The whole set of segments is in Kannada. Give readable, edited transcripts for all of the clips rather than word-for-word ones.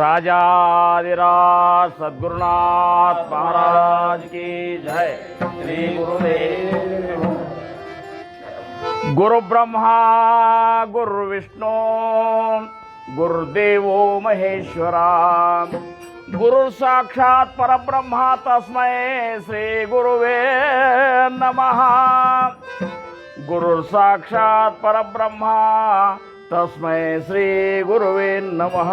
राजाधिराज सद्गुरुनाथ महाराज की जय। श्री गुरुदेव। गुरु ब्रह्मा गुरु विष्णु गुरुदेवो महेश्वरा गुरु साक्षात परब्रह्मा तस्मै श्री गुरुवे नमः। गुरु साक्षात परब्रह्मा तस्मै श्री गुरुवे नमः।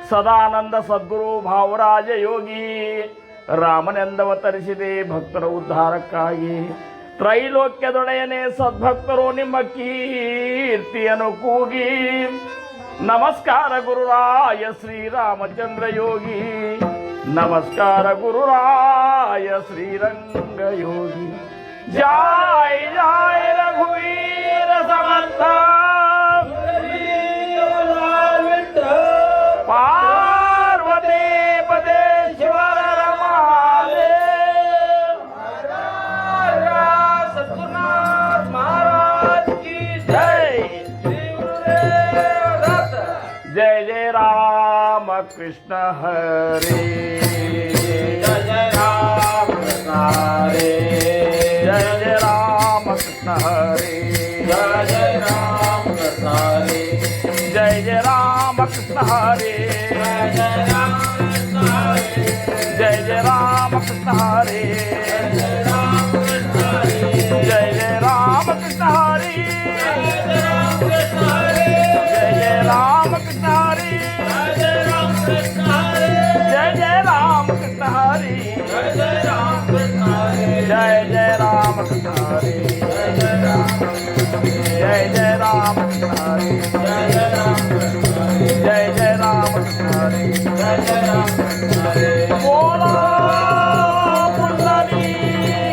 सदानंद सद्गुरु भावराज योगी ರಾಮನೆಂದವತರಿಸಿದೆ ಭಕ್ತರ ಉದ್ಧಾರಕ್ಕಾಗಿ। ತ್ರೈಲೋಕ್ಯದೊಡೆಯನೇ ಸದ್ಭಕ್ತರು ನಿಮ್ಮ ಕೀರ್ತಿಯನ್ನು ಕೂಗಿ ನಮಸ್ಕಾರ ಗುರುರಾಯ ಶ್ರೀರಾಮಚಂದ್ರ ಯೋಗಿ ನಮಸ್ಕಾರ ಗುರುರಾಯ ಶ್ರೀರಂಗ ಯೋಗಿ। ಜಯ ಜಯ ರಘುವೀರ ಸಮರ್ಥ पार्वती पदे शिवर रमादेव। सद्गुरुनाथ महाराज की जय। जय जय राम कृष्ण हरे जय जय राम कृष्ण हरे जय जय राम कृष्ण हरे जय जय राम कृष्ण हरे जय जय राम कृष्ण हरे जय जय राम कृष्ण हरे जय जय राम कृष्ण हरे जय जय राम कृष्ण हरे जय जय राम कृष्ण हरे जय जय राम कृष्ण हरे जय जय राम कृष्ण हरे जय जय राम हरे जय जय राम हरे बोला पुंडरी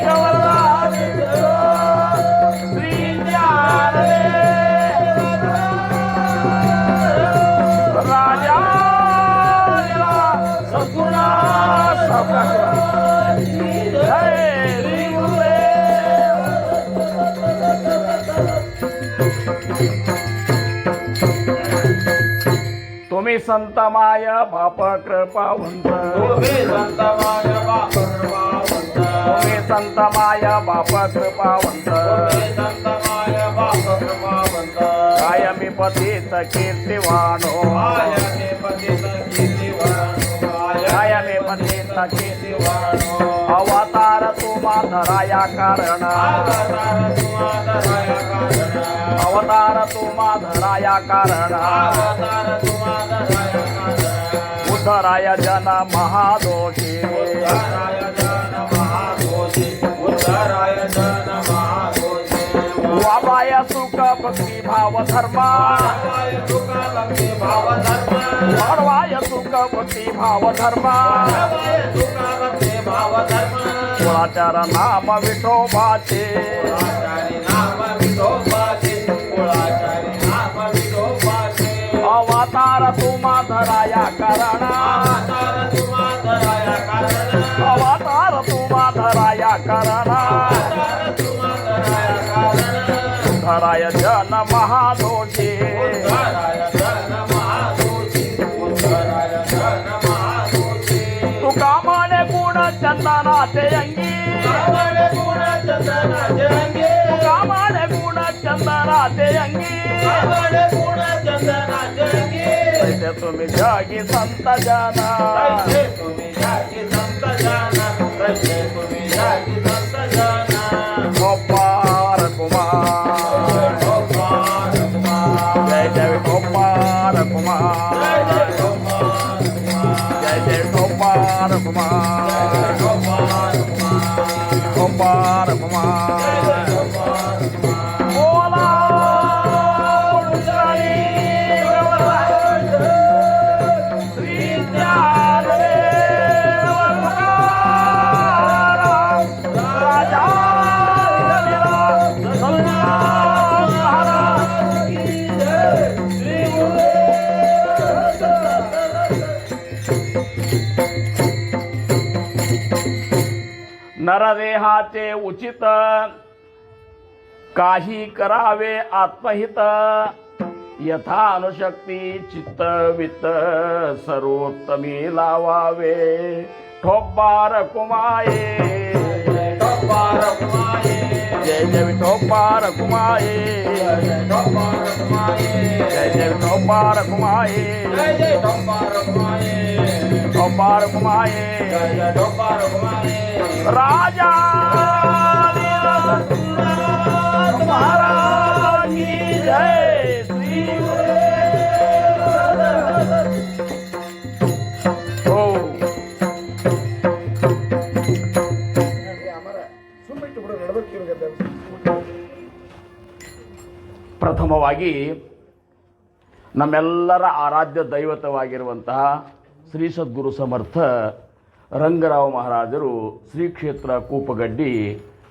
गवराज श्री ज्ञान राजा सद्गुरुनाथ सबका जय श्री गुरुदेव। तुम्ही संत माय बाप कृपावंत तुम्ही संत माय बाप कृपावंत तुम्ही संत माय बाप कृपावंत संत माय बाप कृपावंत कायमी पतित कीर्तिवानो कायमी पतित कीर्तिवानो कायमी पतित कीर्तिवानो अवतार तुम्हा धराया कारण अवतार तुम्हा धराया कारण उद्धराय जन महादोषी वाबाय सुख भक्ती भाव धर्मा वाढवाय सुख भक्ती भाव धर्मा कुळाचार नाम विठोबाचे अवतार तुम्हा धराया कारण अवतार तुम्हा धराया कारण धराय जन महादोषी तुका म्हणे गुण चंदनाचे अंगी तुका म्हणे गुण चंदनाचे अंगी तैसे तुम्ही जागी संत जाना गोपाल कुमार जय जय गोपाल कुमार जय जय गोपाल कुमार गोपाल कुमार बोला श्री ज्ञान राजा नरदेहाचे उचित काही करावे आत्महित यथा अनुशक्ती चित्त वित्त सर्वोत्तमी लावावे ठोब्बार कुमाये ठोब्बार कुमाये जय जय ठोब्बार कुमाये ठोब्बार कुमाये जय जय ठोब्बार कुमाये जय ठोब्बार कुमाये ठोब्बार कुमाये जय ठोब्बार कुमाये राजा महाराज की जय श्री ओ ಪ್ರಥಮವಾಗಿ ನಮ್ಮೆಲ್ಲರ ಆರಾಧ್ಯ ದೈವತವಾಗಿರುವಂತಹ ಶ್ರೀ ಸದ್ಗುರು ಸಮರ್ಥ ರಂಗರಾವ್ ಮಹಾರಾಜರು ಶ್ರೀ ಕ್ಷೇತ್ರ ಕೂಪಗಡ್ಡಿ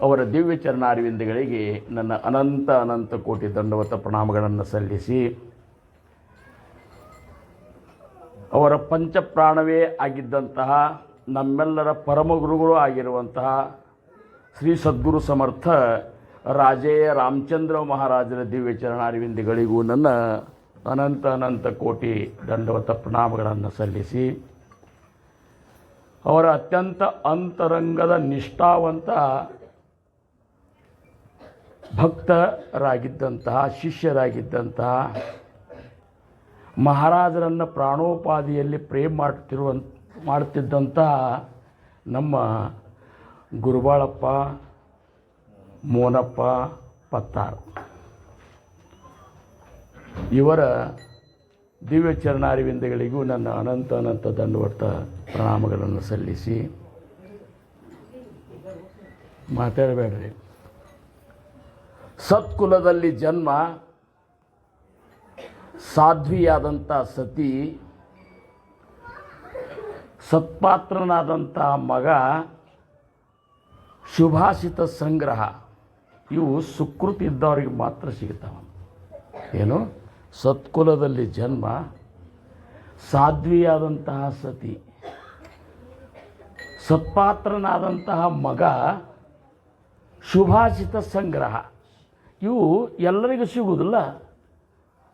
ಅವರ ದಿವ್ಯ ಚರಣಾರವಿಂದಗಳಿಗೆ ನನ್ನ ಅನಂತ ಅನಂತ ಕೋಟಿ ದಂಡವತ ಪ್ರಣಾಮಗಳನ್ನು ಸಲ್ಲಿಸಿ ಅವರ ಪಂಚಪ್ರಾಣವೇ ಆಗಿದ್ದಂತಹ ನಮ್ಮೆಲ್ಲರ ಪರಮಗುರುಗಳು ಆಗಿರುವಂತಹ ಶ್ರೀ ಸದ್ಗುರು ಸಮರ್ಥ ರಾಜೇಯ ರಾಮಚಂದ್ರ ಮಹಾರಾಜರ ದಿವ್ಯ ಚರಣಾರವಿಂದಗಳಿಗೂ ನನ್ನ ಅನಂತ ಅನಂತ ಕೋಟಿ ದಂಡವತ ಪ್ರಣಾಮಗಳನ್ನು ಸಲ್ಲಿಸಿ ಅವರ ಅತ್ಯಂತ ಅಂತರಂಗದ ನಿಷ್ಠಾವಂತ ಭಕ್ತರಾಗಿದ್ದಂತಹ ಶಿಷ್ಯರಾಗಿದ್ದಂತಹ ಮಹಾರಾಜರನ್ನು ಪ್ರಾಣೋಪಾದಿಯಲ್ಲಿ ಪ್ರೇಮ್ ಮಾಡ್ತಿದ್ದಂತಹ ನಮ್ಮ ಗುರುಬಾಳಪ್ಪ ಮೋನಪ್ಪ ಪತ್ತಾರ್ ಇವರ ದಿವ್ಯ ಚರಣಾರವಿಂದಗಳಿಗೂ ನನ್ನ ಅನಂತ ಅನಂತ ದಂಡವತ ಪ್ರಣಾಮಗಳನ್ನು ಸಲ್ಲಿಸಿ ಮಾತಾಡಬೇಡ್ರಿ. ಸತ್ಕುಲದಲ್ಲಿ ಜನ್ಮ, ಸಾಧ್ವಿಯಾದಂಥ ಸತಿ, ಸತ್ಪಾತ್ರನಾದಂಥ ಮಗ, ಶುಭಾಷಿತ ಸಂಗ್ರಹ ಇವು ಸುಕೃತ ಇದ್ದವರಿಗೆ ಮಾತ್ರ ಸಿಗ್ತಾವೆ. ಏನು? ಸತ್ಕುಲದಲ್ಲಿ ಜನ್ಮ, ಸಾಧ್ವಿಯಾದಂತಹ ಸತಿ, ಸತ್ಪಾತ್ರನಾದಂತಹ ಮಗ, ಶುಭಾಷಿತ ಸಂಗ್ರಹ ಇವು ಎಲ್ಲರಿಗೂ ಸಿಗುವುದಿಲ್ಲ.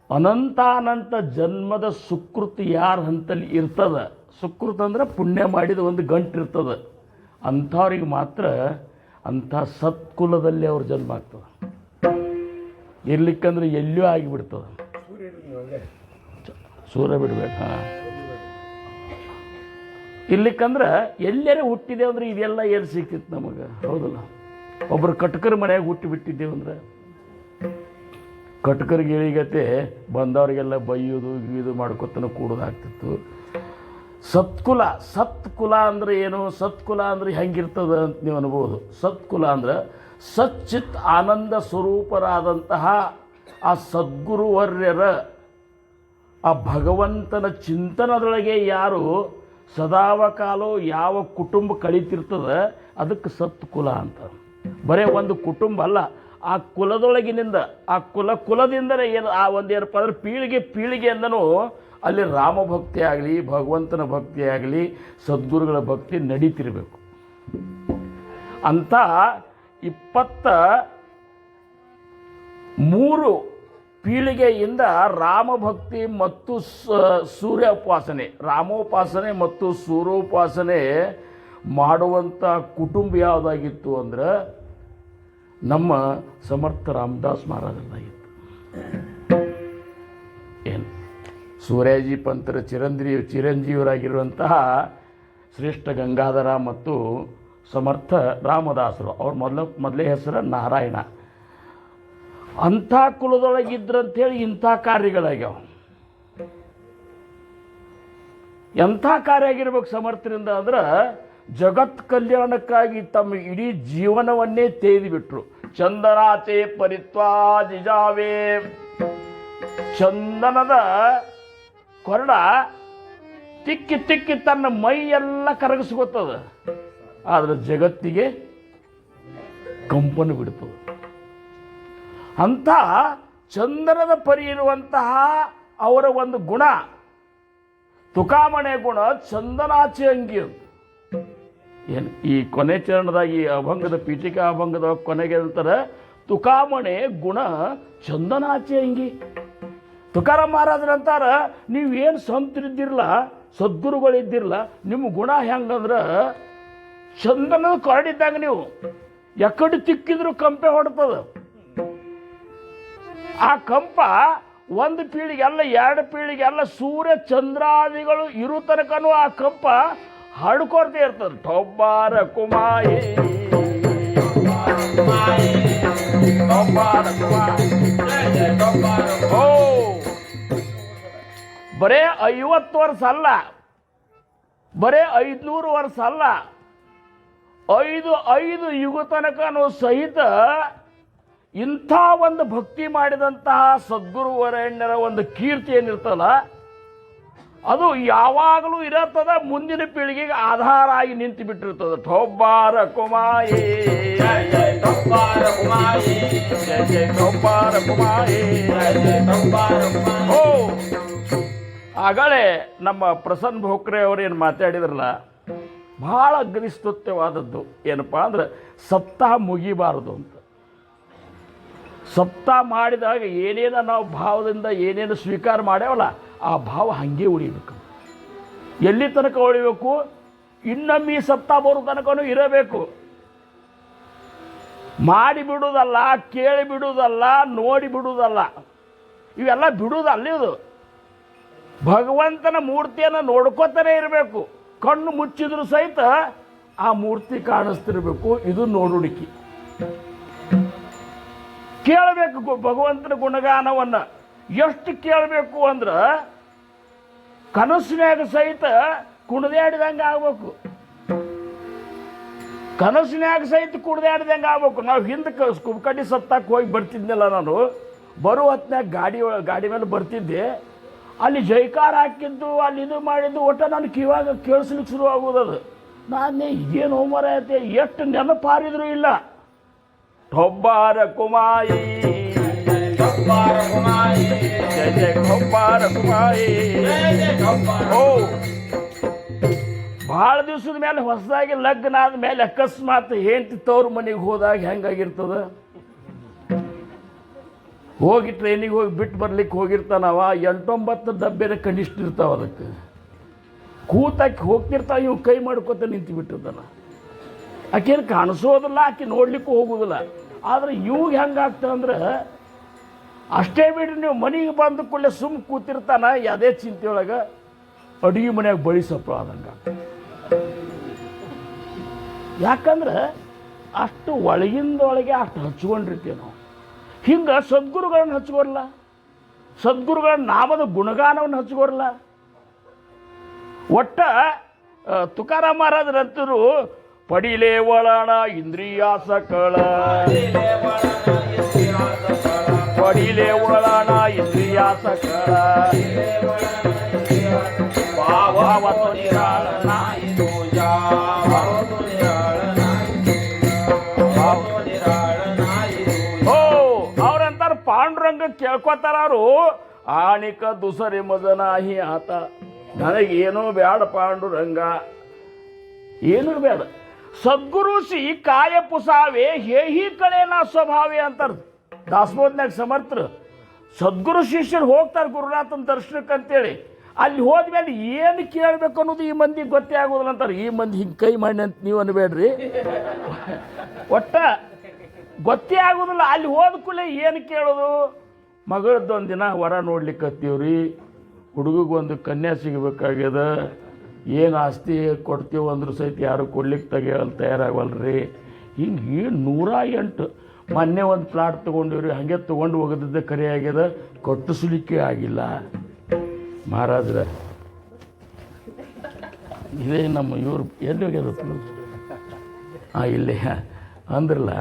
ಅನಂತಾನಂತ ಜನ್ಮದ ಸುಕೃತ ಯಾರ ಹಂತಲ್ಲಿ ಇರ್ತದೆ, ಸುಕೃತ ಅಂದರೆ ಪುಣ್ಯ ಮಾಡಿದ ಒಂದು ಗಂಟು ಇರ್ತದೆ, ಅಂಥವ್ರಿಗೆ ಮಾತ್ರ ಅಂಥ ಸತ್ಕುಲದಲ್ಲಿ ಅವ್ರ ಜನ್ಮ ಆಗ್ತದೆ. ಇರ್ಲಿಕ್ಕಂದ್ರೆ ಎಲ್ಲಿಯೂ ಆಗಿಬಿಡ್ತದೆ. ಸೂರ್ಯ ಬಿಡಬೇಡ. ಹಾಂ, ಇರ್ಲಿಕ್ಕಂದ್ರೆ ಎಲ್ಲರೇ ಹುಟ್ಟಿದೆ ಅಂದ್ರೆ ಇದೆಲ್ಲ ಎಲ್ಲಿ ಸಿಗ್ತಿತ್ತು ನಮಗೆ? ಹೌದಲ್ಲ? ಒಬ್ಬರು ಕಟ್ಕರ ಮನೆಯಾಗ ಹುಟ್ಟಿಬಿಟ್ಟಿದ್ದೇವೆ ಅಂದ್ರೆ ಕಟ್ಕರಿಗೆ ಇಳಿಗತೆ ಬಂದವರಿಗೆಲ್ಲ ಬೈಯೋದು ಇದು ಮಾಡ್ಕೊತನ ಕೂಡೋದಾಗ್ತಿತ್ತು. ಸತ್ಕುಲ ಅಂದರೆ ಏನು? ಸತ್ಕುಲ ಅಂದರೆ ಹೆಂಗಿರ್ತದೆ ಅಂತ ನೀವು ಅನ್ಬೋದು. ಸತ್ಕುಲ ಅಂದ್ರೆ ಸಚ್ಚಿತ್ ಆನಂದ ಸ್ವರೂಪರಾದಂತಹ ಆ ಸದ್ಗುರುವರ್ಯರ ಆ ಭಗವಂತನ ಚಿಂತನದೊಳಗೆ ಯಾರು ಸದಾವಕಾಲೋ ಯಾವ ಕುಟುಂಬ ಕಳೀತಿರ್ತದೆ ಅದಕ್ಕೆ ಸತ್ಕುಲ ಅಂತ. ಬರೀ ಒಂದು ಕುಟುಂಬ ಅಲ್ಲ, ಆ ಕುಲದೊಳಗಿನಿಂದ, ಆ ಕುಲದಿಂದಲೇ ಏನು ಆ ಒಂದೇನಪ್ಪ ಅಂದ್ರೆ ಪೀಳಿಗೆಯಿಂದನೂ ಅಲ್ಲಿ ರಾಮಭಕ್ತಿ ಆಗಲಿ, ಭಗವಂತನ ಭಕ್ತಿ ಆಗಲಿ, ಸದ್ಗುರುಗಳ ಭಕ್ತಿ ನಡೀತಿರಬೇಕು. ಅಂಥ 23 ಪೀಳಿಗೆಯಿಂದ ರಾಮಭಕ್ತಿ ಮತ್ತು ಸೂರ್ಯೋಪಾಸನೆ, ರಾಮೋಪಾಸನೆ ಮತ್ತು ಸೂರ್ಯೋಪಾಸನೆ ಮಾಡುವಂಥ ಕುಟುಂಬ ಯಾವುದಾಗಿತ್ತು ಅಂದ್ರೆ ನಮ್ಮ ಸಮರ್ಥ ರಾಮದಾಸ್ ಮಹಾರಾಜರದಾಗಿತ್ತು. ಏನು? ಸೂರ್ಯಾಜಿ ಪಂತರ ಚಿರಂಜೀವರಾಗಿರುವಂತಹ ಶ್ರೇಷ್ಠ ಗಂಗಾಧರ ಮತ್ತು ಸಮರ್ಥ ರಾಮದಾಸರು, ಅವ್ರ ಮೊದಲೇ ಹೆಸರು ನಾರಾಯಣ. ಅಂಥ ಕುಲದೊಳಗಿದ್ರಂಥೇಳಿ ಇಂಥ ಕಾರ್ಯಗಳಾಗ್ಯಾವ. ಎಂಥ ಕಾರ್ಯ ಆಗಿರ್ಬೇಕು ಸಮರ್ಥರಿಂದ ಅಂದ್ರೆ ಜಗತ್ ಕಲ್ಯಾಣಕ್ಕಾಗಿ ತಮ್ಮ ಇಡೀ ಜೀವನವನ್ನೇ ತೇದಿಬಿಟ್ರು. ಚಂದನಾಚೆ ಪರಿತ್ವಾ ಜಿಜಾವೇ, ಚಂದನದ ಕೊರಡ ತಿಕ್ಕಿ ತನ್ನ ಮೈಯೆಲ್ಲ ಕರಗಿಸ್ಕೊತದ, ಆದರೆ ಜಗತ್ತಿಗೆ ಕಂಪನ ಬಿಡ್ತದೆ. ಅಂಥ ಚಂದನದ ಪರಿ ಇರುವಂತಹ ಅವರ ಒಂದು ಗುಣ, ತುಕಾಮಣೆ ಗುಣ ಚಂದನಾಚೆ ಅಂಗಿ. ಏನು ಈ ಕೊನೆ ಚರಣದಾಗ ಈ ಅಭಂಗದ ಪೀಠಿಕಾ ಅಭಂಗದ ಕೊನೆಗೆ ಹೇಳ್ತಾರೆ ತುಕಾಮಣೆ ಗುಣ ಚಂದನಾಚೆ ಅಂಗಿ. ತುಕಾರಾಮ್ ಮಹಾರಾಜರಂತಾರ ನೀವೇನು ಸಂತರಿದ್ದಿರಲ್ಲ, ಸದ್ಗುರುಗಳಿದ್ದಿರಲ್ಲ, ನಿಮ್ಮ ಗುಣ ಹೆಂಗಂದ್ರೆ ಚಂದನದ ಕೊರಡಿದ್ದಾಗ ನೀವು ಎಕಡೆ ತಿಕ್ಕಿದ್ರು ಕಂಪೆ ಹೊಡ್ತದ. ಆ ಕಂಪ ಒಂದು ಪೀಳಿಗೆಲ್ಲ, ಎರಡು ಪೀಳಿಗೆಲ್ಲ, ಸೂರ್ಯ ಚಂದ್ರಾದಿಗಳು ಇರು ತನಕನೂ ಆ ಕಂಪ ಹಡ್ಕೊಳ್ತಾ ಇರ್ತದೆ. ಟೊಬ್ಬಾರ ಕುಮಾಯಿ ಓ, ಬರೇ 50 ವರ್ಷ ಅಲ್ಲ, ಬರೇ 500 ವರ್ಷ ಅಲ್ಲ, 5 ಯುಗ ತನಕನೂ ಸಹಿತ ಇಂಥ ಒಂದು ಭಕ್ತಿ ಮಾಡಿದಂತಹ ಸದ್ಗುರು ವರೇಣ್ಯರ ಒಂದು ಕೀರ್ತಿ ಏನಿರ್ತಲ್ಲ ಅದು ಯಾವಾಗಲೂ ಇರತ್ತದ, ಮುಂದಿನ ಪೀಳಿಗೆಗೆ ಆಧಾರ ಆಗಿ ನಿಂತು ಬಿಟ್ಟಿರ್ತದೆ. ಟೊಬ್ಬಾರ ಕುಮಾಯಿ ಜಯ ಜಯ ಟೊಬ್ಬಾರ ಕುಮಾಯಿ ಜಯ ಜಯ ಟೊಬ್ಬಾರ ಕುಮಾಯಿ ಜಯ ಜಯ ಟೊಬ್ಬಾರ ಕುಮಾಯಿ. ಓ, ಆಗಲೇ ನಮ್ಮ ಪ್ರಸನ್ನ ಭೋಕ್ರೆ ಅವರೇನು ಮಾತಾಡಿದ್ರಲ್ಲ, ಬಹಳ ಅಗ್ನಿಸ್ತುತ್ಯವಾದದ್ದು. ಏನಪ್ಪ ಅಂದ್ರೆ ಸಪ್ತಾಹ ಮುಗಿಬಾರದು ಅಂತ. ಸಪ್ತಾಹ ಮಾಡಿದಾಗ ಏನೇನು ನಾವು ಭಾವದಿಂದ ಏನೇನು ಸ್ವೀಕಾರ ಮಾಡ್ಯಾವಲ್ಲ ಆ ಭಾವ ಹಾಗೆ ಉಳಿಬೇಕು. ಎಲ್ಲಿ ತನಕ ಉಳಿಬೇಕು? ಇನ್ನೊಮ್ಮೆ ಈ ಸಪ್ತಾಹ ಬರೋ ತನಕನೂ ಇರಬೇಕು. ಮಾಡಿ ಬಿಡುವುದಲ್ಲ, ಕೇಳಿ ಬಿಡುವುದಲ್ಲ, ನೋಡಿ ಬಿಡುವುದಲ್ಲ, ಇವೆಲ್ಲ ಬಿಡುವುದಲ್ಲ. ಇದು ಭಗವಂತನ ಮೂರ್ತಿಯನ್ನು ನೋಡ್ಕೋತಾನೆ ಇರಬೇಕು. ಕಣ್ಣು ಮುಚ್ಚಿದ್ರು ಸಹಿತ ಆ ಮೂರ್ತಿ ಕಾಣಿಸ್ತಿರ್ಬೇಕು. ಇದು ನೋಡುಡಿಕೆ. ಕೇಳಬೇಕು ಭಗವಂತನ ಗುಣಗಾನವನ್ನು. ಎಷ್ಟು ಕೇಳಬೇಕು ಅಂದ್ರೆ ಕನಸಿನಾಗ ಸಹಿತ ಕುಣಿದಾಡಿದಂಗೆ ಆಗ್ಬೇಕು. ಕನಸಿನಾಗ ಸಹಿತ ಕುಣಿದಾಡಿದಂಗೆ ಆಗ್ಬೇಕು. ನಾವು ಹಿಂದೆ ಕುಬ್ಕಡ್ಡಿ ಸತ್ತಾಕ್ ಹೋಗಿ ಬರ್ತಿದ್ನಲ್ಲ, ನಾನು ಬರೋ ಹೊತ್ನಾಗ ಗಾಡಿ ಮೇಲೆ ಬರ್ತಿದ್ದೆ. ಅಲ್ಲಿ ಜೈಕಾರ ಹಾಕಿದ್ದು, ಅಲ್ಲಿ ಇದು ಮಾಡಿದ್ದು, ಒಟ್ಟು ನಾನು ಕಿವಾಗ ಕೇಳಿಸ್ಲಿಕ್ಕೆ ಶುರು ಆಗೋದದು. ನಾನೇ ಏನು ಹೋಮರ ಐತೆ, ಎಷ್ಟು ನೆನಪಾರಿದ್ರು ಇಲ್ಲ. ಟೊಬ್ಬಾರ ಕುಮಾಯಿ ಟೊಬ್ಬಾರ ಕುಮಾಯಿ ಜಯ ಜಯ ಟೊಬ್ಬಾರ ಕುಮಾಯಿ. ಓ, ಭಾಳ ದಿವಸದ ಮೇಲೆ ಹೊಸದಾಗಿ ಲಗ್ನ ಆದ್ಮೇಲೆ ಅಕಸ್ಮಾತ್ ಹೆಂಡತಿ ತವ್ರ ಮನೆಗೆ ಹೋದಾಗ ಹೆಂಗಾಗಿರ್ತದ? ಹೋಗಿ ಟ್ರೈನಿಗೆ ಹೋಗಿ ಬಿಟ್ಟು ಬರ್ಲಿಕ್ಕೆ ಹೋಗಿರ್ತಾನವ, 8-9 ಡಬ್ಬೆನ ಕನಿಷ್ಠ ಇರ್ತಾವ. ಅದಕ್ಕೆ ಕೂತಾಕಿ ಹೋಗ್ತಿರ್ತಾವ, ಇವು ಕೈ ಮಾಡ್ಕೊತ ನಿಂತು ಬಿಟ್ಟಿರ್ತಾನ. ಆಕೇನು ಕಾಣಿಸೋದಿಲ್ಲ, ಆಕೆ ನೋಡ್ಲಿಕ್ಕೂ ಹೋಗೋದಿಲ್ಲ. ಆದರೆ ಇವಾಗ ಹೆಂಗಾಗ್ತದಂದ್ರೆ ಅಷ್ಟೇ ಬಿಡ್ರಿ, ನೀವು ಮನೆಗೆ ಬಂದ ಕೂಡಲೇ ಸುಮ್ಮ ಕೂತಿರ್ತಾನ, ಯಾವುದೇ ಚಿಂತೆಯೊಳಗೆ ಅಡುಗೆ ಮನ್ಯಾಗ ಬಳಿ ಸೊಪ್ಪು ಆದಂಗೆ. ಯಾಕಂದ್ರೆ ಅಷ್ಟು ಒಳಗಿಂದೊಳಗೆ ಅಷ್ಟು ಹಚ್ಕೊಂಡಿರ್ತೀವಿ ನಾವು. ಹಿಂಗೆ ಸದ್ಗುರುಗಳನ್ನ ಹಚ್ಕೋರಲ್ಲ, ಸದ್ಗುರುಗಳ ನಾಮದ ಗುಣಗಾನವನ್ನು ಹಚ್ಕೋರಲ್ಲ. ಒಟ್ಟ ತುಕಾರಾಮ್ ಮಹಾರಾಜರಂತರು ಪಡಿಲೇ ಒಳಣ ಇಂದ್ರಿಯ ಸಕಳ, ಪಡಿಲೇ ಒಳಣ ಇಂದ್ರಿಯ ಸಕಳ, ಅವ್ರಂತಾರ ಪಾಂಡುರಂಗ ಕೇಳ್ಕೊತಾರ ಅವರು, ಆಣಿಕ ದುಸರಿ ಮಜನಾಹಿ ಆತ, ನನಗೇನೋ ಬೇಡ ಪಾಂಡುರಂಗ, ಏನೂ ಬೇಡ. ಸದ್ಗುರುಸಿ ಕಾಯ ಪುಸಾವೆ ಹೇಹಿ ಕಳೆ ನಾ ಸ್ವಭಾವೇ ಅಂತಾರೆ ದಾಸಬೋಧನಾಗ ಸಮರ್ಥರು. ಸದ್ಗುರು ಶಿಷ್ಯರು ಹೋಗ್ತಾರೆ ಗುರುನಾಥನ ದರ್ಶನಕ್ಕೆ ಅಂತೇಳಿ. ಅಲ್ಲಿ ಹೋದ್ಮೇಲೆ ಏನು ಕೇಳಬೇಕು ಅನ್ನೋದು ಈ ಮಂದಿಗೆ ಗೊತ್ತೇ ಆಗೋದಿಲ್ಲ ಅಂತಾರೆ. ಈ ಮಂದಿ ಹಿಂಗೆ ಕೈ ಮಾಡಿ ಅಂತ ನೀವು ಅನ್ಬೇಡ್ರಿ, ಒಟ್ಟ ಗೊತ್ತೇ ಆಗೋದಿಲ್ಲ. ಅಲ್ಲಿ ಹೋದ ಕೂಡಲೇ ಏನು ಕೇಳೋದು? ಮಗಳದ್ದೊಂದು ದಿನ ವರ ನೋಡ್ಲಿಕ್ಕೆ ಹತ್ತೀವ್ರಿ, ಹುಡುಗಿಗೊಂದು ಕನ್ಯಾ ಸಿಗಬೇಕಾಗ್ಯದ, ಏನು ಆಸ್ತಿ ಕೊಡ್ತೀವಿ ಅಂದ್ರೂ ಸಹಿತ ಯಾರು ಕೊಡ್ಲಿಕ್ಕೆ ತಯಾರಾಗವಲ್ರಿ. ಹಿಂಗೆ 108 ಮೊನ್ನೆ ಒಂದು ಪ್ಲಾಟ್ ತೊಗೊಂಡಿವ್ರಿ, ಹಾಗೆ ತೊಗೊಂಡು ಹೋಗೋದಿದ್ದ ಕರೆ ಆಗ್ಯದ, ಕಟ್ಟಿಸ್ಲಿಕ್ಕೆ ಆಗಿಲ್ಲ. ಮಹಾರಾಜ್ರ ಇದೇ ನಮ್ಮ ಇವ್ರು ಎಲ್ಲಿ ಹೋಗ್ಯದ ಇಲ್ಲೇ ಅಂದ್ರಲ್ಲ,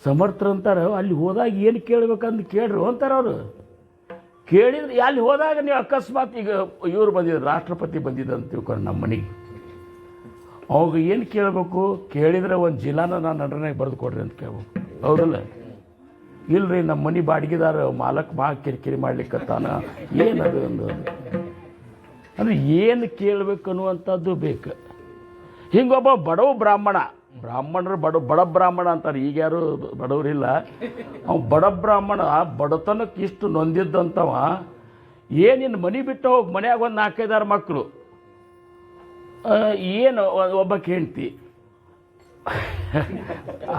ಸಮರ್ಥರಂತಾರೆ ಅಲ್ಲಿ ಹೋದಾಗ ಏನು ಕೇಳ್ಬೇಕಂದು ಕೇಳ್ರು ಅಂತಾರೆ ಅವರು. ಕೇಳಿದ್ರೆ ಅಲ್ಲಿ ಹೋದಾಗ ನೀವು ಅಕಸ್ಮಾತ್ ಈಗ ಇವ್ರು ಬಂದಿದ್ರು, ರಾಷ್ಟ್ರಪತಿ ಬಂದಿದ್ದಂತ ತಿಳ್ಕೊಂಡು ನಮ್ಮ ಮನೆಗೆ, ಅವಾಗ ಏನು ಕೇಳಬೇಕು? ಕೇಳಿದರೆ ಒಂದು ಜಿಲ್ಲಾನ ನಾನು ನಡನಾಗ ಬರೆದು ಕೊಡ್ರಿ ಅಂತ ಕೇಳ್ಬೇಕು, ಹೌದಲ್ಲ? ಇಲ್ರಿ ನಮ್ಮ ಮನೆ ಬಾಡಿಗೆದಾರ ಮಾಲಕ್ ಭಾಳ ಕಿರಿಕಿರಿ ಮಾಡ್ಲಿಕ್ಕತ್ತಾನ, ಏನದು ಒಂದು ಅಂದರೆ ಏನು ಕೇಳಬೇಕು ಅನ್ನುವಂಥದ್ದು ಬೇಕು. ಹಿಂಗೊಬ್ಬ ಬಡವ ಬ್ರಾಹ್ಮಣ ಬ್ರಾಹ್ಮಣರು ಬಡ ಬ್ರಾಹ್ಮಣ ಅಂತಾರೆ, ಈಗ ಯಾರು ಬಡವರಿಲ್ಲ. ಅವ ಬಡ ಬ್ರಾಹ್ಮಣ, ಬಡತನಕ್ಕೆ ಇಷ್ಟು ನೊಂದಿದ್ದಂಥವ, ಏನಿನ್ನು ಮನೆ ಬಿಟ್ಟು ಹೋಗಿ ಮನ್ಯಾಗ ಒಂದು 4-5 ಮಕ್ಕಳು, ಏನು ಒಬ್ಬಕ್ಕೆ ಹೆಂಡ್ತಿ.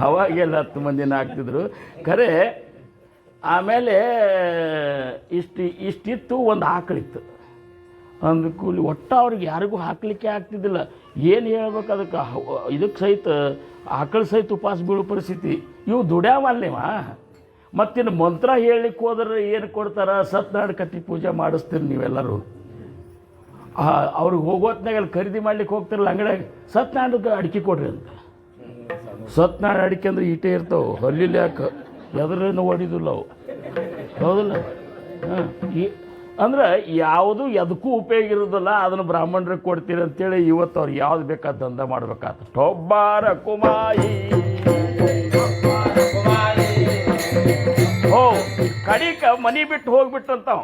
ಅವಾಗೆಲ್ಲ 10 ಮಂದಿನ ಹಾಕ್ತಿದ್ರು ಖರೆ. ಆಮೇಲೆ ಇಷ್ಟಿತ್ತು, ಒಂದು ಆಕಳಿತ್ತು. ಅಂದ ಕೂಲಿ ಒಟ್ಟು ಅವ್ರಿಗೆ ಯಾರಿಗೂ ಹಾಕಲಿಕ್ಕೆ ಆಗ್ತಿದ್ದಿಲ್ಲ. ಏನು ಹೇಳ್ಬೇಕು ಅದಕ್ಕೆ, ಇದಕ್ಕೆ ಸಹಿತ ಆಕಳ ಸಹಿತ ಉಪವಾಸ ಬೀಳೋ ಪರಿಸ್ಥಿತಿ. ಇವು ದುಡ್ಯಾವಲ್ಲೇವ. ಮತ್ತಿನ್ನು ಮಂತ್ರ ಹೇಳಲಿಕ್ಕೆ ಹೋದ್ರೆ ಏನು ಕೊಡ್ತಾರೆ, ಸತ್ಯನಾರಾಯಣ ಕತ್ತಿ ಪೂಜೆ ಮಾಡಿಸ್ತೀರಿ ನೀವೆಲ್ಲರೂ. ಅವ್ರಿಗೆ ಹೋಗೋತ್ನಾಗ ಅಲ್ಲಿ ಖರೀದಿ ಮಾಡ್ಲಿಕ್ಕೆ ಹೋಗ್ತಿರಲ್ಲ ಅಂಗಡಿಯಾಗ, ಸತ್ಯನಾರಾಯಣಕ್ಕೆ ಅಡಿಕೆ ಕೊಡ್ರಿ ಅಂತ. ಸತ್ಯನಾರಾಯಣ ಅಡಿಕೆ ಅಂದ್ರೆ ಈಟೇ ಇರ್ತಾವೆ, ಹಲ್ಲಿಲಿ ಯಾಕೆ ಎದ್ರೇನು ಹೊಡಿದಿಲ್ಲ ಅವು, ಹೌದಿಲ್ಲ? ಅಂದ್ರೆ ಯಾವುದು ಎದಕ್ಕೂ ಉಪಯೋಗ ಇರೋದಿಲ್ಲ, ಅದನ್ನು ಬ್ರಾಹ್ಮಣರಿಗೆ ಕೊಡ್ತೀರಿ ಅಂತೇಳಿ ಇವತ್ತು ಅವ್ರು ಯಾವ್ದು ಬೇಕಾದ ದಂಧ ಮಾಡ್ಬೇಕಾತ. ಟೊಬ್ಬಾರ ಕುಮಾಯಿ ಹೋ ಕಡಿಕ ಮನೆ ಬಿಟ್ಟು ಹೋಗ್ಬಿಟ್ಟಂತಾವ.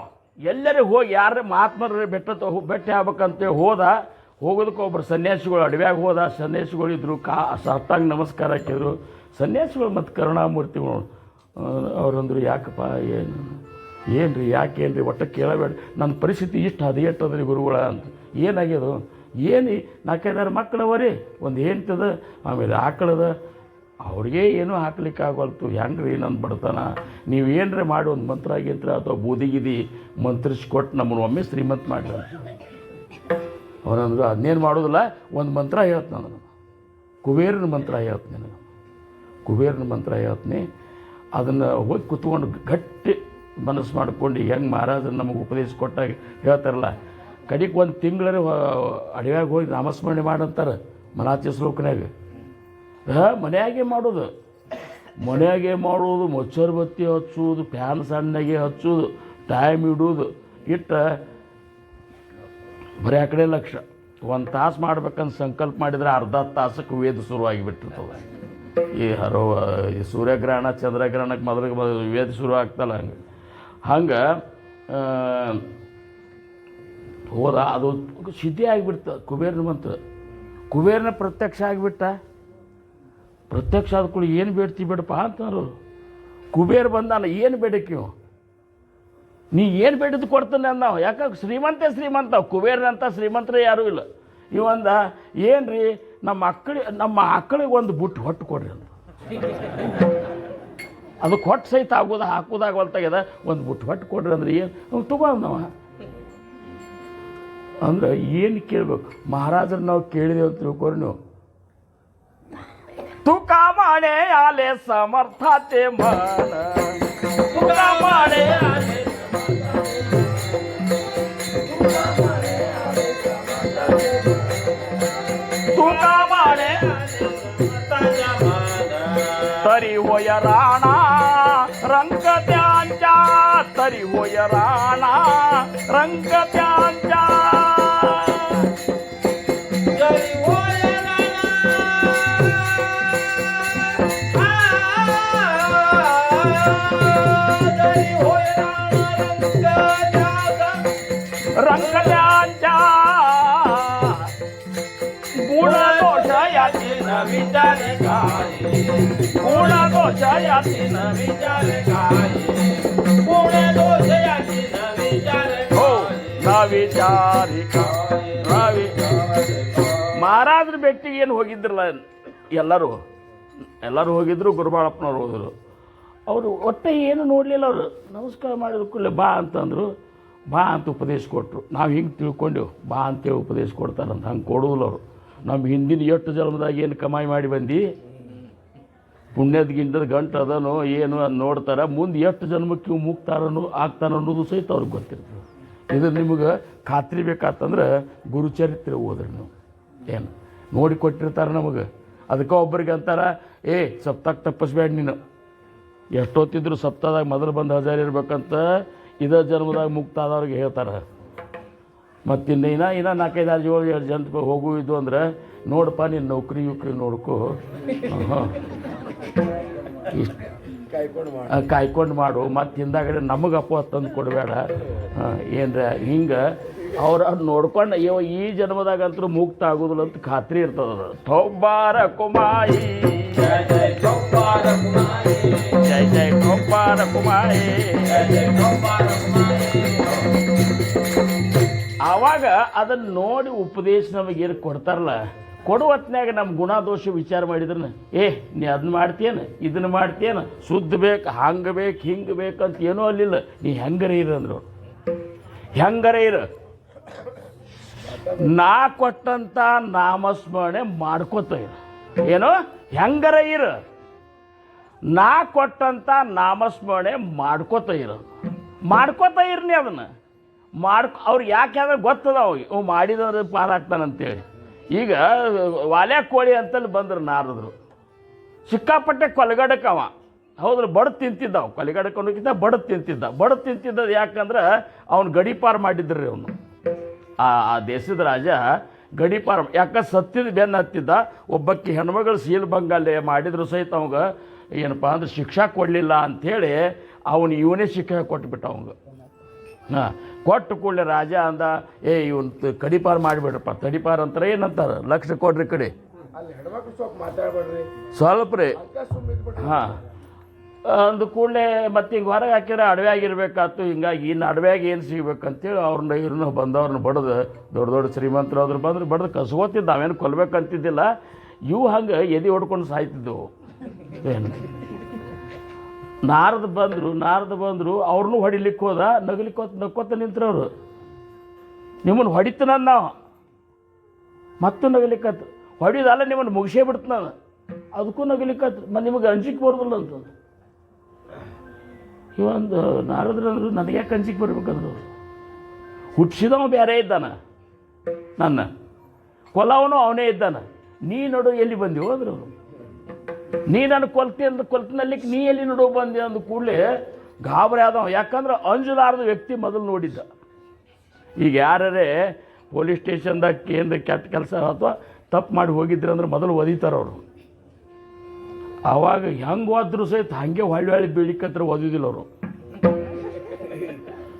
ಎಲ್ಲರೂ ಹೋಗಿ ಯಾರೇ ಮಹಾತ್ಮರ ಭೇಟಿ ಆಗ್ಬೇಕಂತೇಳಿ ಹೋಗೋದಕ್ಕೆ ಒಬ್ಬರು ಸನ್ಯಾಸಿಗಳು ಅಡವ್ಯಾಗ ಹೋದ. ಸನ್ಯಾಸಿಗಳಿದ್ರು, ಸತ್ತಾಂಗ ನಮಸ್ಕಾರ ಹಾಕಿದ್ರು ಸನ್ಯಾಸಿಗಳು. ಮತ್ತು ಕರುಣಾಮೂರ್ತಿಗಳು ಅವರಂದ್ರು, ಯಾಕಪ್ಪ ಏನು ರೀ ಯಾಕೇನು ರೀ ಒಟ್ಟು ಕೇಳಬೇಡ, ನನ್ನ ಪರಿಸ್ಥಿತಿ ಇಷ್ಟು ಹದಿಗೆಟ್ಟದ್ರಿ ಗುರುಗಳ ಅಂತ. ಏನಾಗ್ಯದು? ಏನು 4-5 ಮಕ್ಕಳವ ರೀ, ಒಂದು ಹೆಂಡ್ತದ, ಆಮೇಲೆ ಆಕಳದ, ಅವ್ರಿಗೆ ಏನೂ ಹಾಕ್ಲಿಕ್ಕೆ ಆಗೋಲ್ತು. ಹೆಂಗೆ ರೀ ನನ್ನ ಬಡತನ, ನೀವು ಏನರೇ ಮಾಡಿ ಒಂದು ಮಂತ್ರ ಗಿಂತ್ರ ಅಥವಾ ಬೂದಿಗಿದಿ ಮಂತ್ರಿಸ್ಕೊಟ್ಟು ನಮ್ಮನ್ನು ಒಮ್ಮೆ ಶ್ರೀಮಂತ ಮಾಡ್ರಿ. ಅವರಂದ್ರು, ಅದನ್ನೇನು ಮಾಡೋದಿಲ್ಲ, ಒಂದು ಮಂತ್ರ ಹೇಳ್ತೀನಿ ನಾನು, ಕುಬೇರನ ಮಂತ್ರ ಹೇಳ್ತೀನಿ ನನಗೆ, ಕುಬೇರನ ಮಂತ್ರ ಹೇಳ್ತೀನಿ. ಅದನ್ನು ಹೋಗಿ ಕುತ್ಕೊಂಡು ಗಟ್ಟಿ ಮನಸ್ಸು ಮಾಡ್ಕೊಂಡು ಹೆಂಗೆ ಮಹಾರಾಜರು ನಮಗೆ ಉಪದೇಶ ಕೊಟ್ಟಾಗ ಹೇಳ್ತಾರಲ್ಲ, ಕಡಿಗೆ ಒಂದು ತಿಂಗಳೇ ಅಡವ್ಯಾಗ ಹೋಗಿ ನಾಮಸ್ಮರಣೆ ಮಾಡಂತಾರೆ ಮನಾಚಿ ಶ್ಲೋಕನಾಗ. ಮನೆಯಾಗೆ ಮಾಡೋದು, ಮನೆಯಾಗೆ ಮಾಡೋದು, ಮಚ್ಚರ್ ಬತ್ತಿ ಹಚ್ಚೋದು, ಫ್ಯಾನ್ ಸಣ್ಣಗೆ ಹಚ್ಚೋದು, ಟೈಮ್ ಇಡೋದು, ಬರೀ ಆ ಕಡೆ ಲಕ್ಷ. 1 ತಾಸು ಮಾಡ್ಬೇಕಂತ ಸಂಕಲ್ಪ ಮಾಡಿದರೆ ಅರ್ಧ ತಾಸಕ್ಕೆ ವೇದ ಶುರುವಾಗಿಬಿಟ್ಟಿರ್ತದೆ. ಈ ಸೂರ್ಯಗ್ರಹಣ ಚಂದ್ರಗ್ರಹಣಕ್ಕೆ ಮೊದಲಿಗೆ ವೇದ ಶುರು ಆಗ್ತಲ್ಲ, ಹಂಗೆ ಹೋದ. ಅದು ಸಿದ್ಧಿ ಆಗಿಬಿಡ್ತ ಕುಬೇರನ ಮಂತ್ರ. ಕುಬೇರನ ಪ್ರತ್ಯಕ್ಷ ಆಗಿಬಿಟ್ಟ. ಪ್ರತ್ಯಕ್ಷ ಆದ ಕೂಡ ಏನು ಬೇಡ್ತಿ ಬಿಡಪ್ಪ ಅಂತಂದ್ರು. ಕುಬೇರ ಬಂದಾನ, ಏನು ಬೇಡಕ್ಕೆ ನೀ ಏನು ಬೇಡಿದ್ದು ಕೊಡ್ತಾನೆ ಅಂದಾವ. ಯಾಕೆ ಶ್ರೀಮಂತ, ಕುಬೇರನಂತ ಶ್ರೀಮಂತರೇ ಯಾರೂ ಇಲ್ಲ. ಇವಂದ, ಏನು ರೀ ನಮ್ಮ ಮಕ್ಕಳಿಗೆ ಒಂದು ಬುಟ್ಟು ಹೊಟ್ಟು ಕೊಡ್ರಿ ಅಂತ. ಅದಕ್ಕೆ ಹೊಟ್ಟು ಸಹಿತ ಹಾಕೋದಾಗವಲ್ತಾಗ್ಯದ, ಒಂದು ಬುಟ್ಟು ಹೊಟ್ಟು ಕೊಡ್ರಿ ಅಂದ್ರೆ ಏನು ತಗೊಂಡವ ಅಂದ್ರೆ ಏನು ಕೇಳಬೇಕು. ಮಹಾರಾಜರು ನಾವು ಕೇಳಿದೇವೆ ಅಂತ ತಿಳ್ಕೊರಿ ನೀವು. ತುಕಾ ಮಾಡೆ ಆಲೆ ಸಮರ್ಥತೆ ಮಾನ, ತುಕಾ ಮಾಡೆ तुका माने तरी होय राणा रंग त्यांचा, तरी होय राणा रंग त्यांचा. रंग त्यांचा गुण दोष याची न विचारे काय, गुण दोष याची न विचारे काय, गुण दोष याची न विचारे हो न विचारे काय. ಮಹಾರಾಜರ ಭೇಟಿಗೆ ಏನು ಹೋಗಿದ್ರಲ್ಲ ಎಲ್ಲರೂ ಹೋಗಿದ್ರು. ಗುರುಬಾಳಪ್ಪನವ್ರು ಹೋದರು. ಅವರು ಒಟ್ಟೆ ಏನು ನೋಡಲಿಲ್ಲ. ಅವರು ನಮಸ್ಕಾರ ಮಾಡಿದ ಕೂಡಲೇ ಬಾ ಅಂತಂದರು. ಬಾ ಅಂತ ಉಪದೇಶ ಕೊಟ್ಟರು. ನಾವು ಹಿಂಗೆ ತಿಳ್ಕೊಂಡೆವು, ಬಾ ಅಂತೇಳಿ ಉಪದೇಶ ಕೊಡ್ತಾರಂತ. ಹಂಗೆ ಕೊಡೋದಿಲ್ಲ ಅವರು. ನಮ್ಮ ಹಿಂದಿನ 8 ಜನ್ಮದಾಗ ಏನು ಕಮಾಯಿ ಮಾಡಿ ಬಂದು ಪುಣ್ಯದ ಗಿಂಡದ ಗಂಟು ಅದನೋ ಏನು ಅದು ನೋಡ್ತಾರೆ. ಮುಂದೆ 8 ಜನ್ಮಕ್ಕೆ ಇವು ಮುಕ್ತಾರನೋ ಆಗ್ತಾನೋ ಅನ್ನೋದು ಸಹಿತ ಅವ್ರಿಗೆ ಗೊತ್ತಿರ್ತದೆ. ಇದು ನಿಮಗೆ ಖಾತ್ರಿ ಬೇಕಾತಂದ್ರೆ ಗುರುಚರಿತ್ರೆ ಓದ್ರಿ ನೀವು. ಏನು ನೋಡಿ ಕೊಟ್ಟಿರ್ತಾರೆ ನಮಗೆ. ಅದಕ್ಕೆ ಒಬ್ಬರಿಗೆ ಅಂತಾರೆ, ಸಪ್ತಾಹ ತಪ್ಪಿಸ್ಬೇಡ ನೀನು. ಎಷ್ಟೊತ್ತಿದ್ರು ಸಪ್ತಾಹದಾಗ ಮೊದಲು ಬಂದು ಹಜಾರ್ ಇರ್ಬೇಕಂತ ಇದೇ ಜನ್ಮದಾಗ ಮುಕ್ತ ಆದವ್ರಿಗೆ ಹೇಳ್ತಾರೆ. ಮತ್ತು ಇನ್ನು 4-5 7 ಜನ ಹೋಗು ಇದು ಅಂದ್ರೆ ನೋಡಪ್ಪ ನೀನು ನೌಕರಿ ನೋಡ್ಕೊ, ಇಷ್ಟು ಕಾಯ್ಕೊಂಡು ಮಾಡು. ಮತ್ತು ಹಿಂದಾಗಡೆ ನಮಗೆ ಅಪವಾದ ತಂದು ಕೊಡಬೇಡ. ಏನರ ಹಿಂಗೆ ಅವ್ರ ನೋಡ್ಕೊಂಡು ಅಯ್ಯೋ ಈ ಜನ್ಮದಾಗಂತೂ ಮುಕ್ತ ಆಗೋದಿಲ್ಲ ಅಂತ ಖಾತ್ರಿ ಇರ್ತದ. ಥೊಬ್ಬಾರ ಕುಮಾಯಿ ಜಯ ಜಯ ಚೌಪಾರ ಕುಮಾರಿ ಜಯ ಜಯ ಥೊಬ್ಬಾರ ಕುಮಾಯಿ. ಜಯ ಜಯ ಚೌಪಾರ ಕುಮಾರಿ. ಆವಾಗ ಅದನ್ನು ನೋಡಿ ಉಪದೇಶ ನಮಗೇನು ಕೊಡ್ತಾರಲ್ಲ, ಕೊಡುವತ್ನಾಗ ನಮ್ಮ ಗುಣ ದೋಷ ವಿಚಾರ ಮಾಡಿದ್ರೆ ನೀ ಅದನ್ನ ಮಾಡ್ತೇನೆ ಇದನ್ನು ಮಾಡ್ತೇನೆ, ಶುದ್ಧ ಬೇಕು ಹಂಗೆ ಬೇಕು ಹಿಂಗೆ ಬೇಕಂತ ಏನೂ ಅಲ್ಲಿಲ್ಲ. ನೀ ಹೆಂಗರೇ ಇರಂದ್ರು ಹೆಂಗರೇ ಇರು, ನಾ ಕೊಟ್ಟಂಥ ನಾಮಸ್ಮರಣೆ ಮಾಡ್ಕೋತ ಇರು. ಏನು ಹೆಂಗರ ಇರು, ನಾ ಕೊಟ್ಟಂಥ ನಾಮಸ್ಮರಣೆ ಮಾಡ್ಕೋತ ಇರು. ಮಾಡ್ಕೋತ ಇರ್ನಿ ಅದನ್ನು ಅವ್ರು ಯಾಕೆ ಅಂದ್ರೆ ಗೊತ್ತದ ಅವು ಮಾಡಿದ್ರೆ ಪಾರಾಗ್ತಾನಂತೇಳಿ. ಈಗ ವಾಲೆ ಕೋಳಿ ಅಂತಲ್ಲಿ ಬಂದ್ರು ನಾರದ್ರು, ಸಿಕ್ಕಾಪಟ್ಟೆ ಕೊಲಗಡಕವ ಹೌದ್ರ ಬಡದು ತಿಂತಿದ್ದಾವ. ಕೊಲಗಡಕ ಅನ್ನೋಕ್ಕಿಂತ ಬಡದು ತಿಂತಿದ್ದದು ಯಾಕಂದ್ರೆ ಅವ್ನು ಗಡಿಪಾರು ಮಾಡಿದ್ರಿ. ಅವನು ಆ ದೇಶದ ರಾಜ ಗಡಿಪಾರು ಯಾಕೆ ಸತ್ತಿದ ಬೆನ್ನು ಹತ್ತಿದ್ದ. ಒಬ್ಬಕ್ಕೆ ಹೆಣ್ಮಗಳು ಸೀಲ್ಭಂಗಲ್ಲೇ ಮಾಡಿದ್ರು ಸಹಿತ ಅವಾಗ ಏನಪ್ಪ ಅಂದ್ರೆ ಶಿಕ್ಷಾ ಕೊಡಲಿಲ್ಲ ಅಂಥೇಳಿ ಇವನೇ ಶಿಕ್ಷೆ ಕೊಟ್ಬಿಟ್ಟ ಅವಂಗ. ಕೊಟ್ಟು ಕೂಡಲೇ ರಾಜ ಅಂದ ಇವನ್ ಕಡಿಪಾರು ಮಾಡಿಬಿಡ್ರಪ್ಪ. ತಡಿಪಾರು ಅಂತಾರೆ ಏನಂತಾರೆ, ಲಕ್ಷ ಕೊಡ್ರಿ ಕಡೆ ಸ್ವಲ್ಪ ರೀ. ಹಾಂ ಅಂದ ಕೂಡಲೇ ಮತ್ತೆ ಹಿಂಗೆ ಹೊರಗೆ ಹಾಕಿದ್ರೆ ಅಡವ್ಯಾಗಿರ್ಬೇಕಾಯ್ತು. ಹಿಂಗಾಗಿ ಇನ್ನು ಅಡವ್ಯಾಗ ಏನು ಸಿಗ್ಬೇಕಂತೇಳಿ ಅವ್ರನ್ನ ಇವ್ರನ್ನ ಬಂದವ್ರನ್ನ ಬಡ್ದು ದೊಡ್ಡ ದೊಡ್ಡ ಶ್ರೀಮಂತರು ಅದ್ರ ಬಂದ್ರೆ ಬಡ್ದು ಕಸ್ಕೋತಿದ್ದ. ಅವೇನು ಕೊಲ್ಬೇಕಂತಿದ್ದಿಲ್ಲ. ಇವು ಹಂಗೆ ಎದೆ ಹೊಡ್ಕೊಂಡು ಸಾಯ್ತಿದ್ದವು. ಏನು ನಾರದು ಬಂದರು ಅವ್ರನ್ನೂ ಹೊಡಿಲಿಕ್ಕೆ ಹೋದ. ನಕ್ಕೋತ ನಿಂತ್ರವ್ರು, ನಿಮ್ಮನ್ನು ಹೊಡಿತೀನಂದು ನಾವು ಮತ್ತು ನಗಲಿಕ್ಕತ್ತು. ಹೊಡಿಯೋದಲ್ಲ ನಿಮ್ಮನ್ನು ಮುಗಿಸೇ ಬಿಡ್ತು ನಾನು, ಅದಕ್ಕೂ ನಗಲಿಕ್ಕತ್ತು. ಮತ್ತು ನಿಮಗೆ ಅಂಜಿಕೆ ಬರೋದಿಲ್ಲ ಅಂತಂದು ಇವೊಂದು ನಾರದ್ರಂದ್ರು ನನಗೆ ಯಾಕೆ ಅಂಜಿಕೆ ಬರ್ಬೇಕಂದ್ರು. ಹುಟ್ಟಿಸಿದವ ಬೇರೆ ಇದ್ದಾನ, ನನ್ನ ಕೊಲವನು ಅವನೇ ಇದ್ದಾನ. ನೀ ನೋಡು ಎಲ್ಲಿ ಬಂದೀವೋ ಅಂದ್ರೆ ಅವರು, ನೀ ನಾನು ಕೊಲ್ತಿನಲ್ಲಿಕ್ಕೆ ನೀ ಎಲ್ಲಿ ನೋಡೋ ಬಂದೆ ಅಂದ ಕೂಡಲೇ ಗಾಬರಿ ಆದವ. ಯಾಕಂದ್ರೆ ಅಂಜಲಾರದ ವ್ಯಕ್ತಿ ಮೊದಲು ನೋಡಿದ್ದ. ಈಗ ಯಾರೇ ಪೊಲೀಸ್ ಸ್ಟೇಷನ್ದಾಗ ಕೇಂದ್ರ ಕೆಟ್ಟ ಕೆಲಸ ಅಥವಾ ತಪ್ಪು ಮಾಡಿ ಹೋಗಿದ್ರು ಅಂದ್ರೆ ಮೊದಲು ಒದಿತಾರೆ ಅವರು. ಆವಾಗ ಹೆಂಗೆ ಓದಿದ್ರು ಸಹಿತ ಹಾಗೆ ಹೊಳ್ಳಿ ಬೀಳಿಕತ್ರ ಓದಿದಿಲ್ಲ ಅವರು.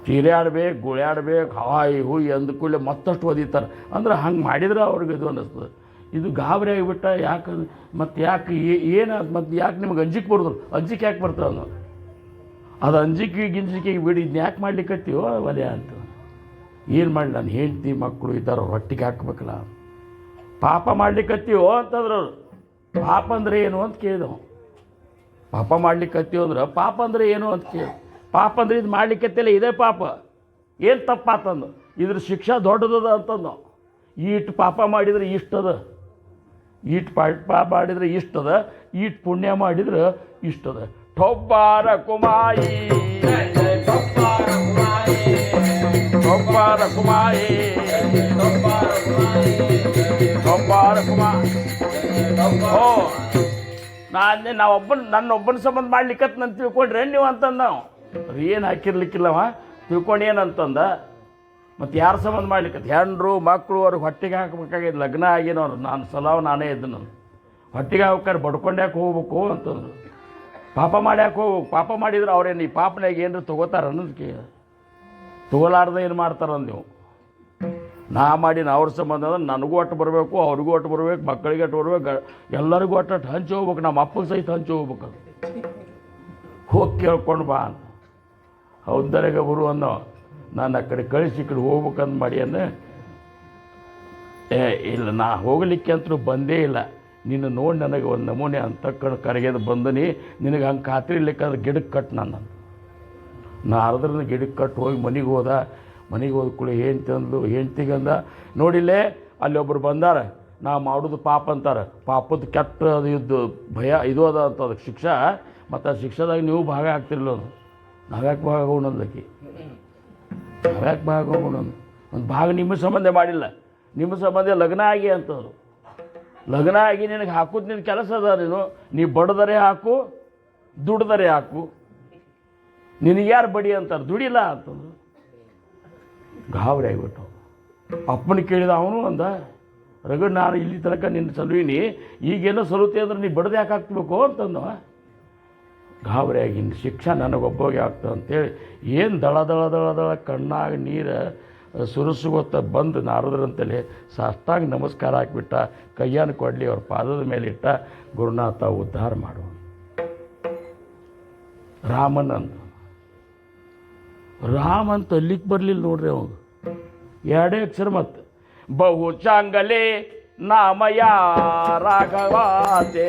ಚೀರಾಡ್ಬೇಕು ಗುಳ್ಯಾಡ್ಬೇಕು ಹಾಯ್ ಹುಯ್ ಅಂದ ಕೂಡಲೇ ಮತ್ತಷ್ಟು ಒದಿತಾರೆ. ಅಂದ್ರೆ ಹಂಗೆ ಮಾಡಿದ್ರೆ ಅವ್ರಿಗೆ ಇದು ಅನ್ನಿಸ್ತದೆ. ಇದು ಗಾಬರಿ ಆಗಿಬಿಟ್ಟ. ಯಾಕೆ ಮತ್ತು ಯಾಕೆ ಏನು ಮತ್ತು ಯಾಕೆ ನಿಮ್ಗೆ ಅಂಜಿಕೆ ಬರೋದಿಲ್ಲ? ಅಂಜಿಕೆ ಯಾಕೆ ಬರ್ತದೆ ಅನ್ನೋ ಅದು ಗಿಂಜಿಕೆಗೆ ಬಿಡಿ, ಇದನ್ನ ಯಾಕೆ ಮಾಡ್ಲಿಕ್ಕತ್ತೀವೋ ಒಲೆ ಅಂತ. ಏನು ಮಾಡಿ ನಾನು ಹೆಂಡ್ತಿ ಮಕ್ಕಳು ಇದ್ದಾರೆ, ಅವ್ರು ಹೊಟ್ಟಿಗೆ ಹಾಕ್ಬೇಕಲ್ಲ. ಪಾಪ ಮಾಡ್ಲಿಕ್ಕತ್ತೀವೋ ಅಂತಂದ್ರೆ ಅವರು. ಪಾಪ ಅಂದರೆ ಏನು ಅಂತ ಕೇಳಿದವು. ಪಾಪ ಮಾಡ್ಲಿಕ್ಕತ್ತೀವೋ ಅಂದ್ರೆ ಪಾಪ ಅಂದರೆ ಏನು ಅಂತ ಕೇಳಿ. ಪಾಪ ಅಂದ್ರೆ ಇದು ಮಾಡ್ಲಿಕ್ಕತ್ತಿಲ್ಲ, ಇದೇ ಪಾಪ. ಏನು ತಪ್ಪಾತಂದು ಇದ್ರ ಶಿಕ್ಷಾ ದೊಡ್ಡದದ ಅಂತಂದು. ಈಟ್ ಪಾಪ ಮಾಡಿದ್ರೆ ಇಷ್ಟದ, ಈಟ್ ಪಾಪ ಮಾಡಿದ್ರೆ ಇಷ್ಟದ, ಈಟ್ ಪುಣ್ಯ ಮಾಡಿದ್ರೆ ಇಷ್ಟದ. ಥೊಬ್ಬಾರ ಕುಮಾಯಿ ಥೊಬ್ಬಾರ ಕುಮಾಯಿ ಥೊಬ್ಬಾರ ಕುಮಾಯಿ. ಓ ನನ್ನೊಬ್ಬನ ಸಂಬಂಧ ಮಾಡ್ಲಿಕ್ಕತ್ ನಾನು ತಿಳ್ಕೊಂಡ್ರೆ ನೀವು ಅಂತಂದ. ನಾವು ಏನು ಹಾಕಿರ್ಲಿಕ್ಕಿಲ್ಲವ ತಿಳ್ಕೊಂಡು ಏನಂತಂದ. ಮತ್ತು ಯಾರ ಸಂಬಂಧ ಮಾಡ್ಲಿಕ್ಕೆ ಹೆಂಡ್ರು ಮಕ್ಕಳು ಅವ್ರಿಗೆ ಹೊಟ್ಟೆಗೆ ಹಾಕಬೇಕಾಗಿದ್ದು. ಲಗ್ನ ಆಗಿನವ್ರು ನಾನು ಸಲಾವ್ ನಾನೇ ಇದ್ದು. ನಾನು ಹೊಟ್ಟೆಗೆ ಹಾಕ್ತಾರೆ ಬಡ್ಕೊಂಡ್ಯಾಕೆ ಹೋಗ್ಬೇಕು ಅಂತಂದ್ರು. ಪಾಪ ಮಾಡ್ಯಾಕೆ ಹೋಗ್ಬೇಕು. ಪಾಪ ಮಾಡಿದ್ರೆ ಅವ್ರೇನು ಈ ಪಾಪನಾಗ ಏನರು ತೊಗೋತಾರೆ ಅನ್ನೋದಕ್ಕೆ ತೊಗೊಲಾರ್ದೆ ಏನು ಮಾಡ್ತಾರಂದು ನೀವು. ನಾ ಮಾಡಿನ ಅವ್ರ ಸಂಬಂಧ ಅಂದ್ರೆ ನನಗೂ ಒಟ್ಟು ಬರಬೇಕು, ಅವ್ರಿಗೂ ಒಟ್ಟು ಬರಬೇಕು, ಮಕ್ಕಳಿಗೆ ಒಟ್ಟು ಬರ್ಬೇಕು, ಎಲ್ಲರಿಗೂ ಒಟ್ಟು ಹಂಚಿ ಹೋಗ್ಬೇಕು. ನಮ್ಮ ಅಪ್ಪಗೆ ಸಹಿತ ಹಂಚಿ ಹೋಗ್ಬೇಕು. ಅದು ಹೋಗಿ ಕೇಳ್ಕೊಂಡು ಬಾ ಅಂತ. ಹೌದರೆಗ ಬರು ಅನ್ನೋ. ನಾನು ಆ ಕಡೆ ಕಳಿಸಿ ಈ ಕಡೆ ಹೋಗ್ಬೇಕಂದು ಮಾಡಿ ಅಂದೆ. ಇಲ್ಲ ನಾ ಹೋಗಲಿಕ್ಕೆ ಅಂತೂ ಬಂದೇ ಇಲ್ಲ. ನಿನ್ನ ನೋಡಿ ನನಗೆ ಒಂದು ನಮೂನೆ ಅಂತ ಕರಗೆದು ಬಂದನಿ. ನಿನಗೆ ಹಂಗೆ ಖಾತ್ರಿ ಇರ್ಲಿಕ್ಕಂದ್ರೆ ಗಿಡಕ್ಕೆ ಕಟ್ಟು ನಾನು ಅರ್ದ್ರನ್ನ ಗಿಡಕ್ಕೆ ಕಟ್ಟು ಹೋಗಿ ಮನೆಗೆ ಹೋದ ಕೂಡ ಹೆಂಡ್ತಿಗಂದ ನೋಡಿಲ್ಲೇ ಅಲ್ಲಿ ಒಬ್ಬರು ಬಂದಾರ. ನಾ ಮಾಡೋದು ಪಾಪ ಅಂತಾರೆ. ಪಾಪದ ಕೆಟ್ಟ ಅದು ಇದ್ದು ಭಯ ಇದು ಅದ ಅಂತ ಅದಕ್ಕೆ ಶಿಕ್ಷಾ. ಮತ್ತು ಆ ಶಿಕ್ಷಾದಾಗ ನೀವು ಭಾಗ ಆಗ್ತಿರಲ್ಲ. ನಾವ್ಯಾಕೆ ಭಾಗ ಆಗೋಣ ಅಂದಕ್ಕೆ, ನಾವ್ಯಾಕೆ ಭಾಗ ಆಗೋಣ ಒಂದು ಭಾಗ ನಿಮ್ಮ ಸಂಬಂಧ ಮಾಡಿಲ್ಲ. ನಿಮ್ಮ ಸಂಬಂಧ ಲಗ್ನ ಆಗಿ ಅಂತಂದರು. ಲಗ್ನ ಆಗಿ ನಿನಗೆ ಹಾಕೋದು ನಿನ್ನ ಕೆಲಸ ಅದ. ನೀ ಬಡದರೆ ಹಾಕು, ದುಡ್ದರೆ ಹಾಕು. ನಿನಗೆ ಯಾರು ಬಡಿ ಅಂತಾರೆ, ದುಡಿಲ್ಲ ಅಂತಂದ್ರು. ಗಾಬರಿ ಆಗಿಬಿಟ್ಟು ಅಪ್ಪನ ಕೇಳಿದ. ಅವನು ಅಂದ, ರಗಡ್ ನಾನು ಇಲ್ಲಿ ತನಕ ನಿನ್ನ ಸಲುವಿನಿ, ಈಗೇನೋ ಸಲುತೆ ಅಂದ್ರೆ ನೀ ಬಡ್ದು ಯಾಕೆ ಹಾಕ್ಬೇಕು ಅಂತಂದವ. ಗಾಬರಿಯಾಗಿ ಶಿಕ್ಷಾ ನನಗೊಬ್ಬಗೆ ಆಗ್ತದೆ ಅಂತೇಳಿ ಏನು ದಳ ದಳ ದಳ ದಳ ಕಣ್ಣಾಗ ನೀರು ಸುರಸುಗೊತ್ತ ಬಂದು ನಾರದರಂತಲೇ ಸಾಷ್ಟಾಂಗ ನಮಸ್ಕಾರ ಹಾಕಿಬಿಟ್ಟ, ಕೈಯನ್ನು ಕೊಡಲಿ ಅವ್ರ ಪಾದದ ಮೇಲೆ ಇಟ್ಟ, ಗುರುನಾಥ ಉದ್ಧಾರ ಮಾಡು. ರಾಮನಂದು ರಾಮ ಅಂತ ಅಲ್ಲಿಗೆ ಬರಲಿಲ್ಲ ನೋಡ್ರಿ ಅವಾಗ, ಎರಡೇ ಅಕ್ಷರ ಮತ್ತು ಬಹು ಚಾಂಗಲೆ ನಾಮಯ ರಾಘವಾತೆ,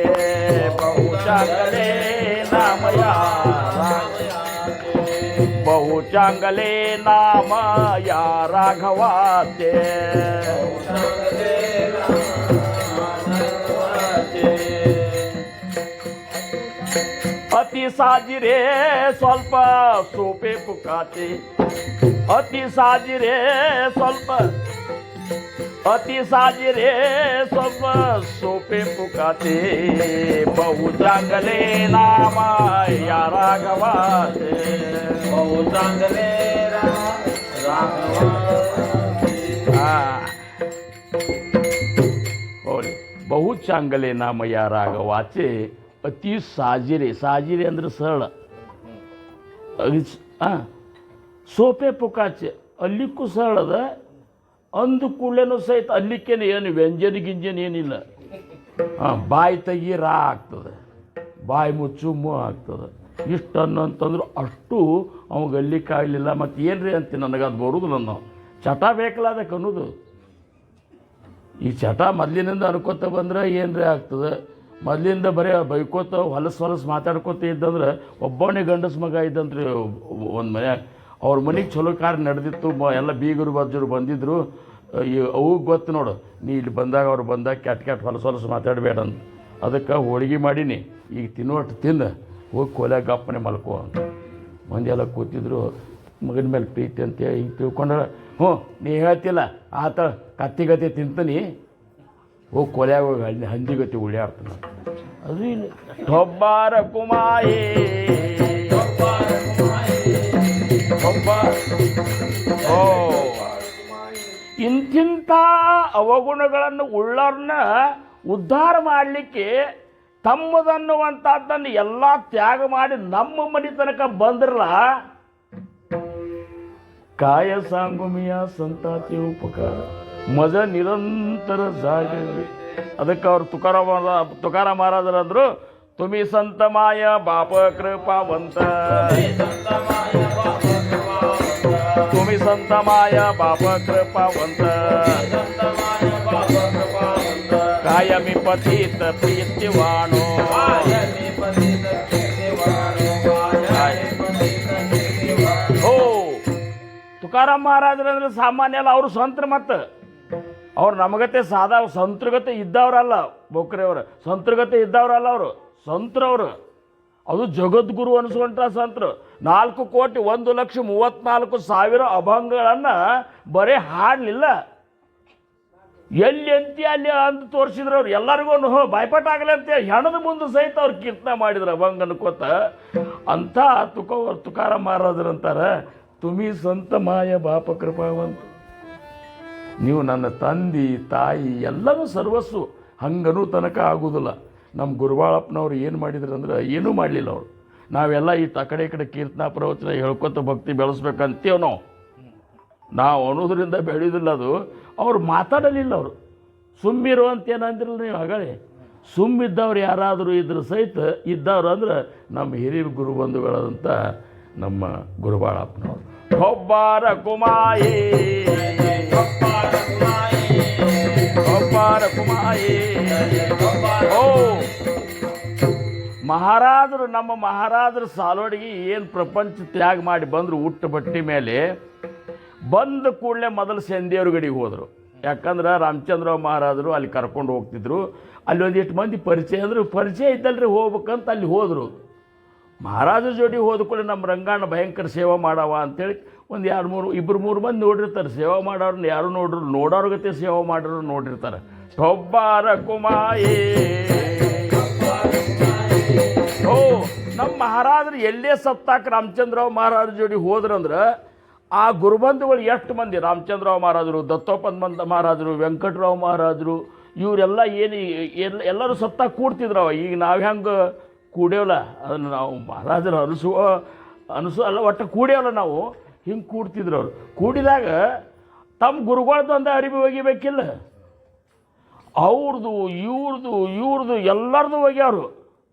ಬಹು ಚಾಂಗಲೆ ನಾಮಯ ಬಹು ಚಾಂಗಲೆ ನಾಮಯ ರಾಘವಾತೆ. ಅತಿ ಸಾಜಿರೆ ಸ್ವಲ್ಪ ಸೋಪೆ ಪುಕಾತೆ, ಅತಿ ಸಾಜಿರೆ ಸ್ವಲ್ಪ, ಅತಿ ಸಾಜಿರೆ ಸ್ವಲ್ಪ ಸೋಪೆ ಪುಕಾತೆ, ಬಹು ಚಾಂಗಲೆ ನಾಮ ಯಾ ರಾಘವಾತೆ, ಬಹು ಚಾಂಗಲೆ ಬಹು ಚಾಂಗಲೆ ನಾಮ ಯಾ ರಾಘವಾಚೆ. ಅತಿ ಸಾಜಿರೆ, ಸಾಜಿರೆ ಅಂದ್ರೆ ಸರಳ, ಸೋಪೆ ಪುಕಾಚೆ ಅಲ್ಲಿಕ್ಕೂ ಸರಳದ, ಅಂದು ಕೂಡಲೇನೂ ಸಹಿತ ಅಲ್ಲಿಕ್ಕೇನೆ ಏನು ವ್ಯಂಜನ ಗಿಂಜನ ಏನಿಲ್ಲ. ಬಾಯಿ ತೆಗಿ ರಾ ಆಗ್ತದೆ, ಬಾಯಿ ಮುಚ್ಚು ಮೂ ಆಗ್ತದೆ. ಇಷ್ಟು ಅನ್ನಂತಂದ್ರೆ ಅಷ್ಟು ಅವಾಗ ಅಲ್ಲಿಕ್ಕಾಗಲಿಲ್ಲ. ಮತ್ತು ಏನ್ರಿ ಅಂತೀನಿ, ನನಗದು ಬರೋದು ನನ್ನ ಚಟ ಬೇಕಲ್ಲ ಅದಕ್ಕೆ ಅನ್ನೋದು. ಈ ಚಟ ಮೊದಲಿನಿಂದ ಅನ್ಕೋತ ಬಂದ್ರೆ ಏನ್ರಿ ಆಗ್ತದೆ. ಮೊದಲಿಂದ ಬರೀ ಬೈಕೋತ ಹೊಲಸು ಮಾತಾಡ್ಕೋತ ಇದ್ದಂದ್ರೆ, ಒಬ್ಬನೇ ಗಂಡಸ ಮಗ ಇದ್ದಂತ್ರಿ ಒಂದು ಮನ್ಯಾಗ. ಅವ್ರ ಮನೆಗೆ ಚಲೋ ಕಾರ್ಯ ನಡೆದಿತ್ತು, ಎಲ್ಲ ಬೀಗರು ಬಜ್ಜರು ಬಂದಿದ್ದರು. ಅವಾಗ ಗೊತ್ತು ನೋಡು, ನೀ ಇಲ್ಲಿ ಬಂದಾಗ ಅವ್ರು ಬಂದಾಗ ಕೆಟ್ಟ ಹೊಲಸು ಮಾತಾಡಬೇಡ ಅಂತ. ಅದಕ್ಕೆ ಹೋಳಿಗೆ ಮಾಡೀನಿ, ಈಗ ತಿನ್ನೋಟ್ಟು ತಿಂದು ಹೋಗಿ ಕೋಲ್ಯಾಗ ಗಪ್ಪನೆ ಮಲ್ಕೋ ಅಂತ. ಮಂದಿ ಎಲ್ಲ ಕೂತಿದ್ರು, ಮಗನ ಮೇಲೆ ಪ್ರೀತಿ ಅಂತೇಳಿ ಹಿಂಗೆ ತಿಳ್ಕೊಂಡ್ರೆ, ಹ್ಞೂ ನೀ ಹೇಳ್ತಿಲ್ಲ ಆತ ಕತ್ತಿಗತಿ ತಿಂತೀನಿ, ಹೋಗಿ ಕೋಲ್ಯಾಗ ಹೋಗಿ ಹಂದಿಗತಿ ಉಳಿಯಾಡ್ತಾನೆ. ಅದು ಇಲ್ಲ ಒಬ್ಬಾರ ಕುಮಾಯಿ ಓ ಇಂತಿಂಥ ಅವಗುಣಗಳನ್ನು ಉಳ್ಳವ್ರನ್ನ ಉದ್ಧಾರ ಮಾಡಲಿಕ್ಕೆ ತಮ್ಮದನ್ನುವಂಥದ್ದನ್ನು ಎಲ್ಲ ತ್ಯಾಗ ಮಾಡಿ ನಮ್ಮ ಮನೆ ತನಕ ಬಂದ್ರಲ್ಲ, ಕಾಯ ಸಾಂಗುಮಿಯ ಸಂತಾತಿ ಉಪಕಾರ ಮಜ ನಿರಂತರ ಜಾಗವಿ. ಅದಕ್ಕೆ ಅವ್ರು ತುಕಾರ ಮಹಾರಾಜರಂದ್ರು, ತುಮಿ ಸಂತ ಮಾಯ ಬಾಪ ಕೃಪಾವಂತ, ತುಮಿ ಸಂತ ಮಾಯ ಬಾಪ ಕೃಪಾವಂತ, ಕಾಯಮಿ ಪತಿತ ಪ್ರೀತಿವಾಣೋ. ಓ ತುಕಾರಾಮ್ ಮಹಾರಾಜರಂದ್ರೆ ಸಾಮಾನ್ಯ ಅಲ್ಲ, ಅವರು ಸಂತ್ರ. ಮತ್ತು ಅವ್ರು ನಮಗತೆ ಸಾದಾ ಸಂತ್ರಗತೆ ಇದ್ದವ್ರಲ್ಲ, ಬೋಕ್ರೆಯವರು ಸಂತ್ರಗತೆ ಇದ್ದವ್ರಲ್ಲ, ಅವರು ಸಂತ್ರವ್ರು. ಅದು ಜಗದ್ಗುರು ಅನಿಸ್ಕೊಂಡ್ರ ಸಂತರು. 4,01,34,000 ಅಭಂಗಗಳನ್ನು ಬರೀ ಹಾಡಲಿಲ್ಲ, ಎಲ್ಲಿ ಅಂತಿ ಅಲ್ಲಿ ಅಂತ ತೋರಿಸಿದ್ರು. ಅವ್ರು ಎಲ್ಲರಿಗೂ ಬಾಯ್ಪಾಟ್ ಆಗಲಿ ಅಂತೇಳಿ ಹೆಣದ ಮುಂದೆ ಸಹಿತ ಅವ್ರು ಕೀರ್ತನ ಮಾಡಿದ್ರು ಅಭಂಗ ಅನ್ಕೋತ. ಅಂಥ ತುಕಾರಾಮ್ ಮಹಾರಾಜರಂತಾರೆ, ತುಮಿ ಸಂತ ಮಾಯ ಬಾಪ ಕೃಪಾವಂತ, ನೀವು ನನ್ನ ತಂದೆ ತಾಯಿ ಎಲ್ಲನೂ ಸರ್ವಸ್ಸು. ಹಂಗನೂ ತನಕ ಆಗೋದಿಲ್ಲ. ನಮ್ಮ ಗುರುವಾಳಪ್ಪನವ್ರು ಏನು ಮಾಡಿದ್ರು ಅಂದ್ರೆ ಏನೂ ಮಾಡಲಿಲ್ಲ ಅವರು. ನಾವೆಲ್ಲ ಈ ಕಡೆ ಕೀರ್ತನ ಪ್ರವಚನ ಹೇಳ್ಕೊತ ಭಕ್ತಿ ಬೆಳೆಸ್ಬೇಕಂತೀವಿ ನಾವು ಅನ್ನೋದ್ರಿಂದ ಬೆಳೆಯೋದಿಲ್ಲ. ಅದು ಅವ್ರು ಮಾತಾಡಲಿಲ್ಲ. ಅವರು ಸುಮ್ಮಿರು ಅಂತ ಏನಂದ್ರಲ್ಲ ನೀವು ಹಾಗೇ. ಸುಮ್ಮಿದ್ದವ್ರು ಯಾರಾದರೂ ಇದ್ರ ಸಹಿತ ಇದ್ದವ್ರು ಅಂದ್ರೆ ನಮ್ಮ ಹಿರಿಯ ಗುರುಬಂಧುಗಳಾದಂಥ ನಮ್ಮ ಗುರುವಾಳಪ್ಪನವರು. ಒಬ್ಬಾರ ಕುಮಾಯಿ ಒಬ್ಬಾರ ಕುಮಾಯಿ. ಓ ಮಹಾರಾಜರು, ನಮ್ಮ ಮಹಾರಾಜರು ಸಾಲೋಡಿಗೆ ಏನು ಪ್ರಪಂಚ ತ್ಯಾಗ ಮಾಡಿ ಬಂದರು. ಉಟ್ಟ ಬಟ್ಟೆ ಮೇಲೆ ಬಂದ ಕೂಡಲೇ ಮೊದಲು ಸಂದೇವ್ರ ಗಡಿಗೆ ಹೋದರು. ಯಾಕಂದ್ರೆ ರಾಮಚಂದ್ರರಾವ್ ಮಹಾರಾಜರು ಅಲ್ಲಿ ಕರ್ಕೊಂಡು ಹೋಗ್ತಿದ್ರು. ಅಲ್ಲಿ ಒಂದಿಷ್ಟು ಮಂದಿ ಪರಿಚಯ ಅಂದರು, ಪರಿಚಯ ಇದ್ದಲ್ರಿ ಹೋಗ್ಬೇಕಂತ ಅಲ್ಲಿ ಹೋದರು. ಮಹಾರಾಜರ ಜೋಡಿ ಹೋದ ಕೂಡ ನಮ್ಮ ರಂಗಣ್ಣ ಭಯಂಕರ ಸೇವಾ ಮಾಡವ ಅಂತೇಳಿ ಒಂದು 2-3 ಮಂದಿ ನೋಡಿರ್ತಾರೆ. ಸೇವಾ ಮಾಡೋರನ್ನ ಯಾರು ನೋಡೋರ ಗತೆ ಸೇವಾ ಮಾಡೋರು ನೋಡಿರ್ತಾರೆ. ಒಬ್ಬಾರ ಕುಮಾಯಿ. ಓ ನಮ್ಮ ಮಹಾರಾಜರು ಎಲ್ಲೇ ಸತ್ತಾಕ ರಾಮಚಂದ್ರರಾವ್ ಮಹಾರಾಜರ ಜೋಡಿ ಹೋದ್ರಂದ್ರೆ ಆ ಗುರುಬಂಧುಗಳು ಎಷ್ಟು ಮಂದಿ, ರಾಮಚಂದ್ರರಾವ್ ಮಹಾರಾಜರು, ದತ್ತೋಪಂತ ಮಹಾರಾಜರು, ವೆಂಕಟರಾವ್ ಮಹಾರಾಜರು, ಇವರೆಲ್ಲ ಎಲ್ಲರೂ ಸತ್ತಾಗ ಕೂಡ್ತಿದ್ರು. ಈಗ ನಾವು ಹೆಂಗೆ ಕೂಡೇವಲ್ಲ, ಅದನ್ನು ನಾವು ಮಹಾರಾಜರು ಅನಿಸು ಅಲ್ಲ, ಒಟ್ಟು ಕೂಡೇವಲ್ಲ ನಾವು, ಹಿಂಗೆ ಕೂಡ್ತಿದ್ರು. ಅವರು ಕೂಡಿದಾಗ ತಮ್ಮ ಗುರುಗಳದೊಂದು ಅರಿವಿ ಒಗಿಬೇಕಿಲ್ಲ, ಅವ್ರದ್ದು ಇವ್ರದ್ದು ಎಲ್ಲರದು ಒಗ್ಯಾರು.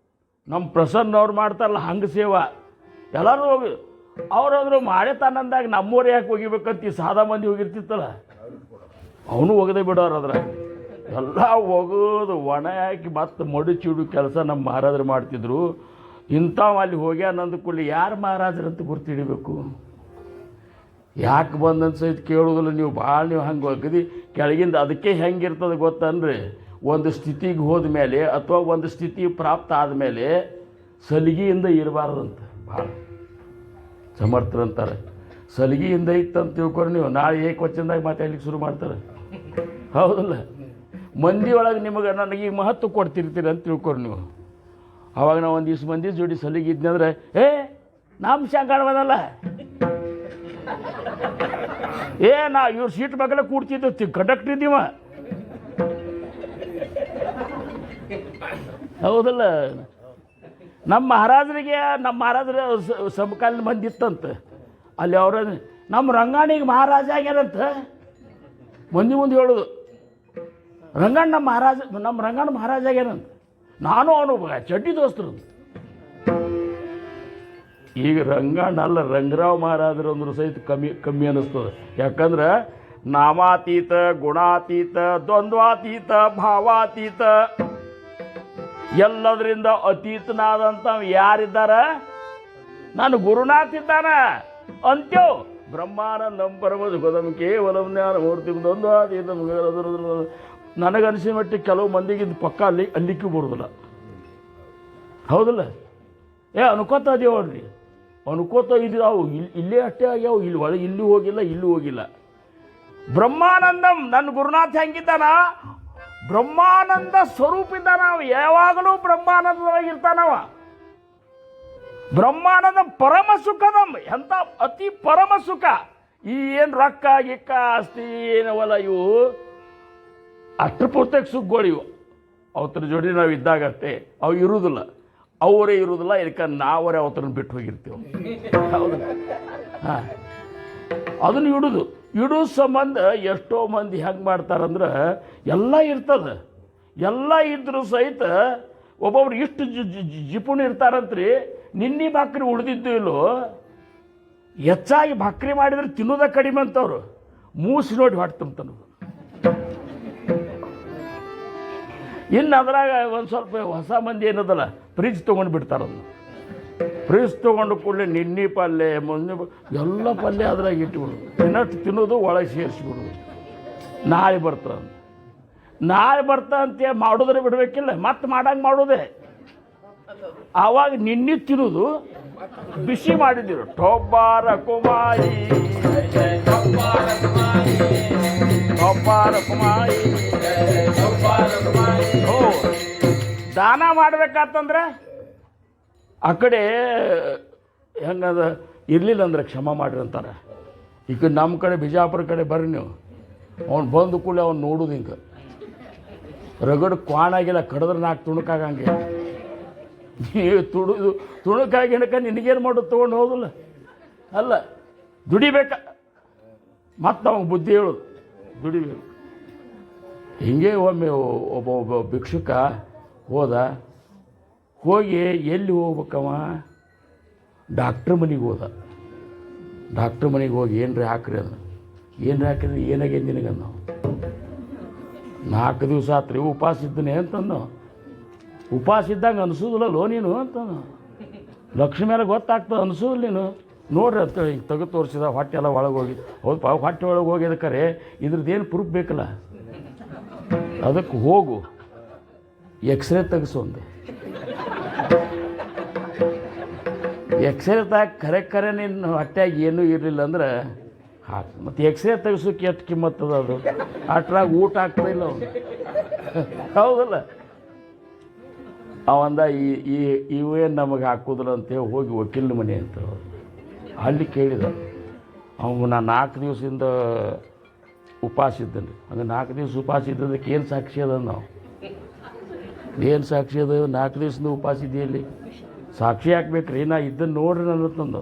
ನಮ್ಮ ಪ್ರಸನ್ನ ಅವ್ರು ಮಾಡ್ತಾರಲ್ಲ ಹಂಗೆ ಸೇವಾ ಎಲ್ಲರೂ ಹೋಗಿ ಅವ್ರಾದ್ರು ಮಾಡೇ ತಾನಂದಾಗ ನಮ್ಮೂರು ಯಾಕೆ ಒಗಿಬೇಕಂತ ಈ ಸಾದಾ ಮಂದಿ ಹೋಗಿರ್ತಿತ್ತಲ್ಲ ಅವನು ಒಗದೆ ಬಿಡೋರು ಅದ್ರ ಎಲ್ಲ ಒಗೋದು ಒಣ ಹಾಕಿ ಮತ್ತೆ ಮಡುಚಿಡು ಕೆಲಸ ನಮ್ಮ ಮಹಾರಾಜರು ಮಾಡ್ತಿದ್ರು. ಇಂಥವು ಅಲ್ಲಿ ಹೋಗ್ಯಾನಂದ ಕೂಡಲೇ ಯಾರು ಮಹಾರಾಜರಂತ ಗುರ್ತಿಡಿಬೇಕು, ಯಾಕೆ ಬಂದಂತ ಸಹಿತ ಕೇಳೋದಿಲ್ಲ. ನೀವು ಭಾಳ ನೀವು ಹಂಗೆ ಒಗದಿ ಕೆಳಗಿಂದ ಅದಕ್ಕೆ ಹೆಂಗಿರ್ತದೆ ಗೊತ್ತನ್ರಿ, ಒಂದು ಸ್ಥಿತಿಗೆ ಹೋದ ಮೇಲೆ ಅಥವಾ ಒಂದು ಸ್ಥಿತಿ ಪ್ರಾಪ್ತ ಆದಮೇಲೆ ಸಲಿಗೆಯಿಂದ ಇರಬಾರ್ದಂತ ಭಾಳ ಸಮರ್ಥರಂತಾರೆ. ಸಲಿಗೆಯಿಂದ ಇತ್ತಂತ ತಿಳ್ಕೊಂಡು ನೀವು ನಾಳೆ ಏಕವಚನದಾಗ ಮಾತಾಡ್ಲಿಕ್ಕೆ ಶುರು ಮಾಡ್ತಾರೆ, ಹೌದಲ್ಲ? ಮಂದಿ ಒಳಗೆ ನಿಮಗೆ ನನಗೆ ಈಗ ಮಹತ್ವ ಕೊಡ್ತಿರ್ತೀರಿ ಅಂತ ತಿಳ್ಕೊರಿ ನೀವು. ಅವಾಗ ನಾವು ಒಂದು ದಿವ್ಸ ಮಂದಿ ಜೋಡಿ ಸಲಿಗೆ ಇದ್ನಂದ್ರೆ ನಮ್ಮ ಶಾಂಗಾಣ ಬಂದಲ್ಲ, ನಾ ಇವ್ರ ಸೀಟ್ ಮಗಲ ಕೂಡ್ತಿದ್ದ ಕಂಡಕ್ಟರ್ ಇದ್ದೀವ, ಹೌದಲ್ಲ? ನಮ್ಮ ಮಹಾರಾಜರ ಸಮಕಾಲೀನ ಮಂದಿ ಇತ್ತಂತ ಅಲ್ಲಿ ಅವ್ರ ನಮ್ಮ ರಂಗಾಣಿಗೆ ಮಹಾರಾಜ ಆಗ್ಯಾರಂತ ಮಂದಿ ಮುಂದೆ ಹೇಳೋದು. ನಮ್ಮ ರಂಗಣ್ಣ ಮಹಾರಾಜ ಆಗ್ಯಾರಂತ. ನಾನು ಅವನು ಚಡ್ಡಿ ದೋಸ್ತರು. ಈಗ ರಂಗಣ್ಣ ಅಲ್ಲ, ರಂಗರಾವ್ ಮಹಾರಾಜರು ಅಂದ್ರು ಸಹಿತ ಕಮ್ಮಿ ಅನ್ನಿಸ್ತದೆ. ಯಾಕಂದ್ರೆ ನಾಮಾತೀತ, ಗುಣಾತೀತ, ದ್ವಂದ್ವಾತೀತ, ಭಾವಾತೀತ ಎಲ್ಲದರಿಂದ ಅತೀತನಾದಂಥ ಯಾರಿದ್ದಾರ? ನಾನು ಗುರುನಾಥ್ ಇದ್ದಾನ ಅಂತ್ಯೋ ಬ್ರಹ್ಮಾನಂದಂ ಪರಮಸುಖದಂ ಕೇವಲಂ ಜ್ಞಾನ ಮೂರ್ತಿ ದ್ವಂದ್ವಾತೀತ. ನನಗನ್ಸಿದ ಮಟ್ಟಿಗೆ ಕೆಲವು ಮಂದಿಗೆ ಇದು ಪಕ್ಕ ಅಲ್ಲಿಕ್ಕೂ ಬರೋದಿಲ್ಲ, ಹೌದಲ್ಲ? ಅನ್ಕೋತ ಅದೇವ ನೋಡ್ರಿ, ಅನ್ಕೋತ ಇದ್ದೀವಿ. ಅವು ಇಲ್ಲೇ ಅಷ್ಟೇ ಆಗ್ಯಾವ, ಇಲ್ಲಿ ಒಳಗೆ ಇಲ್ಲೂ ಹೋಗಿಲ್ಲ. ಬ್ರಹ್ಮಾನಂದಂ ನನ್ನ ಗುರುನಾಥ್ ಹೆಂಗಿದ್ದಾನ? ಬ್ರಹ್ಮಾನಂದ ಸ್ವರೂಪ ಇದ್ದಾನ. ಯಾವಾಗಲೂ ಬ್ರಹ್ಮಾನಂದವಾಗಿರ್ತಾನವ. ಬ್ರಹ್ಮಾನಂದ ಪರಮ ಸುಖದಂ, ಎಂಥ ಅತಿ ಪರಮ ಸುಖ. ಈ ಏನು ರೊಕ್ಕ ಗಿಕ್ಕ ಆಸ್ತಿ ಏನವಲ್ಲ ಇವು ಅಷ್ಟ್ರ ಪೂರ್ತಿಗೆ ಸುಖಗಳು ಇವು. ಅವತ್ತರ ಜೋಡಿ ನಾವು ಇದ್ದಾಗಷ್ಟೇ, ಅವು ಇರುವುದಿಲ್ಲ, ಅವರೇ ಇರುವುದಿಲ್ಲ. ಇದಕ್ಕೆ ನಾವರೇ ಅವತ್ತರನ್ನು ಬಿಟ್ಟು ಹೋಗಿರ್ತೀವಿ, ಹೌದಲ್ಲ? ಹಾಂ, ಅದನ್ನು ಇಡೋ ಸಂಬಂಧ ಎಷ್ಟೋ ಮಂದಿ ಹೆಂಗೆ ಮಾಡ್ತಾರಂದ್ರೆ ಎಲ್ಲ ಇರ್ತದೆ, ಎಲ್ಲ ಇದ್ರೂ ಸಹಿತ ಒಬ್ಬೊಬ್ರು ಇಷ್ಟು ಜಿಪುಣಿ ಇರ್ತಾರಂತ್ರಿ. ನಿನ್ನೆ ಭಾಕ್ರಿ ಉಳಿದಿದ್ದು ಇಲ್ಲೋ, ಹೆಚ್ಚಾಗಿ ಭಾಕ್ರಿ ಮಾಡಿದ್ರೆ ತಿನ್ನೋದ ಕಡಿಮೆ ಅಂತವ್ರು ಮೂಸಿ ನೋಡಿ ಹೊಟ್ಟೆ ತುಂಬ್ತಾನು. ಇನ್ನು ಅದ್ರಾಗ ಒಂದು ಸ್ವಲ್ಪ ಹೊಸ ಮಂದಿ ಏನದಲ್ಲ ಫ್ರಿಜ್ ತೊಗೊಂಡು ಬಿಡ್ತಾರದನ್ನು. ಫ್ರಿಜ್ ತೊಗೊಂಡು ಕೂಡಲೇ ನಿನ್ನೆ ಪಲ್ಯ ಮೊನ್ನೆ ಎಲ್ಲ ಪಲ್ಯ ಅದ್ರಾಗ ಇಟ್ಬಿಡೋದು, ಇನ್ನಷ್ಟು ತಿನ್ನೋದು ಒಳಗೆ ಸೇರಿಸ್ಬಿಡೋದು. ನಾಳೆ ಬರ್ತಾ ಅಂತೇಳಿ ಮಾಡೋದ್ರೆ ಬಿಡಬೇಕಿಲ್ಲ, ಮತ್ತೆ ಮಾಡಂಗೆ ಮಾಡೋದೆ. ಆವಾಗ ನಿನ್ನೆ ತಿನ್ನೋದು ಬಿಸಿ ಮಾಡಿದ್ದೀರು. ಟೊಬ್ಬಾರ ಕುಮಾರಿ ದಾನ ಮಾಡ್ಬೇಕಾತಂದ್ರೆ ಆ ಕಡೆ ಹೆಂಗದ ಇರಲಿಲ್ಲ ಅಂದ್ರೆ ಕ್ಷಮ ಮಾಡ್ರಿ ಅಂತಾರೆ. ಈಗ ನಮ್ಮ ಕಡೆ ಬಿಜಾಪುರ ಕಡೆ ಬರ್ರಿ ನೀವು, ಅವ್ನು ಬಂದು ಕೂಡಲೇ ಅವ್ನು ನೋಡೋದು ಹಿಂಗೆ ರಗಡ್ ಕ್ವಾಣಾಗಿಲ್ಲ, ಕಡಿದ್ರೆ ನಾಲ್ಕು ತುಣುಕಾಗಂಗೆ. ನೀವು ತುಣುಕಾಗಿನಕ ನಿನಗೇನು ಮಾಡೋದು ತೊಗೊಂಡು ಹೋದಿಲ್ಲ ಅಲ್ಲ, ದುಡಿಬೇಕ. ಮತ್ತು ಅವ್ನು ಬುದ್ಧಿ ಹೇಳೋದು ದುಡಿಬೇಕು. ಹಿಂಗೆ ಒಮ್ಮೆ ಒಬ್ಬ ಭಿಕ್ಷುಕ ಹೋಗಿ ಎಲ್ಲಿ ಹೋಗ್ಬೇಕವ? ಡಾಕ್ಟ್ರ್ ಮನೆಗೆ ಹೋದ. ಡಾಕ್ಟ್ರ್ ಮನೆಗೆ ಹೋಗಿ ಏನ್ರಿ ಹಾಕ್ರಿ ಅದು, ಏನ್ರಿ ಹಾಕಿದ್ರೆ ಏನಾಗೈತೆ ನಿನಗಂದು. 4 ದಿವಸ ಆತ್ರಿ ಉಪವಾಸ ಇದ್ದನೆ ಅಂತಂದು. ಉಪವಾಸ ಇದ್ದಂಗೆ ಅನಿಸೋದಿಲ್ಲೋ ನೀನು ಅಂತಂದು. ಲಕ್ಷ್ಮಿ ಮೇಲೆ ಗೊತ್ತಾಗ್ತದೆ, ಅನಿಸೋದಿಲ್ಲ ನೀನು ನೋಡ್ರಿ ಅಂತ ಈಗ ತೆಗೆದು ತೋರಿಸಿದ. ಹೊಟ್ಟೆ ಎಲ್ಲ ಒಳಗೆ ಹೋಗಿ, ಹೌದಪ್ಪ ಹೊಟ್ಟೆ ಒಳಗೆ ಹೋಗಿದ್ದಕ್ಕಾರೆ ಇದ್ರದ್ದೇನು ಪ್ರೂಫ್ ಬೇಕಲ್ಲ, ಅದಕ್ಕೆ ಹೋಗು ಎಕ್ಸ್ರೇ ತೆಗೆಸೊಂದು. ಎಕ್ಸ್ರೇ ಕರೆ ನಿನ್ನ ಹೊಟ್ಟೆಯಾಗಿ ಏನೂ ಇರಲಿಲ್ಲ ಅಂದ್ರೆ ಹಾಕಿ. ಮತ್ತು ಎಕ್ಸ್ರೇ ತೆಗೆಸೋಕೆ ಎಷ್ಟು ಕಿಮ್ಮತ್ತದ ಅದು, ಅಷ್ಟ್ರಾಗ ಊಟ ಆಗ್ತಾಯಿಲ್ಲ ಅವನು, ಹೌದಲ್ಲ? ಅವಂದ ಇವೇನು ನಮಗೆ ಹಾಕೋದಿಲ್ಲ ಅಂತೇಳಿ ಹೋಗಿ ವಕೀಲನ ಮನೆ ಅಂತ ಅಲ್ಲಿ ಕೇಳಿದ. ಅವನು ನಾನು 4 ದಿವಸದಿಂದ ಉಪವಾಸ ಇದ್ದೇನೆ. ಹಂಗೆ 4 ದಿವಸ ಉಪವಾಸ ಇದ್ದದಕ್ಕೆ ಏನು ಸಾಕ್ಷಿ ಅದ? ನಾವು ಏನು ಸಾಕ್ಷಿ ಅದ? 4 ದಿವಸದಿಂದ ಉಪವಾಸ ಇದೆಯಲ್ಲಿ ಸಾಕ್ಷಿ ಹಾಕ್ಬೇಕ್ರಿ. ನಾ ಇದನ್ನು ನೋಡ್ರಿ ನನ್ನ ತಂದು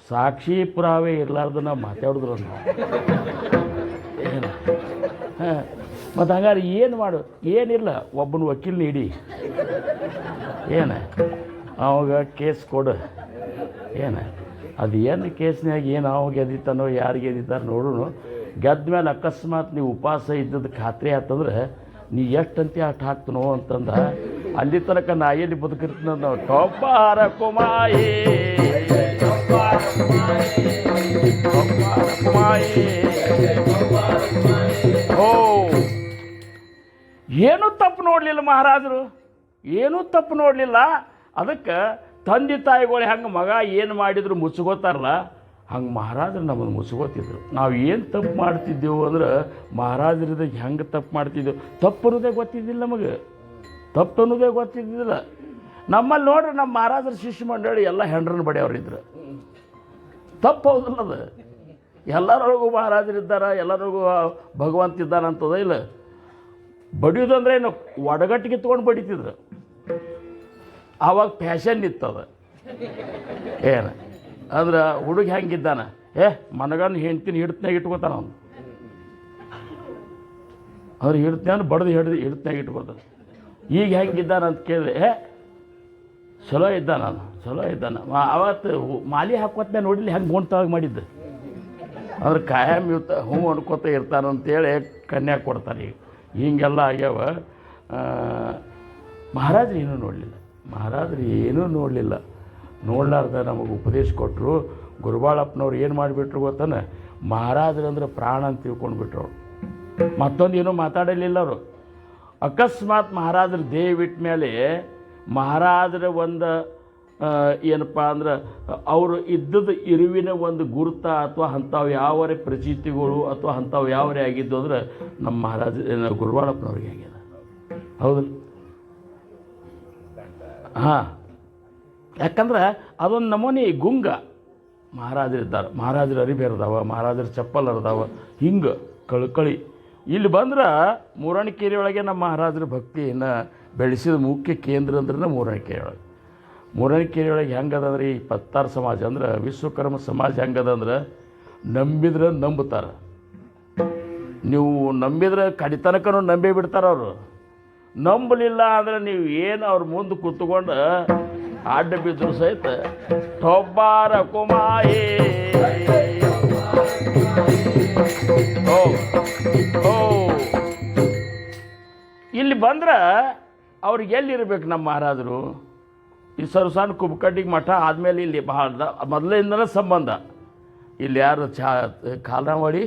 ಸಾಕ್ಷಿ ಪುರಾವೆ ಇರಲಾರ್ದು ನಾವು ಮಾತಾಡಿದ್ರು. ಹಾಂ, ಮತ್ತು ಹಂಗಾರೆ ಏನು ಮಾಡು? ಏನಿಲ್ಲ, ಒಬ್ಬನ ವಕೀಲ್ ನೀಡಿ ಏನು ಅವಾಗ ಕೇಸ್ ಕೊಡು. ಏನು ಅದು ಏನು ಕೇಸ್ನಾಗ ಏನು ಅವಾಗ ಗೆದ್ದಿತ್ತಾನೋ ಯಾರು ಗೆದ್ದಿತ್ತಾರೋ ನೋಡೋಣ. ಗೆದ್ದ ಮೇಲೆ ಅಕಸ್ಮಾತ್ ನೀವು ಉಪವಾಸ ಇದ್ದದ್ದು ಖಾತ್ರಿ ಆತಂದ್ರೆ ನೀ ಎಷ್ಟಂತೆ ಅಷ್ಟು ಹಾಕ್ತನೋ ಅಂತಂದ ಅಲ್ಲಿ ತನಕ ನಾ ಎಲ್ಲಿ ಬದುಕಿರ್ತೀನ ನಾವು. ಟೊಬ್ಬಾರ ಕುಮಾಯಿ ಓ, ಏನೂ ತಪ್ಪು ನೋಡಲಿಲ್ಲ ಮಹಾರಾಜರು, ಏನೂ ತಪ್ಪು ನೋಡಲಿಲ್ಲ. ಅದಕ್ಕೆ ತಂದೆ ತಾಯಿಗಳು ಹೆಂಗೆ ಮಗ ಏನು ಮಾಡಿದ್ರು ಮುಚ್ಕೋತಾರಲ್ಲ, ಹಂಗೆ ಮಹಾರಾಜರು ನಮ್ಮನ್ನು ಮುಚ್ಕೋತಿದ್ರು. ನಾವು ಏನು ತಪ್ಪು ಮಾಡ್ತಿದ್ದೆವು ಅಂದ್ರೆ ಮಹಾರಾಜರದ ಹೆಂಗೆ ತಪ್ಪು ಮಾಡ್ತಿದ್ದೆವು, ತಪ್ಪು ಅನ್ನೋದೇ ಗೊತ್ತಿದ್ದಿಲ್ಲ ನಮಗೆ, ತಪ್ಪು ಅನ್ನೋದೇ ಗೊತ್ತಿದ್ದಿಲ್ಲ. ನಮ್ಮಲ್ಲಿ ನೋಡ್ರಿ ನಮ್ಮ ಮಹಾರಾಜರ ಶಿಷ್ಯ ಮಂಡಳಿ ಎಲ್ಲ ಹೆಂಡ್ರನ್ನ ಬಡಿಯವ್ರಿದ್ರು. ತಪ್ಪು ಹೌದಲ್ಲ ಅದು? ಎಲ್ಲರೊಳಗೂ ಮಹಾರಾಜರಿದ್ದಾರೆ, ಎಲ್ಲರಿಗೂ ಭಗವಂತ ಇದ್ದಾನೆ ಅಂತದ ಇಲ್ಲ. ಬಡಿಯೋದಂದ್ರೆ ಏನು ಒಡಗಟ್ಟಿಗೆ ತೊಗೊಂಡು ಬಡಿತಿದ್ರು. ಆವಾಗ ಫ್ಯಾಷನ್ ಇತ್ತದ. ಏನು ಅಂದ್ರೆ ಹುಡುಗ ಹೆಂಗಿದ್ದಾನೆ, ಮನಗನ್ನು ಹೆಂಡ್ತೀನಿ ಹಿಡ್ತನಾಗ ಇಟ್ಕೋತಾನ ಅವನು. ಅವ್ರು ಹಿಡ್ತಾನೆ ಬಡ್ದು ಹಿಡ್ತನಾಗ ಇಟ್ಕೋತಾನೆ. ಈಗ ಹೆಂಗಿದ್ದಾನೆ ಅಂತ ಕೇಳಿದ್ರೆ ಚಲೋ ಇದ್ದಾನ, ಅವನು ಚಲೋ ಇದ್ದಾನ. ಅವತ್ತು ಮಾಲಿ ಹಾಕೋತ ನೋಡಿಲ್ಲ ಹೆಂಗೆ ಗೋಣ್ತಾಗ ಮಾಡಿದ್ದು. ಅಂದ್ರೆ ಕಾಯಂ ಇವತ್ತು ಹ್ಞೂ ಅನ್ಕೋತ ಇರ್ತಾನಂತೇಳಿ ಕನ್ಯಾ ಕೊಡ್ತಾರೆ. ಈಗ ಹಿಂಗೆಲ್ಲ ಆಗ್ಯಾವ. ಮಹಾರಾಜರು ಏನೂ ನೋಡಲಿಲ್ಲ, ಮಹಾರಾಜರು ಏನೂ ನೋಡಲಿಲ್ಲ. ನೋಡ್ಲಾರ್ದ ನಮಗೆ ಉಪದೇಶ ಕೊಟ್ಟರು. ಗುರುಬಾಳಪ್ಪನವ್ರು ಏನು ಮಾಡಿಬಿಟ್ರು ಗೊತ್ತಾನೆ, ಮಹಾರಾಜರಂದ್ರೆ ಪ್ರಾಣ ಅಂತ ತಿಳ್ಕೊಂಡ್ಬಿಟ್ರು ಅವರು. ಮತ್ತೊಂದು ಏನೂ ಮಾತಾಡಲಿಲ್ಲ ಅವರು. ಅಕಸ್ಮಾತ್ ಮಹಾರಾಜರು ದೇಹ ಬಿಟ್ಟ ಮೇಲೆ ಮಹಾರಾಜರ ಒಂದು ಏನಪ್ಪ ಅಂದ್ರೆ ಅವರು ಇದ್ದದ್ದು ಇರುವಿನ ಒಂದು ಗುರುತ ಅಥವಾ ಅಂಥವು ಯಾವರೇ ಪ್ರಚಿತಿಗಳು ಅಥವಾ ಅಂಥವು ಯಾವರೇ ಆಗಿದ್ದು ಅಂದ್ರೆ ನಮ್ಮ ಮಹಾರಾಜ ಗುರುಬಾಳಪ್ಪನವ್ರಿಗೆ ಆಗ್ಯದ. ಹೌದಲ್ಲ? ಹಾಂ, ಯಾಕಂದ್ರೆ ಅದೊಂದು ನಮೂನಿ ಗುಂಗ. ಮಹಾರಾಜರಿದ್ದಾರೆ, ಮಹಾರಾಜರ ಅರಿಬೆ ಇರ್ದಾವ, ಮಹಾರಾಜರ ಚಪ್ಪಲ್ ಇರ್ದಾವ, ಹಿಂಗೆ ಕಳ್ಕಳಿ. ಇಲ್ಲಿ ಬಂದ್ರೆ ಮೂರಣಿಕೆರೆ ಒಳಗೆ ನಮ್ಮ ಮಹಾರಾಜರ ಭಕ್ತಿಯನ್ನು ಬೆಳೆಸಿದ ಮುಖ್ಯ ಕೇಂದ್ರ ಅಂದ್ರೆ ಮೂರಣಿಕೆರೆ ಒಳಗೆ. ಮೂರಣಿಕೆರೆ ಒಳಗೆ ಹೆಂಗದಂದ್ರೆ ಈ 26 ಸಮಾಜ ಅಂದ್ರೆ ವಿಶ್ವಕರ್ಮ ಸಮಾಜ ಹೆಂಗದಂದ್ರೆ ನಂಬಿದ್ರೆ ನಂಬುತ್ತಾರೆ. ನೀವು ನಂಬಿದ್ರೆ ಕಡಿತನಕನೂ ನಂಬಿ ಬಿಡ್ತಾರೆ ಅವರು. ನಂಬಲಿಲ್ಲ ಅಂದರೆ ನೀವು ಏನು ಅವ್ರ ಮುಂದೆ ಕೂತ್ಕೊಂಡು ಅಡ್ಡ ಬಿದ್ದರೂ ಸಹಿತ ಟೊಬ್ಬಾರ ಕುಮಾಯಿ ಇಲ್ಲಿ ಬಂದ್ರೆ ಅವ್ರಿಗೆ ಎಲ್ಲಿರ್ಬೇಕು ನಮ್ಮ ಮಹಾರಾಜರು? ಈ ಸರಸಾನ ಕುಬ್ಕಡ್ಡಿಗೆ ಮಠ ಆದಮೇಲೆ ಇಲ್ಲಿ ಬಹಳ ಮೊದಲಿಂದನೇ ಸಂಬಂಧ. ಇಲ್ಲಿ ಯಾರು ಕಾಲನವಾಡಿ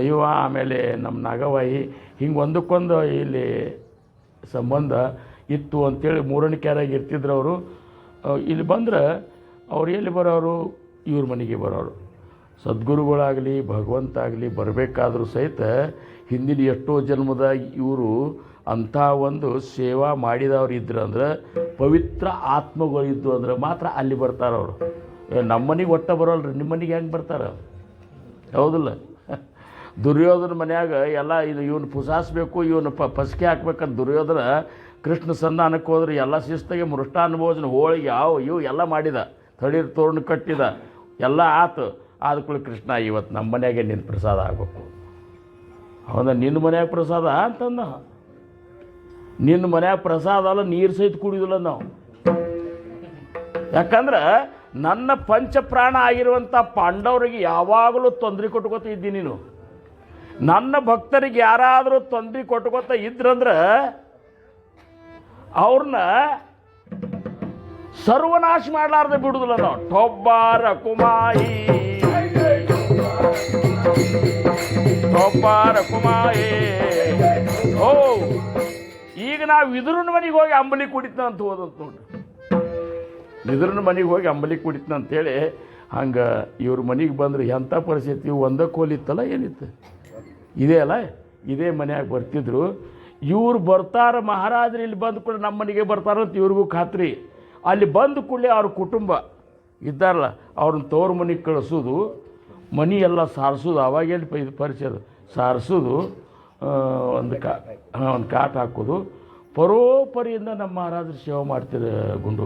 ಇವ, ಆಮೇಲೆ ನಮ್ಮ ನಾಗವಾಯಿ, ಹಿಂಗೆ ಒಂದಕ್ಕೊಂದು ಇಲ್ಲಿ ಸಂಬಂಧ ಇತ್ತು ಅಂಥೇಳಿ ಮೂರಣಿಕೆರಾಗಿ ಇರ್ತಿದ್ರು ಅವರು. ಇಲ್ಲಿ ಬಂದ್ರೆ ಅವ್ರು ಎಲ್ಲಿ ಬರೋರು? ಇವ್ರ ಮನೆಗೆ ಬರೋರು. ಸದ್ಗುರುಗಳಾಗಲಿ ಭಗವಂತ ಆಗಲಿ ಬರಬೇಕಾದ್ರೂ ಸಹಿತ ಹಿಂದಿನ ಎಷ್ಟೋ ಜನ್ಮದ ಇವರು ಅಂಥ ಒಂದು ಸೇವಾ ಮಾಡಿದವ್ರು ಇದ್ರು ಅಂದ್ರೆ, ಪವಿತ್ರ ಆತ್ಮಗಳಿದ್ದು ಅಂದ್ರೆ ಮಾತ್ರ ಅಲ್ಲಿ ಬರ್ತಾರವರು. ನಮ್ಮ ಮನೆಗೆ ಒಟ್ಟ ಬರೋಲ್ರಿ, ನಿಮ್ಮ ಮನೆಗೆ ಹೆಂಗೆ ಬರ್ತಾರೆ? ಹೌದಿಲ್ಲ? ದುರ್ಯೋಧನ ಮನ್ಯಾಗ ಎಲ್ಲ ಇದು ಇವನು ಪುಸಾಸ್ಬೇಕು, ಇವನು ಪಸಿಕೆ ಹಾಕ್ಬೇಕಂತ ದುರ್ಯೋಧನ ಕೃಷ್ಣ ಸಂಧಾನಕ್ಕೆ ಹೋದ್ರೆ ಎಲ್ಲ ಶಿಸ್ತಾಗೆ ಮೃಷ್ಟಾನ್ನ ಭೋಜನ ಹೋಳಿಗೆ ಇವು ಎಲ್ಲ ಮಾಡಿದ, ತಳಿರು ತೋರಣ ಕಟ್ಟಿದ, ಎಲ್ಲ ಆತು. ಆದ್ಕೂಳೆ ಕೃಷ್ಣ ಇವತ್ತು ನಮ್ಮ ಮನೆಯಾಗೆ ನಿನ್ನ ಪ್ರಸಾದ ಆಗಬೇಕು. ಹೌದಾ? ನಿನ್ನ ಮನ್ಯಾಗ ಪ್ರಸಾದ ಅಂತಂದ. ನಿನ್ನ ಮನ್ಯಾಗ ಪ್ರಸಾದ ಅಲ್ಲ, ನೀರು ಸಹಿತ ಕುಡಿಯೋದಿಲ್ಲ ನಾವು. ಯಾಕಂದ್ರೆ ನನ್ನ ಪಂಚಪ್ರಾಣ ಆಗಿರುವಂಥ ಪಾಂಡವರಿಗೆ ಯಾವಾಗಲೂ ತೊಂದರೆ ಕೊಟ್ಕೋತ ಇದ್ದೀನಿ ನೀನು. ನನ್ನ ಭಕ್ತರಿಗೆ ಯಾರಾದರೂ ತೊಂದರೆ ಕೊಟ್ಕೋತ ಇದ್ರಂದ್ರೆ ಅವ್ರನ್ನ ಸರ್ವನಾಶ ಮಾಡಲಾರ್ದೆ ಬಿಡುದಿಲ್ಲ ನಾವು. ಟೊಬ್ಬಾರ ಕುಮಾಯಿ ಟೊಬ್ಬಾರ ಕುಮಾಯಿ. ಓ, ಈಗ ನಾವು ವಿದುರನ ಮನೆಗೆ ಹೋಗಿ ಅಂಬಲಿ ಕುಡಿತ ಅಂತ ಹೋದಂತ ನೋಡ್ರಿ. ವಿದುರನ ಮನೆಗೆ ಹೋಗಿ ಅಂಬಲಿ ಕುಡಿತನ ಅಂತೇಳಿ ಹಂಗೆ ಇವ್ರ ಮನೆಗೆ ಬಂದ್ರೆ ಎಂಥ ಪರಿಸ್ಥಿತಿ. ಒಂದೇ ಕೋಲಿತ್ತಲ್ಲ, ಏನಿತ್ತು ಇದೇ ಅಲ್ಲ, ಇದೇ ಮನ್ಯಾಗ ಬರ್ತಿದ್ರು. ಇವ್ರು ಬರ್ತಾರ, ಮಹಾರಾಜರು ಇಲ್ಲಿ ಬಂದು ಕೂಡ ನಮ್ಮ ಮನೆಗೆ ಬರ್ತಾರಂತ ಇವ್ರಿಗೂ ಖಾತ್ರಿ. ಅಲ್ಲಿ ಬಂದು ಕೂಡಲೇ ಅವ್ರ ಕುಟುಂಬ ಇದ್ದಾರಲ್ಲ ಅವ್ರನ್ನ ತವ್ರ ಮನೆಗೆ ಕಳಿಸೋದು, ಮನೆ ಎಲ್ಲ ಸಾರಿಸೋದು. ಅವಾಗೆಲ್ಲಿ ಇದು ಪರಿಚಯ ಸಾರಿಸೋದು, ಒಂದು ಕಾಟ್ ಹಾಕೋದು. ಪರೋಪರಿಯಿಂದ ನಮ್ಮ ಮಹಾರಾಜರು ಸೇವೆ ಮಾಡ್ತಿದ್ರು ಗುಂಡು.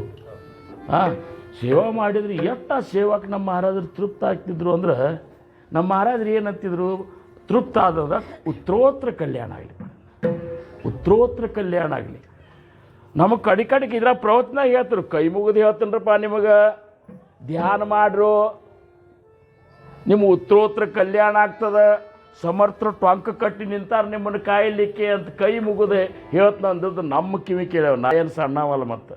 ಸೇವೆ ಮಾಡಿದ್ರೆ ಎಷ್ಟು ಸೇವಾಕ್ಕೆ ನಮ್ಮ ಮಹಾರಾಜರು ತೃಪ್ತ ಆಗ್ತಿದ್ರು ಅಂದ್ರೆ, ನಮ್ಮ ಮಹಾರಾಜರು ಏನಂತಿದ್ರು, ತೃಪ್ತ ಆದದ ಉತ್ತರೋತ್ತರ ಕಲ್ಯಾಣ ಆಗಲಿ, ಉತ್ತರೋತ್ತರ ಕಲ್ಯಾಣ ಆಗಲಿ. ನಮಗೆ ಕಡಿಗೆ ಇದ್ರ ಪ್ರವಚನ ಹೇಳ್ತಾರೆ, ಕೈ ಮುಗಿದು ಹೇಳ್ತೀನಪ್ಪ ನಿಮಗೆ, ಧ್ಯಾನ ಮಾಡ್ರು, ನಿಮ್ಮ ಉತ್ತರೋತ್ತರ ಕಲ್ಯಾಣ ಆಗ್ತದೆ. ಸಮರ್ಥರು ಟೊಂಕ ಕಟ್ಟಿ ನಿಂತಾರೆ ನಿಮ್ಮನ್ನು ಕಾಯಲಿಕ್ಕೆ ಅಂತ ಕೈ ಮುಗಿದು ಹೇಳ್ತಾನೆ ಅಂದದ್ದು ನಮ್ಮ ಕಿವಿ ಕೇಳವ. ನಾ ಏನು ಸಣ್ಣವಲ್ಲ, ಮತ್ತು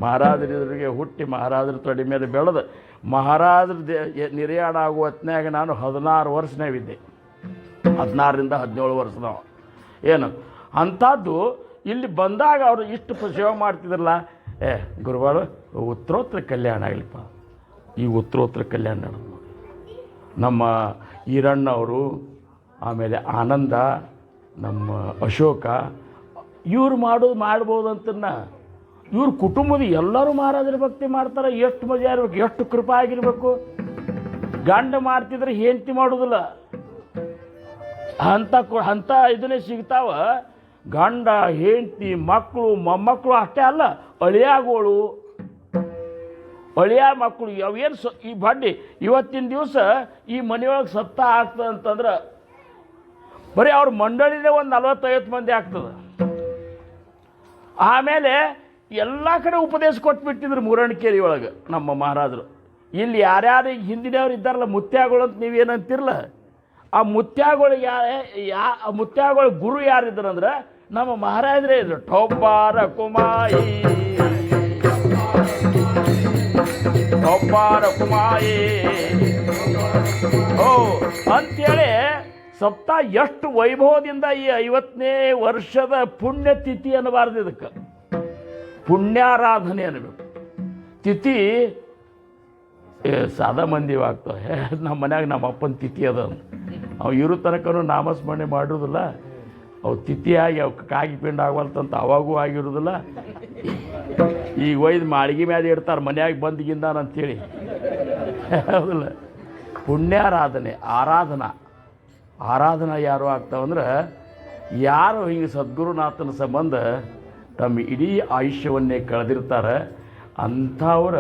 ಮಹಾರಾಜರಿಗೆ ಹುಟ್ಟಿ ಮಹಾರಾಜರ ತೊಡೆ ಮೇಲೆ ಬೆಳೆದು ಮಹಾರಾಜರ ನಿರ್ಯಾಣ ಆಗುವ ಹೊತ್ನ್ಯಾಗ ನಾನು 16 ವರ್ಷನಾಗಿದ್ದೆ, 16ರಿಂದ 17 ವರ್ಷ ನಾವು. ಏನು ಅಂಥದ್ದು ಇಲ್ಲಿ ಬಂದಾಗ ಅವರು ಇಷ್ಟು ಸೇವೆ ಮಾಡ್ತಿದ್ರಲ್ಲ, ಗುರುಗಳು ಉತ್ತರೋತ್ತರ ಕಲ್ಯಾಣ ಆಗಲಿಪ್ಪ. ಈ ಉತ್ತರೋತ್ತರ ಕಲ್ಯಾಣ ನಡೆದು ನಮ್ಮ ಈರಣ್ಣವರು, ಆಮೇಲೆ ಆನಂದ, ನಮ್ಮ ಅಶೋಕ, ಇವ್ರು ಮಾಡ್ಬೋದು ಅಂತನ್ನ ಇವ್ರ ಕುಟುಂಬದ ಎಲ್ಲರೂ ಮಹಾರಾಜರ ಭಕ್ತಿ ಮಾಡ್ತಾರೆ. ಎಷ್ಟು ಮಜಾ ಇರ್ಬೇಕು, ಎಷ್ಟು ಕೃಪಾ ಆಗಿರ್ಬೇಕು. ಗಂಡ ಮಾಡ್ತಿದ್ರೆ ಹೆಂಡತಿ ಮಾಡೋದಿಲ್ಲ, ಅಂಥ ಇದನ್ನೇ ಸಿಗ್ತಾವ. ಗಂಡ ಹೆಂಡತಿ ಮಕ್ಕಳು ಮೊಮ್ಮಕ್ಕಳು ಅಷ್ಟೇ ಅಲ್ಲ, ಅಳಿಯಾಗೋಳು ಅಳಿಯ ಮಕ್ಕಳು ಅವೇನು ಈ ಬಡ್ಡಿ ಇವತ್ತಿನ ದಿವಸ ಈ ಮನೆಯೊಳಗೆ ಸತ್ತ ಆಗ್ತದೆ ಅಂತಂದ್ರೆ ಬರೀ ಅವ್ರ ಮಂಡಳಿನೇ ಒಂದು 40-50 ಮಂದಿ ಆಗ್ತದೆ. ಆಮೇಲೆ ಎಲ್ಲ ಕಡೆ ಉಪದೇಶ ಕೊಟ್ಬಿಟ್ಟಿದ್ರು ಮೂರಣಿಕೇರಿ ಒಳಗೆ ನಮ್ಮ ಮಹಾರಾಜರು. ಇಲ್ಲಿ ಯಾರ್ಯಾರು ಹಿಂದಿನವ್ರು ಇದ್ದಾರಲ್ಲ ಮುತ್ಯಾಗಳು ಅಂತ ನೀವೇನಂತಿರಲ್ಲ, ಆ ಮುತ್ಯಾಗಳು ಮುತ್ಯಾಗಳ ಗುರು ಯಾರಿದ್ರಂದ್ರೆ ನಮ್ಮ ಮಹಾರಾಜರೇ ಇದ್ರು. ಟೊಬ್ಬಾರ ಕುಮಾಯಿ ಟೊಬ್ಬಾರ ಕುಮಾಯಿ ಓ ಅಂಥೇಳಿ ಸಪ್ತ ಎಷ್ಟು ವೈಭವದಿಂದ ಈ 50ನೇ ವರ್ಷದ ಪುಣ್ಯತಿಥಿ ಅನ್ನಬಾರ್ದು, ಇದಕ್ಕೆ ಪುಣ್ಯಾರಾಧನೆ ಅನ್ನಬೇಕು. ತಿಥಿ ಸಾದಾ ಮಂದಿ ಆಗ್ತವೆ. ನಮ್ಮ ಮನ್ಯಾಗ ನಮ್ಮ ಅಪ್ಪನ ತಿಥಿ ಅದ, ಅವು ಇರೋ ತನಕನೂ ನಾಮಸ್ಮರಣೆ ಮಾಡಿರೋದಿಲ್ಲ. ಅವು ತಿಥಿಯಾಗಿ ಅವಕ್ಕೆ ಕಾಗಿ ಪಿಂಡ ಆಗವಲ್ತಂತ ಅವಾಗೂ ಆಗಿರೋದಿಲ್ಲ. ಈಗ ಒಯ್ದು ಮಾಳಿಗೆ ಮ್ಯಾಲೆ ಇಡ್ತಾರೆ ಮನ್ಯಾಗ ಬಂದಿಗಿಂದ ಅಂಥೇಳಿ, ಹೌದಿಲ್ಲ. ಪುಣ್ಯಾರಾಧನೆ ಆರಾಧನಾ ಯಾರು ಆಗ್ತಾವಂದ್ರೆ ಯಾರು ಹಿಂಗೆ ಸದ್ಗುರುನಾಥನ ಸಂಬಂಧ ತಮ್ಮ ಇಡೀ ಆಯುಷ್ಯವನ್ನೇ ಕಳೆದಿರ್ತಾರೆ ಅಂಥವ್ರ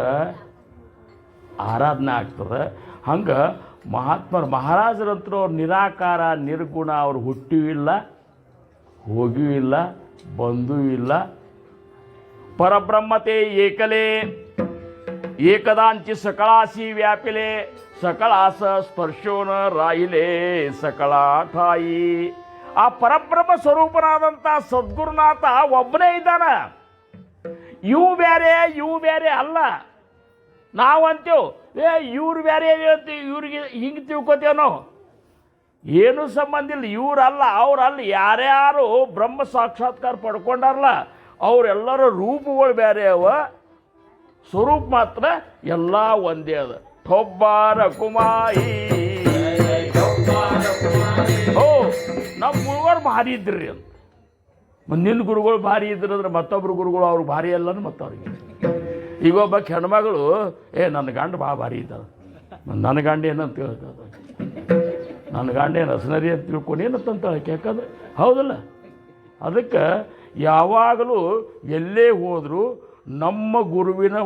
ಆರಾಧನೆ ಆಗ್ತದೆ. ಹಂಗೆ ಮಹಾರಾಜರಂತರೂ ಅವ್ರು ನಿರಾಕಾರ ನಿರ್ಗುಣ, ಅವ್ರು ಹುಟ್ಟಿಯೂ ಇಲ್ಲ, ಹೋಗಿಯೂ ಇಲ್ಲ, ಬಂದೂ ಇಲ್ಲ. ಪರಬ್ರಹ್ಮತೆ ಏಕಲೇ ಏಕದಾಂಚಿ ಸಕಳಾಸಿ ವ್ಯಾಪಿಲೆ ಸಕಳಾಸ ಸ್ಪರ್ಶೋನ ರಾಯಿಲೆ ಸಕಳ ಠಾಯಿ. ಆ ಪರಬ್ರಹ್ಮ ಸ್ವರೂಪನಾದಂಥ ಸದ್ಗುರುನಾಥ ಒಬ್ಬನೇ ಇದ್ದಾನ. ಇವು ಬೇರೆ ಅಲ್ಲ. ನಾವಂತೇವೆ ಇವ್ರು ಬೇರೆ ಹೇಳ್ತೀವಿ, ಇವ್ರಿಗೆ ಹಿಂಗೆ ತಿಳ್ಕೊತೇವೋ, ಏನೂ ಸಂಬಂಧ ಇಲ್ಲ. ಇವರಲ್ಲ ಅವರಲ್ಲ, ಯಾರ್ಯಾರು ಬ್ರಹ್ಮ ಸಾಕ್ಷಾತ್ಕಾರ ಪಡ್ಕೊಂಡಾರಲ್ಲ ಅವರೆಲ್ಲರ ರೂಪಗಳು ಬೇರೆ ಅವ, ಸ್ವರೂಪ ಮಾತ್ರ ಎಲ್ಲ ಒಂದೇ ಅದ. ಟೊಬ್ಬಾರ ಕುಮಾಯಿ ಓ ನಮ್ಮ ಗುರುಗಳು ಭಾರಿ ಇದ್ರಿ ಅಂತ. ಮುಂದಿನ ಗುರುಗಳು ಭಾರಿ ಇದ್ರು ಅಂದ್ರೆ ಮತ್ತೊಬ್ರು ಗುರುಗಳು ಅವ್ರು ಭಾರಿ ಅಲ್ಲ ಮತ್ತವ್ರಿಗೆ. ಈಗ ಒಬ್ಬ ಹೆಣ್ಮಗಳು ನನ್ನ ಗಂಡ ಭಾರಿ ಇದ್ದಾವೆ, ನನ್ನ ಗಂಡ ಏನಂತ ಹೇಳ್ತಾರೆ, ನನ್ನ ಗಂಡ ಏನು ಹಸನರಿ ಅಂತ ತಿಳ್ಕೊಂಡು ಏನಂತ ಯಾಕಂದ್ರೆ ಹೌದಲ್ಲ. ಅದಕ್ಕೆ ಯಾವಾಗಲೂ ಎಲ್ಲೇ ಹೋದರೂ ನಮ್ಮ ಗುರುವಿನ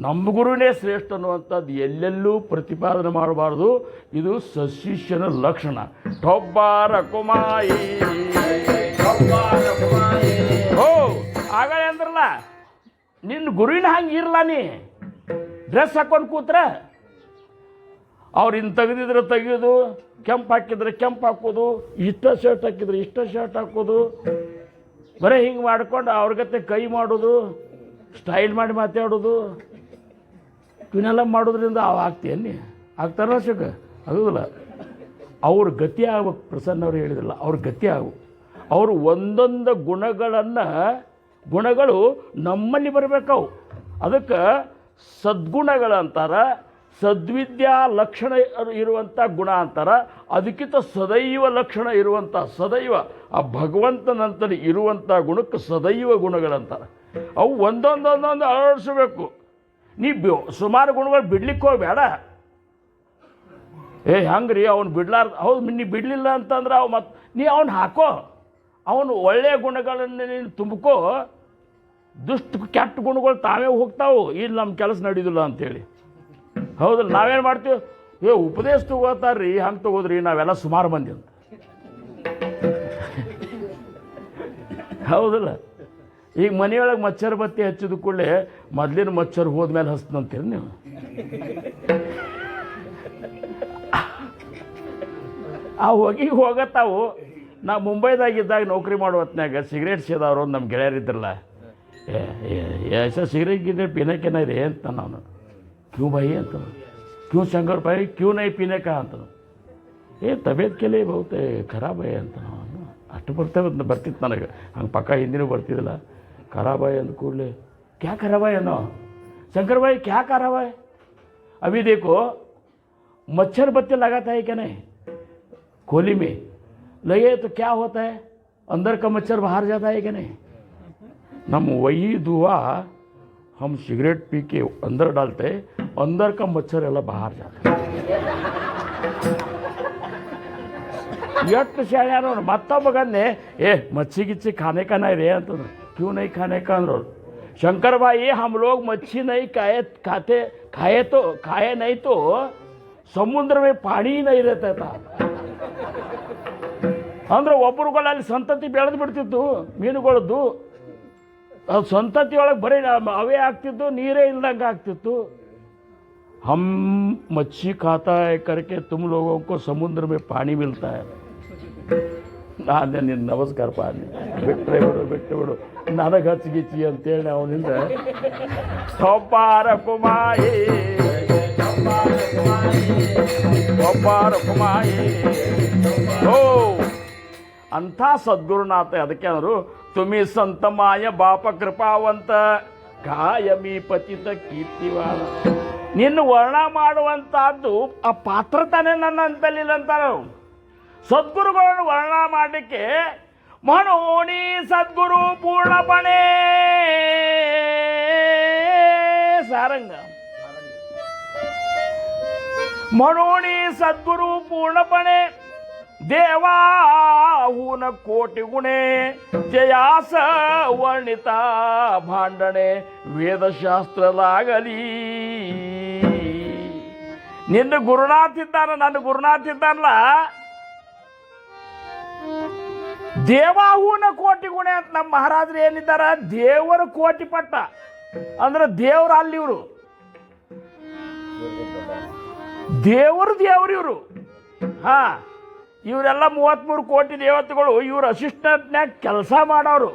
ನಮ್ಮ ಗುರುವಿನೇ ಶ್ರೇಷ್ಠ ಅನ್ನುವಂಥದ್ದು ಎಲ್ಲೆಲ್ಲೂ ಪ್ರತಿಪಾದನೆ ಮಾಡಬಾರ್ದು. ಇದು ಸಶಿಷ್ಯನ ಲಕ್ಷಣ. ಟೊಬ್ಬಾರ ಕುಮಾಯಿ ಓ ಆಗಲೇ ಅಂದ್ರಲ್ಲ, ನಿನ್ನ ಗುರುವಿನ ಹಂಗೆ ಇರಲ್ಲ. ನೀ ಡ್ರೆಸ್ ಹಾಕೊಂಡು ಕೂತ್ರೆ ಅವ್ರು ಇನ್ನು ತೆಗೆದಿದ್ರೆ ತೆಗೆಯೋದು, ಕೆಂಪು ಹಾಕಿದ್ರೆ ಕೆಂಪು ಹಾಕೋದು, ಇಷ್ಟ ಶರ್ಟ್ ಹಾಕಿದ್ರೆ ಇಷ್ಟ ಶರ್ಟ್ ಹಾಕೋದು, ಬರೀ ಹಿಂಗೆ ಮಾಡ್ಕೊಂಡು ಅವ್ರಿಗತ್ತೆ ಕೈ ಮಾಡೋದು, ಸ್ಟೈಲ್ ಮಾಡಿ ಮಾತಾಡೋದು, ಇವನ್ನೆಲ್ಲ ಮಾಡೋದ್ರಿಂದ ಅವು ಆಗ್ತೀಯನ್ನಿ ಆಗ್ತಾರ ಶುಕ ಆಗೋದಿಲ್ಲ. ಅವ್ರ ಗತಿ ಆಗ್ಬೇಕು. ಪ್ರಸನ್ನವ್ರು ಹೇಳಿದ್ರಲ್ಲ, ಅವ್ರ ಗತಿ ಆಗು. ಅವರು ಒಂದೊಂದು ಗುಣಗಳು ನಮ್ಮಲ್ಲಿ ಬರಬೇಕವು. ಅದಕ್ಕೆ ಸದ್ಗುಣಗಳಂತಾರೆ, ಸದ್ವಿದ್ಯಾ ಲಕ್ಷಣ ಇರುವಂಥ ಗುಣ ಅಂತಾರೆ. ಅದಕ್ಕಿಂತ ಸದೈವ ಲಕ್ಷಣ ಇರುವಂಥ ಸದೈವ ಆ ಭಗವಂತನಂತಲ್ಲಿ ಇರುವಂಥ ಗುಣಕ್ಕೆ ಸದೈವ ಗುಣಗಳಂತಾರೆ. ಅವು ಒಂದೊಂದೊಂದೊಂದು ಅಳವಡಿಸಬೇಕು. ನೀ ಸುಮಾರು ಗುಣಗಳು ಬಿಡ್ಲಿಕ್ಕೆ ಹೋಗಬೇಡ. ಹಂಗ್ರಿ ಅವ್ನು ಬಿಡ್ಲಾರ್ದು, ಹೌದು ನೀ ಬಿಡಲಿಲ್ಲ ಅಂತಂದ್ರೆ ಅವು ಮತ್ತು ನೀ ಅವ್ನು ಹಾಕೋ, ಅವನು ಒಳ್ಳೆಯ ಗುಣಗಳನ್ನು ನೀನು ತುಂಬ್ಕೋ. ಕೆಟ್ಟ ಗುಣಗಳು ತಾವೇ ಹೋಗ್ತಾವು, ಇಲ್ಲಿ ನಮ್ಮ ಕೆಲಸ ನಡೆಯೋದಿಲ್ಲ ಅಂಥೇಳಿ. ಹೌದಲ್ಲ, ನಾವೇನು ಮಾಡ್ತೀವಿ, ಉಪದೇಶ ತಗೋತಾರ್ರಿ, ಹಂಗೆ ತಗೋದ್ರಿ ನಾವೆಲ್ಲ ಸುಮಾರು ಮಂದಿ ಅಂತ. ಹೌದಲ್ಲ. ಈಗ ಮನೆಯೊಳಗೆ ಮಚ್ಚರ್ ಬತ್ತಿ ಹಚ್ಚಿದ ಕೂಡಲೇ ಮೊದಲಿನ ಮಚ್ಚರ್ ಹೋದ್ಮೇಲೆ ಹಚ್ತಂತೀರಿ ನೀವು. ಆ ಹೋಗತ್ತಾವು. ನಾ ಮುಂಬೈದಾಗಿದ್ದಾಗ ನೌಕರಿ ಮಾಡೋ ಹೊತ್ನಾಗ ಸಿಗರೇಟ್ ಸೇದವ್ರು ನಮ್ಮ ಗೆಳೆಯರಿದ್ರಲ್ಲ, ಸಿಗರೇಟ್ ಗಿರೇಟ್ ಪೀನಕ್ಕೇನ ರೀ ಅಂತ ನಾನು. ಕ್ಯೂ ಬಾಯಿ ಅಂತ, ಕ್ಯೂ ಶಂಕರ್ ಬಾಯಿ ಕ್ಯೂ ನೈ ಪೀನಕ ಅಂತ. ತಬೇತ್ ಕೆಲೆ ಬಹುತೆ ಖರಾಬ್ ಆಯ್ ಅಂತ ನಾವು ಅಷ್ಟು ಬರ್ತಿತ್ತು ನನಗೆ. ಹಂಗೆ ಪಕ್ಕ ಹಿಂದಿನೂ ಬರ್ತಿದ್ದಿಲ್ಲ. खराब है अंद कूड़ले क्या खराब है नो शंकर भाई क्या खराब है? अभी देखो मच्छर बत्ती लगाता है क्या नहीं खोली में लगे तो क्या होता है? अंदर का मच्छर बाहर जाता है क्या नहीं? हम वही धुआं हम सिगरेट पी के अंदर डालते, अंदर का मच्छर ಎಲ್ಲ बाहर जाता है. ಎಷ್ಟು ಶಾಣೆ ನೋಡಿ. ಮತ್ತೊಬ್ಬ ಗಂದೆ मच्छी गिच्छी खाने का नहीं रहे ಅಂತಂದ್ರು. क्यों नहीं खाने का अंदर? शंकर भाई हम लोग मच्छी नहीं खाए नहीं तो समुद्र में पानी ही नहीं रहता था. ಅಂದ್ರೆ ಒಬ್ಬರುಗಳಲ್ಲಿ ಸಂತತಿ ಬೆಳೆದು ಬಿಡ್ತಿತ್ತು ಮೀನುಗಳದ್ದು. ಅದು ಸಂತತಿ ಒಳಗೆ ಬರೀ ಅವೇ ಆಗ್ತಿತ್ತು, ನೀರೇ ಇಲ್ದಂಗೆ ಆಗ್ತಿತ್ತು. हम मच्छी खाता है करके तुम लोगों को समुद्र में पानी मिलता है. ನಾನು ನಿನ್ನ ನಮಸ್ಕಾರ ಪಾನಿ ಬಿಟ್ಟರೆ ಬಿಡು ನನಗೆ ಹಚ್ಚಿಗಿಚ್ಚಿ ಅಂತೇಳಿ ಅವನಿಂದ ಒಬ್ಬಾರ ಕುಮಾಯಿ ಓ ಅಂಥ ಸದ್ಗುರುನಾಥ. ಅದಕ್ಕೆ ಅಂದರು ತುಮಿ ಸಂತ ಮಾಯ ಬಾಪ ಕೃಪಾವಂತ ಕಾಯಮಿ ಪತಿತ ಕೀರ್ತಿವಾದ. ನಿನ್ನ ವರ್ಣ ಮಾಡುವಂತಹದ್ದು ಆ ಪಾತ್ರ ತಾನೇ ನನ್ನ ಅಂತಲಿಲ್ಲ ಅಂತಾರ. ಸದ್ಗುರುಗಳನ್ನು ವರ್ಣ ಮಾಡಲಿಕ್ಕೆ ಮನೋಣಿ ಸದ್ಗುರು ಪೂರ್ಣಪಣೆ ಸಾರಂಗ ಮನೋಣಿ ಸದ್ಗುರು ಪೂರ್ಣಪಣೆ ದೇವಾಹೂನ ಕೋಟಿ ಗುಣೆ ಜಯಾಸ ವರ್ಣಿತ ಭಾಂಡಣೆ ವೇದಶಾಸ್ತ್ರದಾಗಲಿ. ನಿನ್ನ ಗುರುನಾಥ್ ಇದ್ದಾನ, ನನ್ನ ಗುರುನಾಥ್ ಇದ್ದಾನಲ್ಲ, ದೇವಾಹೂನ ಕೋಟಿ ಗುಣ ಅಂತ ನಮ್ಮ ಮಹಾರಾಜರು ಏನಿದ್ದಾರೆ, ದೇವರ ಕೋಟಿ ಪಟ್ಟ ಅಂದ್ರೆ ದೇವ್ರ ಅಲ್ಲಿ ಇವರು, ದೇವರು ಇವರು. ಹಾ, ಇವರೆಲ್ಲ 33 ಕೋಟಿ ದೇವತೆಗಳು ಇವ್ರ ಅಸಿಸ್ಟೆಂಟ್ನ್ಯಾಗ ಕೆಲಸ ಮಾಡೋರು.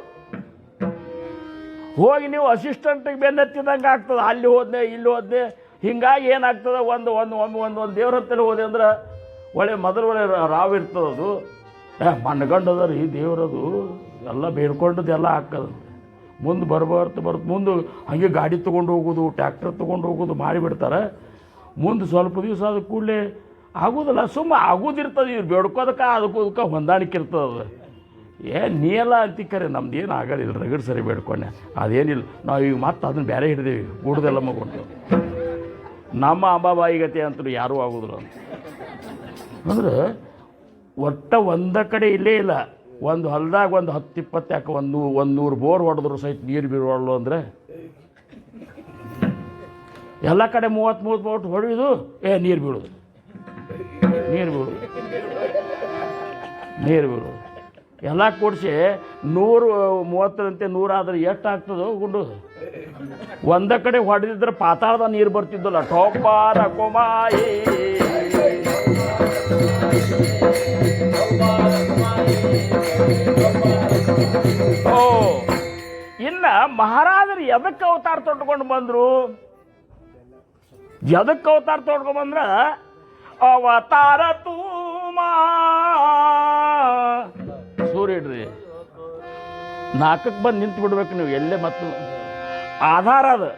ಹೋಗಿ ನೀವು ಅಸಿಸ್ಟೆಂಟಿಗೆ ಬೆನ್ನತ್ತಿದಂಗೆ ಆಗ್ತದೆ. ಅಲ್ಲಿ ಹೋದ್ನೆ ಇಲ್ಲಿ ಹೋದ್ನೆ. ಹಿಂಗಾಗಿ ಏನಾಗ್ತದೆ, ಒಂದು ದೇವ್ರ ಹತ್ತಿರ ಹೋದೆ ಅಂದ್ರೆ ಒಳ್ಳೆ ಮೊದಲು ಒಳ್ಳೆ ರಾವ್ ಇರ್ತದೆ. ಅದು ಮಣ್ಣಗಂಡದ ರೀ ದೇವ್ರದು ಎಲ್ಲ ಬೇಡ್ಕೊಂಡದ್ದು ಎಲ್ಲ ಹಾಕೋದು. ಮುಂದೆ ಬರ್ಬರ್ತ ಮುಂದೆ ಹಾಗೆ ಗಾಡಿ ತೊಗೊಂಡು ಹೋಗೋದು, ಟ್ಯಾಕ್ಟರ್ ತೊಗೊಂಡು ಹೋಗೋದು ಮಾಡಿಬಿಡ್ತಾರೆ. ಮುಂದೆ ಸ್ವಲ್ಪ ದಿವಸ ಆದ ಕೂಡಲೇ ಆಗೋದಿಲ್ಲ, ಸುಮ್ಮನೆ ಆಗೋದಿರ್ತದೆ. ಇವ್ರು ಬೇಡ್ಕೋದಕ್ಕೆ ಅದಕ್ಕೆ ಹೊಂದಾಣಿಕೆ ಇರ್ತದೆ. ನೀ ಎಲ್ಲ ಅಂತಿಕ್ಕರೆ ನಮ್ದು ಏನು ಆಗೋದಿಲ್ಲ, ರಗಡ್ ಸರಿ ಬೇಡ್ಕೊಂಡೆ ಅದೇನಿಲ್ಲ. ನಾವು ಈಗ ಮತ್ತೆ ಅದನ್ನು ಬೇರೆ ಹಿಡಿದೇವಿ, ಕೂಡ್ದೆಲ್ಲ ಮಗೊಂಡು ನಮ್ಮ ಅಂಬಾಬಾಯಿಗತೆ ಅಂತೂ ಯಾರೂ ಆಗೋದಿಲ್ಲ ಅಂದ್ರೆ ಒಟ್ಟ ಒಂದ ಕಡೆ ಇಲ್ಲೇ ಇಲ್ಲ. ಒಂದು ಹೊಲದಾಗ ಒಂದು 10-20 ಯಾಕೆ 100 ಬೋರ್ ಹೊಡೆದ್ರು ಸಹಿತ ನೀರು ಬೀರೋಳು ಅಂದರೆ ಎಲ್ಲ ಕಡೆ 30 ಬೋಟ್ ಹೊಡೆಯೋದು, ನೀರು ಬೀಳೋದು ಎಲ್ಲ ಕೂಡಿಸಿ 130 100 ಆದರೆ ಎಷ್ಟು ಆಗ್ತದೋ ಗುಂಡು. ಒಂದ ಕಡೆ ಹೊಡೆದಿದ್ರೆ ಪಾತಾಳದ ನೀರು ಬರ್ತಿದ್ದಲ್ಲ. ಟೋಪಾರ ಕೊಮಾಯಿ ಓ. ಇನ್ನು ಮಹಾರಾಜರು ಎದಕ್ಕೆ ಅವತಾರ ತೊಟ್ಕೊಂಡು ಬಂದರು? ಎದಕ್ಕೆ ಅವತಾರ ತೊಟ್ಕೊಂಡು ಬಂದ್ರ ಅವತಾರ ತೂಮಾ ಸೂರ್ಯ ಇಡ್ರಿ 4ಕ್ಕೆ ಬಂದು ನಿಂತು ಬಿಡ್ಬೇಕು ನೀವು ಎಲ್ಲೇ. ಮತ್ತು ಆಧಾರ ಅದು,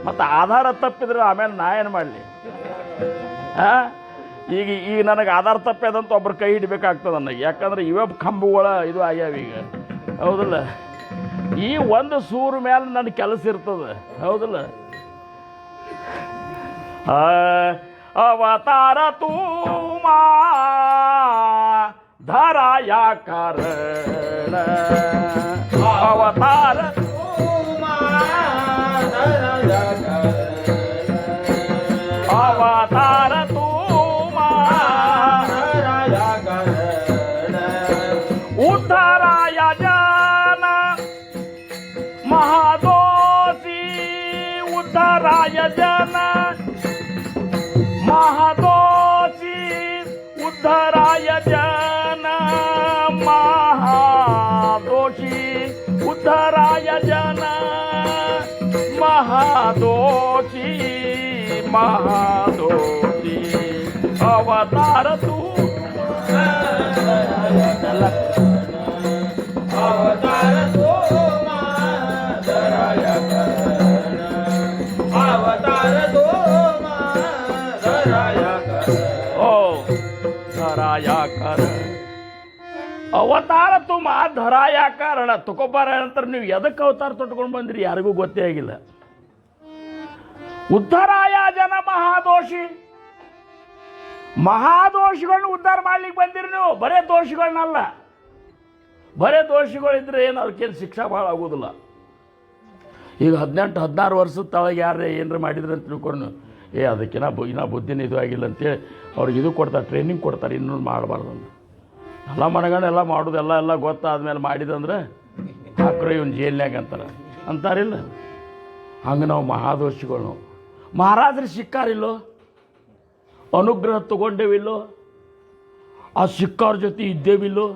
ಮತ್ತು ಆಧಾರ ತಪ್ಪಿದ್ರೆ ಆಮೇಲೆ ನಾ ಏನು ಮಾಡಲಿ? ಈಗ ನನಗೆ ಆಧಾರ ತಪ್ಪದಂತ ಒಬ್ರು ಕೈ ಹಿಡಿಬೇಕಾಗ್ತದೆ ನನಗೆ. ಯಾಕಂದ್ರೆ ಇವೇ ಕಂಬಗಳ ಇದು ಆಗ್ಯಾವ ಈಗ, ಹೌದಲ್ಲ? ಈ ಒಂದು ಸೂರು ಮೇಲೆ ನನ್ನ ಕೆಲಸ ಇರ್ತದೆ, ಹೌದಲ್ಲ? ಅವತಾರ ತೂಮಾ ಧರಾಯ ಕಾರಣ ಅವತಾರ ಅವತಾರ उद्धराया जन महादोषी उद्धराय जन महादोषी उद्धराय जन महादोषी उद्धराय जन महादोषी महादोषी अवतार तू अवतार तो धराया करण अवतार तो धराया करण ओ धराया कर ಅವತಾರ ತುಮ ಧರಾಯ ಕಾರಣ ತುಕೋಬಾರ ನಂತರ ನೀವು ಎದಕ್ಕೆ ಅವತಾರ ತೊಟ್ಕೊಂಡು ಬಂದ್ರಿ ಯಾರಿಗೂ ಗೊತ್ತೇ ಆಗಿಲ್ಲ. ಉದ್ಧಾರಾಯ ಜನ ಮಹಾದೋಷಿ ಮಹಾದೋಷಿಗಳನ್ನ ಉದ್ಧಾರ ಮಾಡ್ಲಿಕ್ಕೆ ಬಂದಿರಿ ನೀವು, ಬರೇ ದೋಷಿಗಳನ್ನಲ್ಲ. ಬರೇ ದೋಷಿಗಳಿದ್ರೆ ಏನು ಅದಕ್ಕೇನು ಶಿಕ್ಷಾ ಭಾಳ ಆಗೋದಿಲ್ಲ. ಈಗ 18-16 ವರ್ಷದ ತಳಗೆ ಯಾರೇ ಏನಾರ ಮಾಡಿದ್ರೆ ಅಂತ ತಿಳ್ಕೊಂಡು ಅದಕ್ಕಿನ್ನ ಬುದ್ಧಿನ ಇದು ಆಗಿಲ್ಲ ಅಂತೇಳಿ ಅವ್ರಿಗೆ ಇದು ಕೊಡ್ತಾರೆ, ಟ್ರೈನಿಂಗ್ ಕೊಡ್ತಾರೆ, ಇನ್ನೊಂದು ಮಾಡಬಾರ್ದು ಅಂತ. ಎಲ್ಲ ಮನಗಂಡು ಎಲ್ಲ ಮಾಡೋದು ಎಲ್ಲ ಗೊತ್ತಾದ್ಮೇಲೆ ಮಾಡಿದಂದ್ರೆ ಹಾಕ್ರೆ ಇವನು ಜೈಲ್ನಾಗ ಅಂತಾರಿಲ್ಲ. ಹಂಗೆ ನಾವು ಮಹಾದೋಷಿಗಳು. ಮಹಾರಾಜರು ಸಿಕ್ಕಾರಿಲ್ಲೋ, ಅನುಗ್ರಹ ತಗೊಂಡೇವಿಲ್ಲೋ, ಆ ಸಿಕ್ಕವ್ರ ಜೊತೆ ಇದ್ದೇವಿಲ್ಲೋ,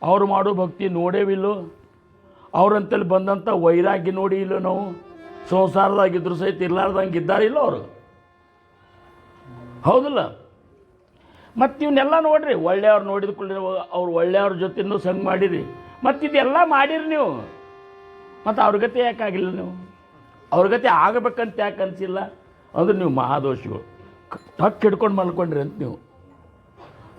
ಅವ್ರು ಮಾಡೋ ಭಕ್ತಿ ನೋಡೇವಿಲ್ಲೋ, ಅವ್ರಂತಲ್ಲಿ ಬಂದಂಥ ವೈರಾಗ್ಯ ನೋಡಿ ಇಲ್ಲೋ. ನಾವು ಸಂಸಾರದಾಗಿದ್ರು ಸಹಿತ ಇರ್ಲಾರ್ದಂಗೆ ಇದ್ದಾರಿಲ್ಲೋ ಅವರು, ಹೌದಿಲ್ಲ? ಮತ್ತು ಇವನ್ನೆಲ್ಲ ನೋಡ್ರಿ, ಒಳ್ಳೆಯವ್ರು ನೋಡಿದ ಕೂಡಲೇ ಅವ್ರು ಒಳ್ಳೆಯವ್ರ ಜೊತೆನೂ ಸಂಗ ಮಾಡಿರಿ, ಮತ್ತು ಇದೆಲ್ಲ ಮಾಡಿರಿ ನೀವು. ಮತ್ತು ಅವ್ರ ಗತಿ ಯಾಕೆ ಆಗಿಲ್ಲ ನೀವು? ಅವ್ರ ಗತಿ ಆಗಬೇಕಂತ ಯಾಕೆ ಅನಿಸಿಲ್ಲ ಅಂದ್ರೆ ನೀವು ಮಹಾದೋಷಿಗಳು. ಟಕ್ ಹಿಡ್ಕೊಂಡು ಮಲ್ಕೊಂಡ್ರಿ ಅಂತ ನೀವು,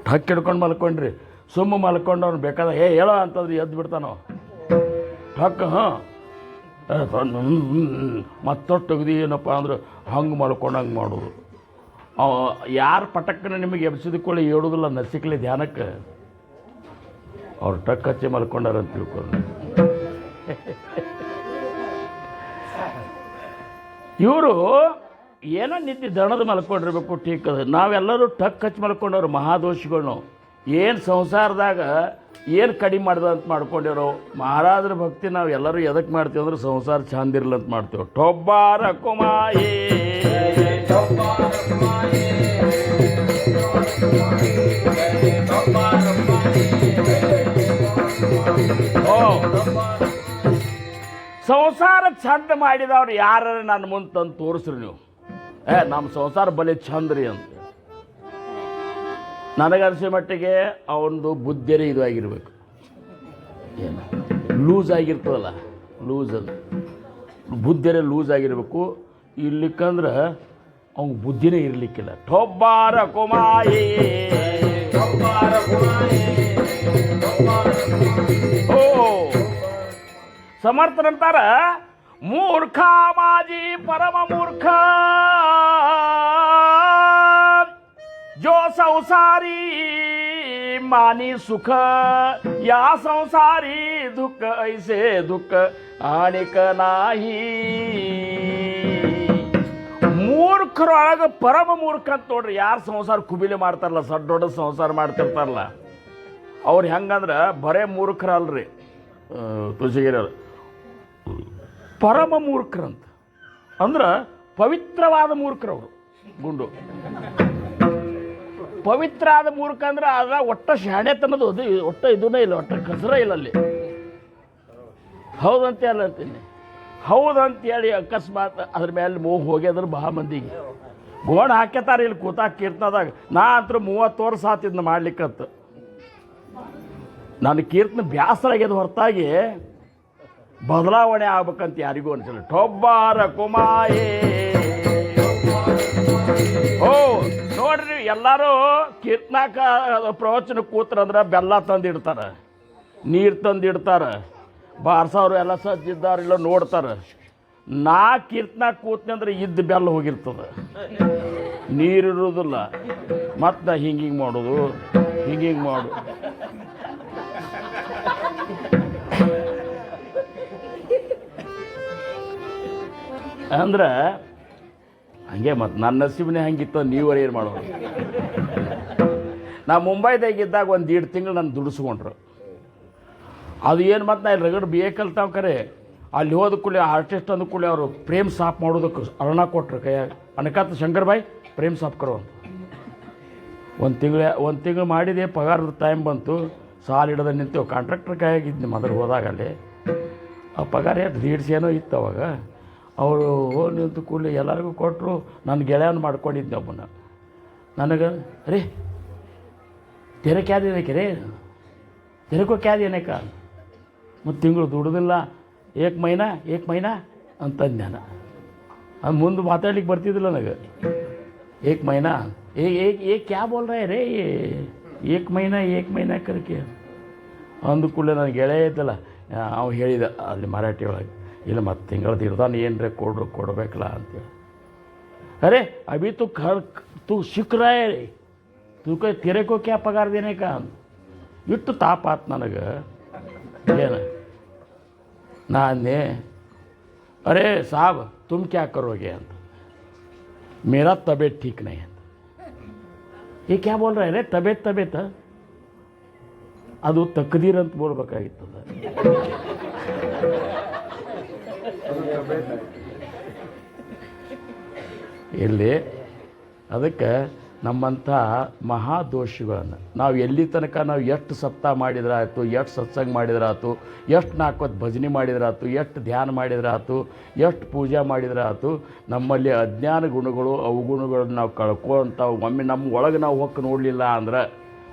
ಟಕ್ ಹಿಡ್ಕೊಂಡು ಮಲ್ಕೊಂಡ್ರಿ. ಸುಮ್ಮ ಮಲ್ಕೊಂಡು ಅವ್ನು ಬೇಕಾದ ಹೇಳೋ ಅಂತಂದ್ರೆ ಎದ್ದು ಬಿಡ್ತಾನೋ ಟಕ್. ಮತ್ತೊಟ್ಟು ತೆಗ್ದು ಏನಪ್ಪ ಅಂದ್ರೆ ಹಂಗೆ ಮಲ್ಕೊಂಡಂಗೆ ಮಾಡೋದು. ಯಾರು ಪಟಕ್ಕನ ನಿಮಗೆ ಎಬ್ಸಿದಕೊಳ್ಳಿ ಹೇಳೋದಿಲ್ಲ ನಸಿಕಲಿ ಧ್ಯಾನಕ್ಕೆ, ಅವ್ರು ಟಕ್ ಹಚ್ಚಿ ಮಲ್ಕೊಂಡಾರ ಅಂತ ತಿಳ್ಕೊಂಡು. ಇವರು ಏನೋ ನಿದ್ದೆ ದಣದ ಮಲ್ಕೊಂಡಿರ್ಬೇಕು, ಟೀಕ್ ಅದು. ನಾವೆಲ್ಲರೂ ಟಕ್ ಹಚ್ಚಿ ಮಲ್ಕೊಂಡವ್ರು ಮಹಾದೋಷಿಗಳು. ನಾವು ಏನು ಸಂಸಾರದಾಗ ಏನು ಕಡಿಮೆ ಮಾಡ್ದ ಅಂತ ಮಾಡ್ಕೊಂಡಿರೋ ಮಹಾರಾಜರ ಭಕ್ತಿ ನಾವು ಎಲ್ಲರೂ ಎದಕ್ಕೆ ಮಾಡ್ತೀವಿ ಅಂದ್ರೆ ಸಂಸಾರ ಚಂದಿರಲ್ಲ ಅಂತ ಮಾಡ್ತೀವಿ. ಟೊಬ್ಬಾರ ಕುಮಾಯಿ ಸಂಸಾರ ಚಂದ ಮಾಡಿದವ್ರು ಯಾರು ನನ್ನ ಮುಂದೆ ತಂದು ತೋರಿಸ್ರಿ ನೀವು. ನಮ್ಮ ಸಂಸಾರ ಬಲೆ ಚಂದ್ರಿ ಅಂತ. ನನಗನ್ಸೋ ಮಟ್ಟಿಗೆ ಅವನದು ಬುದ್ಧಿರೇ ಇದು ಆಗಿರ್ಬೇಕು, ಏನು ಲೂಸ್ ಆಗಿರ್ತದಲ್ಲ, ಲೂಸ್ ಅದು ಬುದ್ಧಿರೇ ಲೂಸ್ ಆಗಿರಬೇಕು. ಇರ್ಲಿಕ್ಕಂದ್ರೆ ಅವ್ನ ಬುದ್ಧಿನೇ ಇರಲಿಕ್ಕಿಲ್ಲ. ಟೊಬ್ಬಾರ ಕುಮಾಯಿ ಓ ಸಮರ್ಥನಂತಾರ, ಮೂರ್ಖ ಮಾಜಿ ಪರಮ ಮೂರ್ಖ जो संसारी मानी सुख या संसारी दुख ऐसे दुख आणिक नाही. ಮೂರ್ಖರೊಳಗೆ ಪರಮ ಮೂರ್ಖ ಅಂತ ನೋಡ್ರಿ. ಯಾರು ಸಂಸಾರ ಕುಬಿಲೆ ಮಾಡ್ತಾರಲ್ಲ, ದೊಡ್ಡ ಸಂಸಾರ ಮಾಡ್ತಿರ್ತಾರಲ್ಲ, ಅವ್ರು ಹೆಂಗಂದ್ರೆ ಬರೇ ಮೂರ್ಖರಲ್ರಿ ತುಳಸಿಗಿರಿಯವರು, ಪರಮ ಮೂರ್ಖರಂತ ಅಂದ್ರೆ ಪವಿತ್ರವಾದ ಮೂರ್ಖರವರು. ಗುಂಡು ಪವಿತ್ರ ಆದ ಮೂರ್ಖ ಅಂದ್ರೆ ಅದ ಒಟ್ಟ ಶಾಣೆತನದು, ಅದು ಒಟ್ಟ ಇದನ್ನೇ ಇಲ್ಲ, ಒಟ್ಟ ಕಸರ ಇಲ್ಲ ಅಲ್ಲಿ. ಹೌದಂತ ಹೇಳಿ ಅಂತೀನಿ, ಹೌದಂತೇಳಿ ಅಕಸ್ಮಾತ್ ಅದ್ರ ಮೇಲೆ ಮೋಹ ಹೋಗ್ಯದ್ರ ಬಹಳ ಮಂದಿಗೆ ಗೋಣ ಹಾಕ್ಯತಾರೆ ಇಲ್ಲಿ ಕೂತಾಕ ಕೀರ್ತನದಾಗ. ನಾ ಅಂತೂ 30 ವರ್ಷ ಆತಿದ್ನ ಮಾಡ್ಲಿಕ್ಕಂತ. ನನ್ನ ಕೀರ್ತನ ಬ್ಯಾಸರ ಆಗ್ಯದ ಹೊರತಾಗಿ ಬದಲಾವಣೆ ಆಗ್ಬೇಕಂತ ಯಾರಿಗೂ ಅನಿಸಿಲ್ಲ. ಟೊಬ್ಬಾರ ಕುಮಾಯೇ ಓ ನೋಡ್ರಿ, ಎಲ್ಲರೂ ಕೀರ್ತನಾಕ ಪ್ರವಚನ ಕೂತ್ರಂದ್ರೆ ಬೆಲ್ಲ ತಂದಿಡ್ತಾರೆ, ನೀರು ತಂದಿಡ್ತಾರೆ, ಬಾರ್ಸವ್ರು ಎಲ್ಲ ಸಜ್ಜಿದ್ದಾರಿಲ್ಲ ನೋಡ್ತಾರೆ. ನಾ ಕೀರ್ತನಾಕ ಕೂತ್ನಿ ಅಂದ್ರೆ ಇದ್ದ ಬೆಲ್ಲ ಹೋಗಿರ್ತದೆ, ನೀರಿರೋದಿಲ್ಲ. ಮತ್ತು ಹಿಂಗೆ ಮಾಡೋದು, ಹಿಂಗೆ ಮಾಡು. ಅಂದ್ರೆ ಹಂಗೆ ಮತ್ತು ನನ್ನ ನಸೀಬನೇ ಹಂಗಿತ್ತು, ನೀವರು ಏನು ಮಾಡೋದು. ನಾ ಮುಂಬೈದಾಗಿದ್ದಾಗ 1.5 ತಿಂಗಳು ನಾನು ದುಡಿಸ್ಕೊಂಡ್ರು. ಅದು ಏನು ಮತ್ತು ನಾ ಇಲ್ಲಿ ರಗಡ್ ಬಿ ಎ ಕಲ್ತಾವ ಕರೆ ಅಲ್ಲಿ ಹೋದ ಕೂಡಲೇ ಆರ್ಟಿಸ್ಟ್ ಅಂದ ಕೂಡಲೇ ಅವರು ಪ್ರೇಮ್ ಸಾಫ್ ಮಾಡೋದಕ್ಕೆ ಅರ್ಣ ಕೊಟ್ರು ಕೈಯಾಗ ಅನಕಾತ ಶಂಕರ್ ಬಾಯ್ ಪ್ರೇಮ್ ಸಾಫ್ ಕರೋ ಅಂತ. ಒಂದು ತಿಂಗಳು ಮಾಡಿದೆ, ಪಗಾರದ ಟೈಮ್ ಬಂತು, ಸಾಲ ಹಿಡ್ದು ನಿಂತೇವೆ. ಕಾಂಟ್ರಾಕ್ಟರ್ ಕೈಯಾಗಿದ್ದು ಮೊದಲು ಹೋದಾಗ ಅಲ್ಲಿ ಆ ಪಗಾರ ಎಷ್ಟು 150 ಏನೋ ಇತ್ತು ಅವಾಗ. ಅವರು ನಿಂತು ಕೂಡಲೇ ಎಲ್ಲರಿಗೂ ಕೊಟ್ಟರು. ನನ್ನ ಗೆಳೆಯನ ಮಾಡ್ಕೊಂಡಿದ್ದೆ ಒಬ್ಬನ. ನನಗೆ ಅರೇ ತೆರೆ ಕ್ಯಾದ ಏನಕ್ಕೆ ರೇ ತೆರೆಕೋ ಕ್ಯಾದ ಏನಕ್ಕ ಮತ್ತು ತಿಂಗಳು ದುಡ್ದಿಲ್ಲ ಏಕ್ ಮೈನಾ ಅಂತಂದು ನಾನು. ಅದು ಮುಂದೆ ಮಾತಾಡ್ಲಿಕ್ಕೆ ಬರ್ತಿದ್ದಿಲ್ಲ ನನಗೆ. ಏಕ್ ಮೈನಾ ಏ ಕ್ಯಾ ಬೋಲ್ ರೇ ಏಕ್ ಮೈನಾ ಕರ್ಕೆ ಅಂದ ಕೂಡಲೇ ನನ್ನ ಗೆಳೆಯ ಇದ್ದಲ್ಲ, ಅವ ಹೇಳಿದ ಅಲ್ಲಿ ಮರಾಠಿ ಒಳಗೆ, ಇಲ್ಲ ಮತ್ತು ತಿಂಗಳದ್ದು ಇರ್ದಾನ ಏನರೇ ಕೊಡಬೇಕಲ್ಲ ಅಂತೇಳಿ. ಅರೆ ಅಭಿ ತು ಸಿಕ್ ರಹ ರೇ ತು ತೆರೆಕೋ ಕ್ಯಾ ಪಗಾರ ದೇನೇಕ ಇಟ್ಟು ತಾಪಾತ್ ನನಗೆ. ಏನು ನಾ ಅಂದೆ, ಅರೆ ಸಾಬ್ ತುಮ್ ಕ್ಯಾ ಕರೋಗೆ ಅಂತ. ಮೇರಾ ತಬಿಯತ್ ठीक नहीं है. ये क्या बोल रहे हैं ತಬೇತ್ ಅದು ತಕ್ದೀರ್ ಅಂತ ಬೋಲ್ಬೇಕಾಗಿತ್ತದ. ಇಲ್ಲಿ ಅದಕ್ಕೆ ನಮ್ಮಂಥ ಮಹಾದೋಷಿಗಳನ್ನು ನಾವು ಎಲ್ಲಿ ತನಕ ನಾವು ಎಷ್ಟು ಸಪ್ತಾಹ ಮಾಡಿದ್ರಾಯ್ತು, ಎಷ್ಟು ಸತ್ಸಂಗ ಮಾಡಿದ್ರಾಯ್ತು, ಎಷ್ಟು 4 ಹೊತ್ತು ಭಜನೆ ಮಾಡಿದ್ರಾಯ್ತು, ಎಷ್ಟು ಧ್ಯಾನ ಮಾಡಿದ್ರಾಯ್ತು, ಎಷ್ಟು ಪೂಜೆ ಮಾಡಿದ್ರಾಯ್ತು, ನಮ್ಮಲ್ಲಿ ಅಜ್ಞಾನ ಗುಣಗಳು ಅವಗುಣಗಳನ್ನು ನಾವು ಕಳ್ಕೊಂತಾವು. ಒಮ್ಮೆ ನಮ್ಮ ಒಳಗೆ ನಾವು ಹೊಕ್ಕ ನೋಡಲಿಲ್ಲ ಅಂದ್ರೆ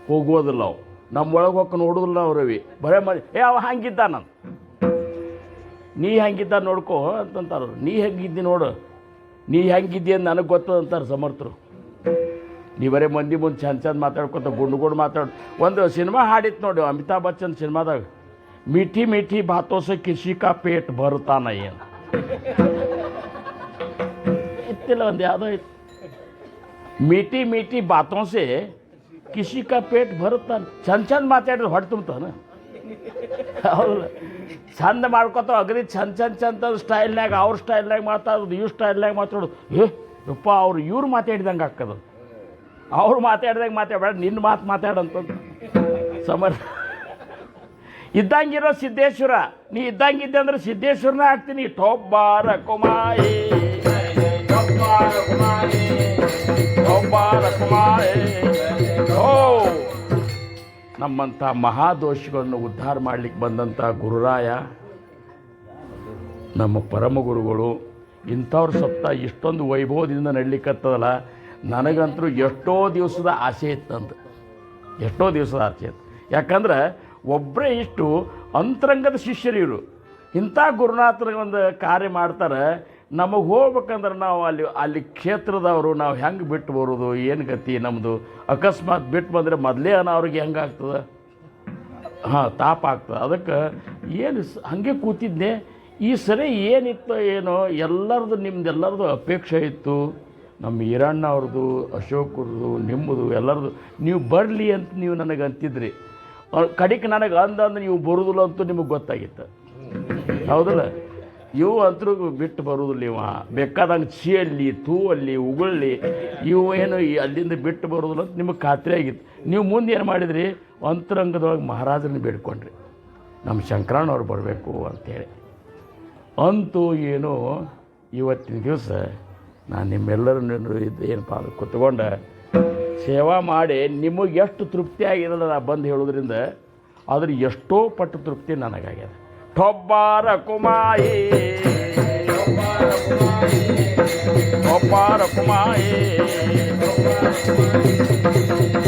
ಹೋಗೋದಿಲ್ಲ ಅವು. ನಮ್ಮ ಒಳಗೆ ಹೊಕ್ಕ ನೋಡೋದಿಲ್ಲ ನಾವು ರವಿ. ಬರೇ ಅವ ಹಂಗಿದ್ದಾನ, ನೀ ಹಂಗಿದ್ದ ನೋಡ್ಕೋ ಅಂತಂತಾರೆ. ನೀ ಹೆಂಗಿದ್ದಿ ನೋಡು, ನೀ ಹೆಂಗಿದ್ದಿ ಅಂತ ನನಗೆ ಗೊತ್ತದ ಅಂತಾರೆ ಸಮರ್ಥರು. ನೀ ಬರೀ ಮಂದಿ ಮುಂದೆ ಚಂದ ಮಾತಾಡ್ಕೊತ ಗುಂಡು ಮಾತಾಡು. ಒಂದು ಸಿನಿಮಾ ಹಾಡಿತ್ತು ನೋಡಿ ಅಮಿತಾಬ್ ಬಚ್ಚನ್ ಸಿನಿಮಾದಾಗ, ಮೀಠಿ ಮೀಠಿ ಬಾತೋ ಸೆ ಕಿಸಿ ಕಾ ಪೇಟ್ ಭರ್ತಾ ನೈ ಅಂತ ಇತ್ತಿಲ್ಲ. ಒಂದು ಯಾವುದೋ ಇತ್ತು, ಮೀಠಿ ಮೀಠಿ ಬಾತೋ ಸೆ ಕಿಸಿ ಕಾ ಪೇಟ್ ಭರ್ತಾನೆ. ಚಂದ ಮಾತಾಡಿದ್ರೆ ಹೊಟ್ಟೆ ತುಂಬ್ತಾನೆ. ಹೌದು, ಚಂದ ಮಾಡ್ಕೊತಾವ ಅಗದಿ ಚಂದ ಸ್ಟೈಲ್ನಾಗ, ಅವ್ರ ಸ್ಟೈಲ್ನಾಗ ಮಾತಾಡೋದು, ಇವ್ರ ಸ್ಟೈಲ್ನಾಗ ಮಾತಾಡೋದು. ಯಪ್ಪ ಅವ್ರು ಇವ್ರು ಮಾತಾಡಿದಂಗೆ ಹಾಕೋದು. ಅವ್ರು ಮಾತಾಡ್ದಂಗೆ ಮಾತಾಡಬೇಡ, ನಿನ್ನ ಮಾತಾಡಂತಂದು ಸಮರ್ ಇದ್ದಂಗಿರೋ ಸಿದ್ದೇಶ್ವರ. ನೀ ಇದ್ದಂಗಿದ್ದೆ ಅಂದ್ರೆ ಸಿದ್ದೇಶ್ವರನೇ ಆಗ್ತೀನಿ. ಟೊಬ್ಬಾರ ಕುಮಾರಿ ಓ ನಮ್ಮಂಥ ಮಹಾದೋಷಿಗಳನ್ನು ಉದ್ಧಾರ ಮಾಡಲಿಕ್ಕೆ ಬಂದಂಥ ಗುರುರಾಯ, ನಮ್ಮ ಪರಮ ಗುರುಗಳು ಇಂಥವ್ರ ಸಪ್ತ ಇಷ್ಟೊಂದು ವೈಭವದಿಂದ ನಡಲಿಕ್ಕತ್ತದಲ್ಲ. ನನಗಂತರೂ ಎಷ್ಟೋ ದಿವಸದ ಆಸೆ ಇತ್ತಂತ, ಎಷ್ಟೋ ದಿವಸದ ಆಸೆ ಇತ್ತು. ಯಾಕಂದ್ರೆ ಒಬ್ಬರೇ ಇಷ್ಟು ಅಂತರಂಗದ ಶಿಷ್ಯರು ಇವರು. ಇಂಥ ಗುರುನಾಥರ ಒಂದು ಕಾರ್ಯ ಮಾಡ್ತಾರೆ. ನಮಗೆ ಹೋಗ್ಬೇಕಂದ್ರೆ ನಾವು ಅಲ್ಲಿ ಕ್ಷೇತ್ರದವರು ನಾವು ಹೆಂಗೆ ಬಿಟ್ಟು ಬರೋದು, ಏನು ಗತಿ ನಮ್ಮದು. ಅಕಸ್ಮಾತ್ ಬಿಟ್ಟು ಬಂದರೆ ಮೊದಲೇ ಅವ್ರಿಗೆ ಹೆಂಗೆ ಆಗ್ತದೆ, ತಾಪ ಆಗ್ತದೆ. ಅದಕ್ಕೆ ಏನು ಹಾಗೆ ಕೂತಿದ್ದೆ. ಈ ಸರಿ ಏನಿತ್ತು ಏನೋ ಎಲ್ಲರದು ನಿಮ್ದೆಲ್ಲರದು ಅಪೇಕ್ಷೆ ಇತ್ತು. ನಮ್ಮ ಈರಣ್ಣ ಅವ್ರದ್ದು, ಅಶೋಕರದು, ನಿಮ್ಮದು ಎಲ್ಲರದು. ನೀವು ಬರಲಿ ಅಂತ ನೀವು ನನಗೆ ಅಂತಿದ್ರಿ. ಕಡಿಕೆ ನನಗೆ ಅಂದಂದು ನೀವು ಬರೋದಿಲ್ಲ ಅಂತೂ ನಿಮಗೆ ಗೊತ್ತಾಗಿತ್ತು, ಹೌದಲ್ಲ. ಇವು ಅಂತರೂ ಬಿಟ್ಟು ಬರೋದಿಲ್ಲ. ಇವ ಬೇಕಾದಂಗೆ ಚೀಯಲ್ಲಿ ತೂವಲ್ಲಿ ಉಗುಳ್ಳಿ ಇವು ಏನು ಅಲ್ಲಿಂದ ಬಿಟ್ಟು ಬರೋದಿಲ್ಲ ಅಂತ ನಿಮಗೆ ಖಾತ್ರಿ ಆಗಿತ್ತು. ನೀವು ಮುಂದೆ ಏನು ಮಾಡಿದ್ರಿ, ಅಂತರಂಗದೊಳಗೆ ಮಹಾರಾಜರನ್ನ ಬೇಡ್ಕೊಂಡ್ರಿ, ನಮ್ಮ ಶಂಕರಣ್ಣವ್ರು ಬರಬೇಕು ಅಂಥೇಳಿ. ಅಂತೂ ಏನೋ ಇವತ್ತಿನ ದಿವಸ ನಾನು ನಿಮ್ಮೆಲ್ಲರನ್ನು ಏನಪ್ಪ ಅಂದ್ರೆ ಕೂತ್ಕೊಂಡು ಸೇವಾ ಮಾಡಿ ನಿಮಗೆ ಎಷ್ಟು ತೃಪ್ತಿ ಆಗಿರಲ್ಲ ನಾ ಬಂದು ಹೇಳೋದ್ರಿಂದ, ಆದ್ರೆ ಎಷ್ಟೋ ಪಟ್ಟು ತೃಪ್ತಿ ನನಗಾಗ್ಯದ. ಟೊಬ್ಬಾರ ಕುಮಾಯಿ ಒಬ್ಬಾರ ಕುಮಾಯಿ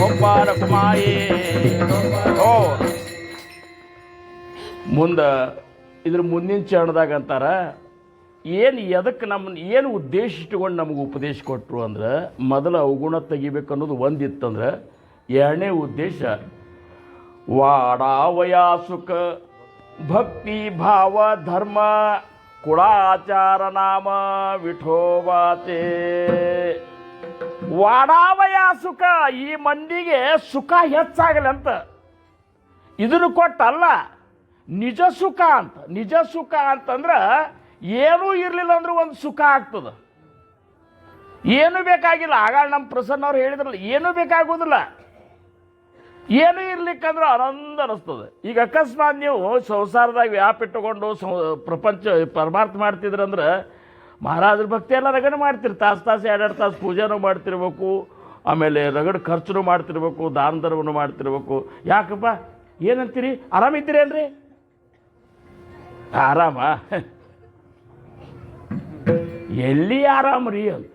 ಒಬ್ಬಾರ ಕುಮಾಯಿ. ಓ ಮುಂದೆ ಇದ್ರ ಮುಂದಿನ ಚರಣದಾಗ ಅಂತಾರ, ಏನು ಎದಕ್ಕೆ ನಮ್ಮನ್ನು ಏನು ಉದ್ದೇಶ ಇಟ್ಕೊಂಡು ನಮಗೆ ಉಪದೇಶ ಕೊಟ್ಟರು ಅಂದ್ರೆ, ಮೊದಲು ಅವಗುಣ ತೆಗಿಬೇಕು ಅನ್ನೋದು ಒಂದಿತ್ತಂದ್ರೆ, ಎರಡನೇ ಉದ್ದೇಶ ವಾಡಾವಯಾಸುಕ ಭಕ್ತಿ ಭಾವ ಧರ್ಮ ಕುಳಾಚಾರ ನಾಮ ವಿಠೋಬಾತೆ. ವಾಡಾವಯ ಸುಖ, ಈ ಮಂದಿಗೆ ಸುಖ ಹೆಚ್ಚಾಗಲಿ ಅಂತ ಇದನ್ನು ಕೊಟ್ಟಲ್ಲ, ನಿಜ ಸುಖ ಅಂತ. ನಿಜ ಸುಖ ಅಂತಂದ್ರೆ ಏನೂ ಇರಲಿಲ್ಲ ಅಂದ್ರೆ ಒಂದು ಸುಖ ಆಗ್ತದೆ. ಏನು ಬೇಕಾಗಿಲ್ಲ. ಆಗ ನಮ್ಮ ಪ್ರಸನ್ನ ಅವ್ರು ಹೇಳಿದ್ರಲ್ಲ, ಏನೂ ಬೇಕಾಗೋದಿಲ್ಲ. ಏನೂ ಇರ್ಲಿಕ್ಕಂದ್ರೆ ಆನಂದ ಅನ್ನಿಸ್ತದೆ. ಈಗ ಅಕಸ್ಮಾತ್ ನೀವು ಸಂಸಾರದಾಗ ವ್ಯಾಪಿಟ್ಟುಕೊಂಡು ಪ್ರಪಂಚ ಪರಮಾರ್ಥ ಮಾಡ್ತಿದ್ರಂದ್ರೆ ಮಹಾರಾಜರ ಭಕ್ತಿ ಎಲ್ಲ ರಗಡೆ ಮಾಡ್ತೀರಿ, ತಾಸು 2 ತಾಸು ಪೂಜೆನೂ ಮಾಡ್ತಿರ್ಬೇಕು, ಆಮೇಲೆ ರಗಡ್ ಖರ್ಚು ಮಾಡ್ತಿರ್ಬೇಕು, ದಾನ ಧರ್ಮನೂ ಮಾಡ್ತಿರ್ಬೇಕು. ಯಾಕಪ್ಪ ಏನಂತೀರಿ, ಆರಾಮಿದ್ದೀರೇನ್ರಿ? ಆರಾಮ ಎಲ್ಲಿ ಆರಾಮ ರೀ ಅಂತ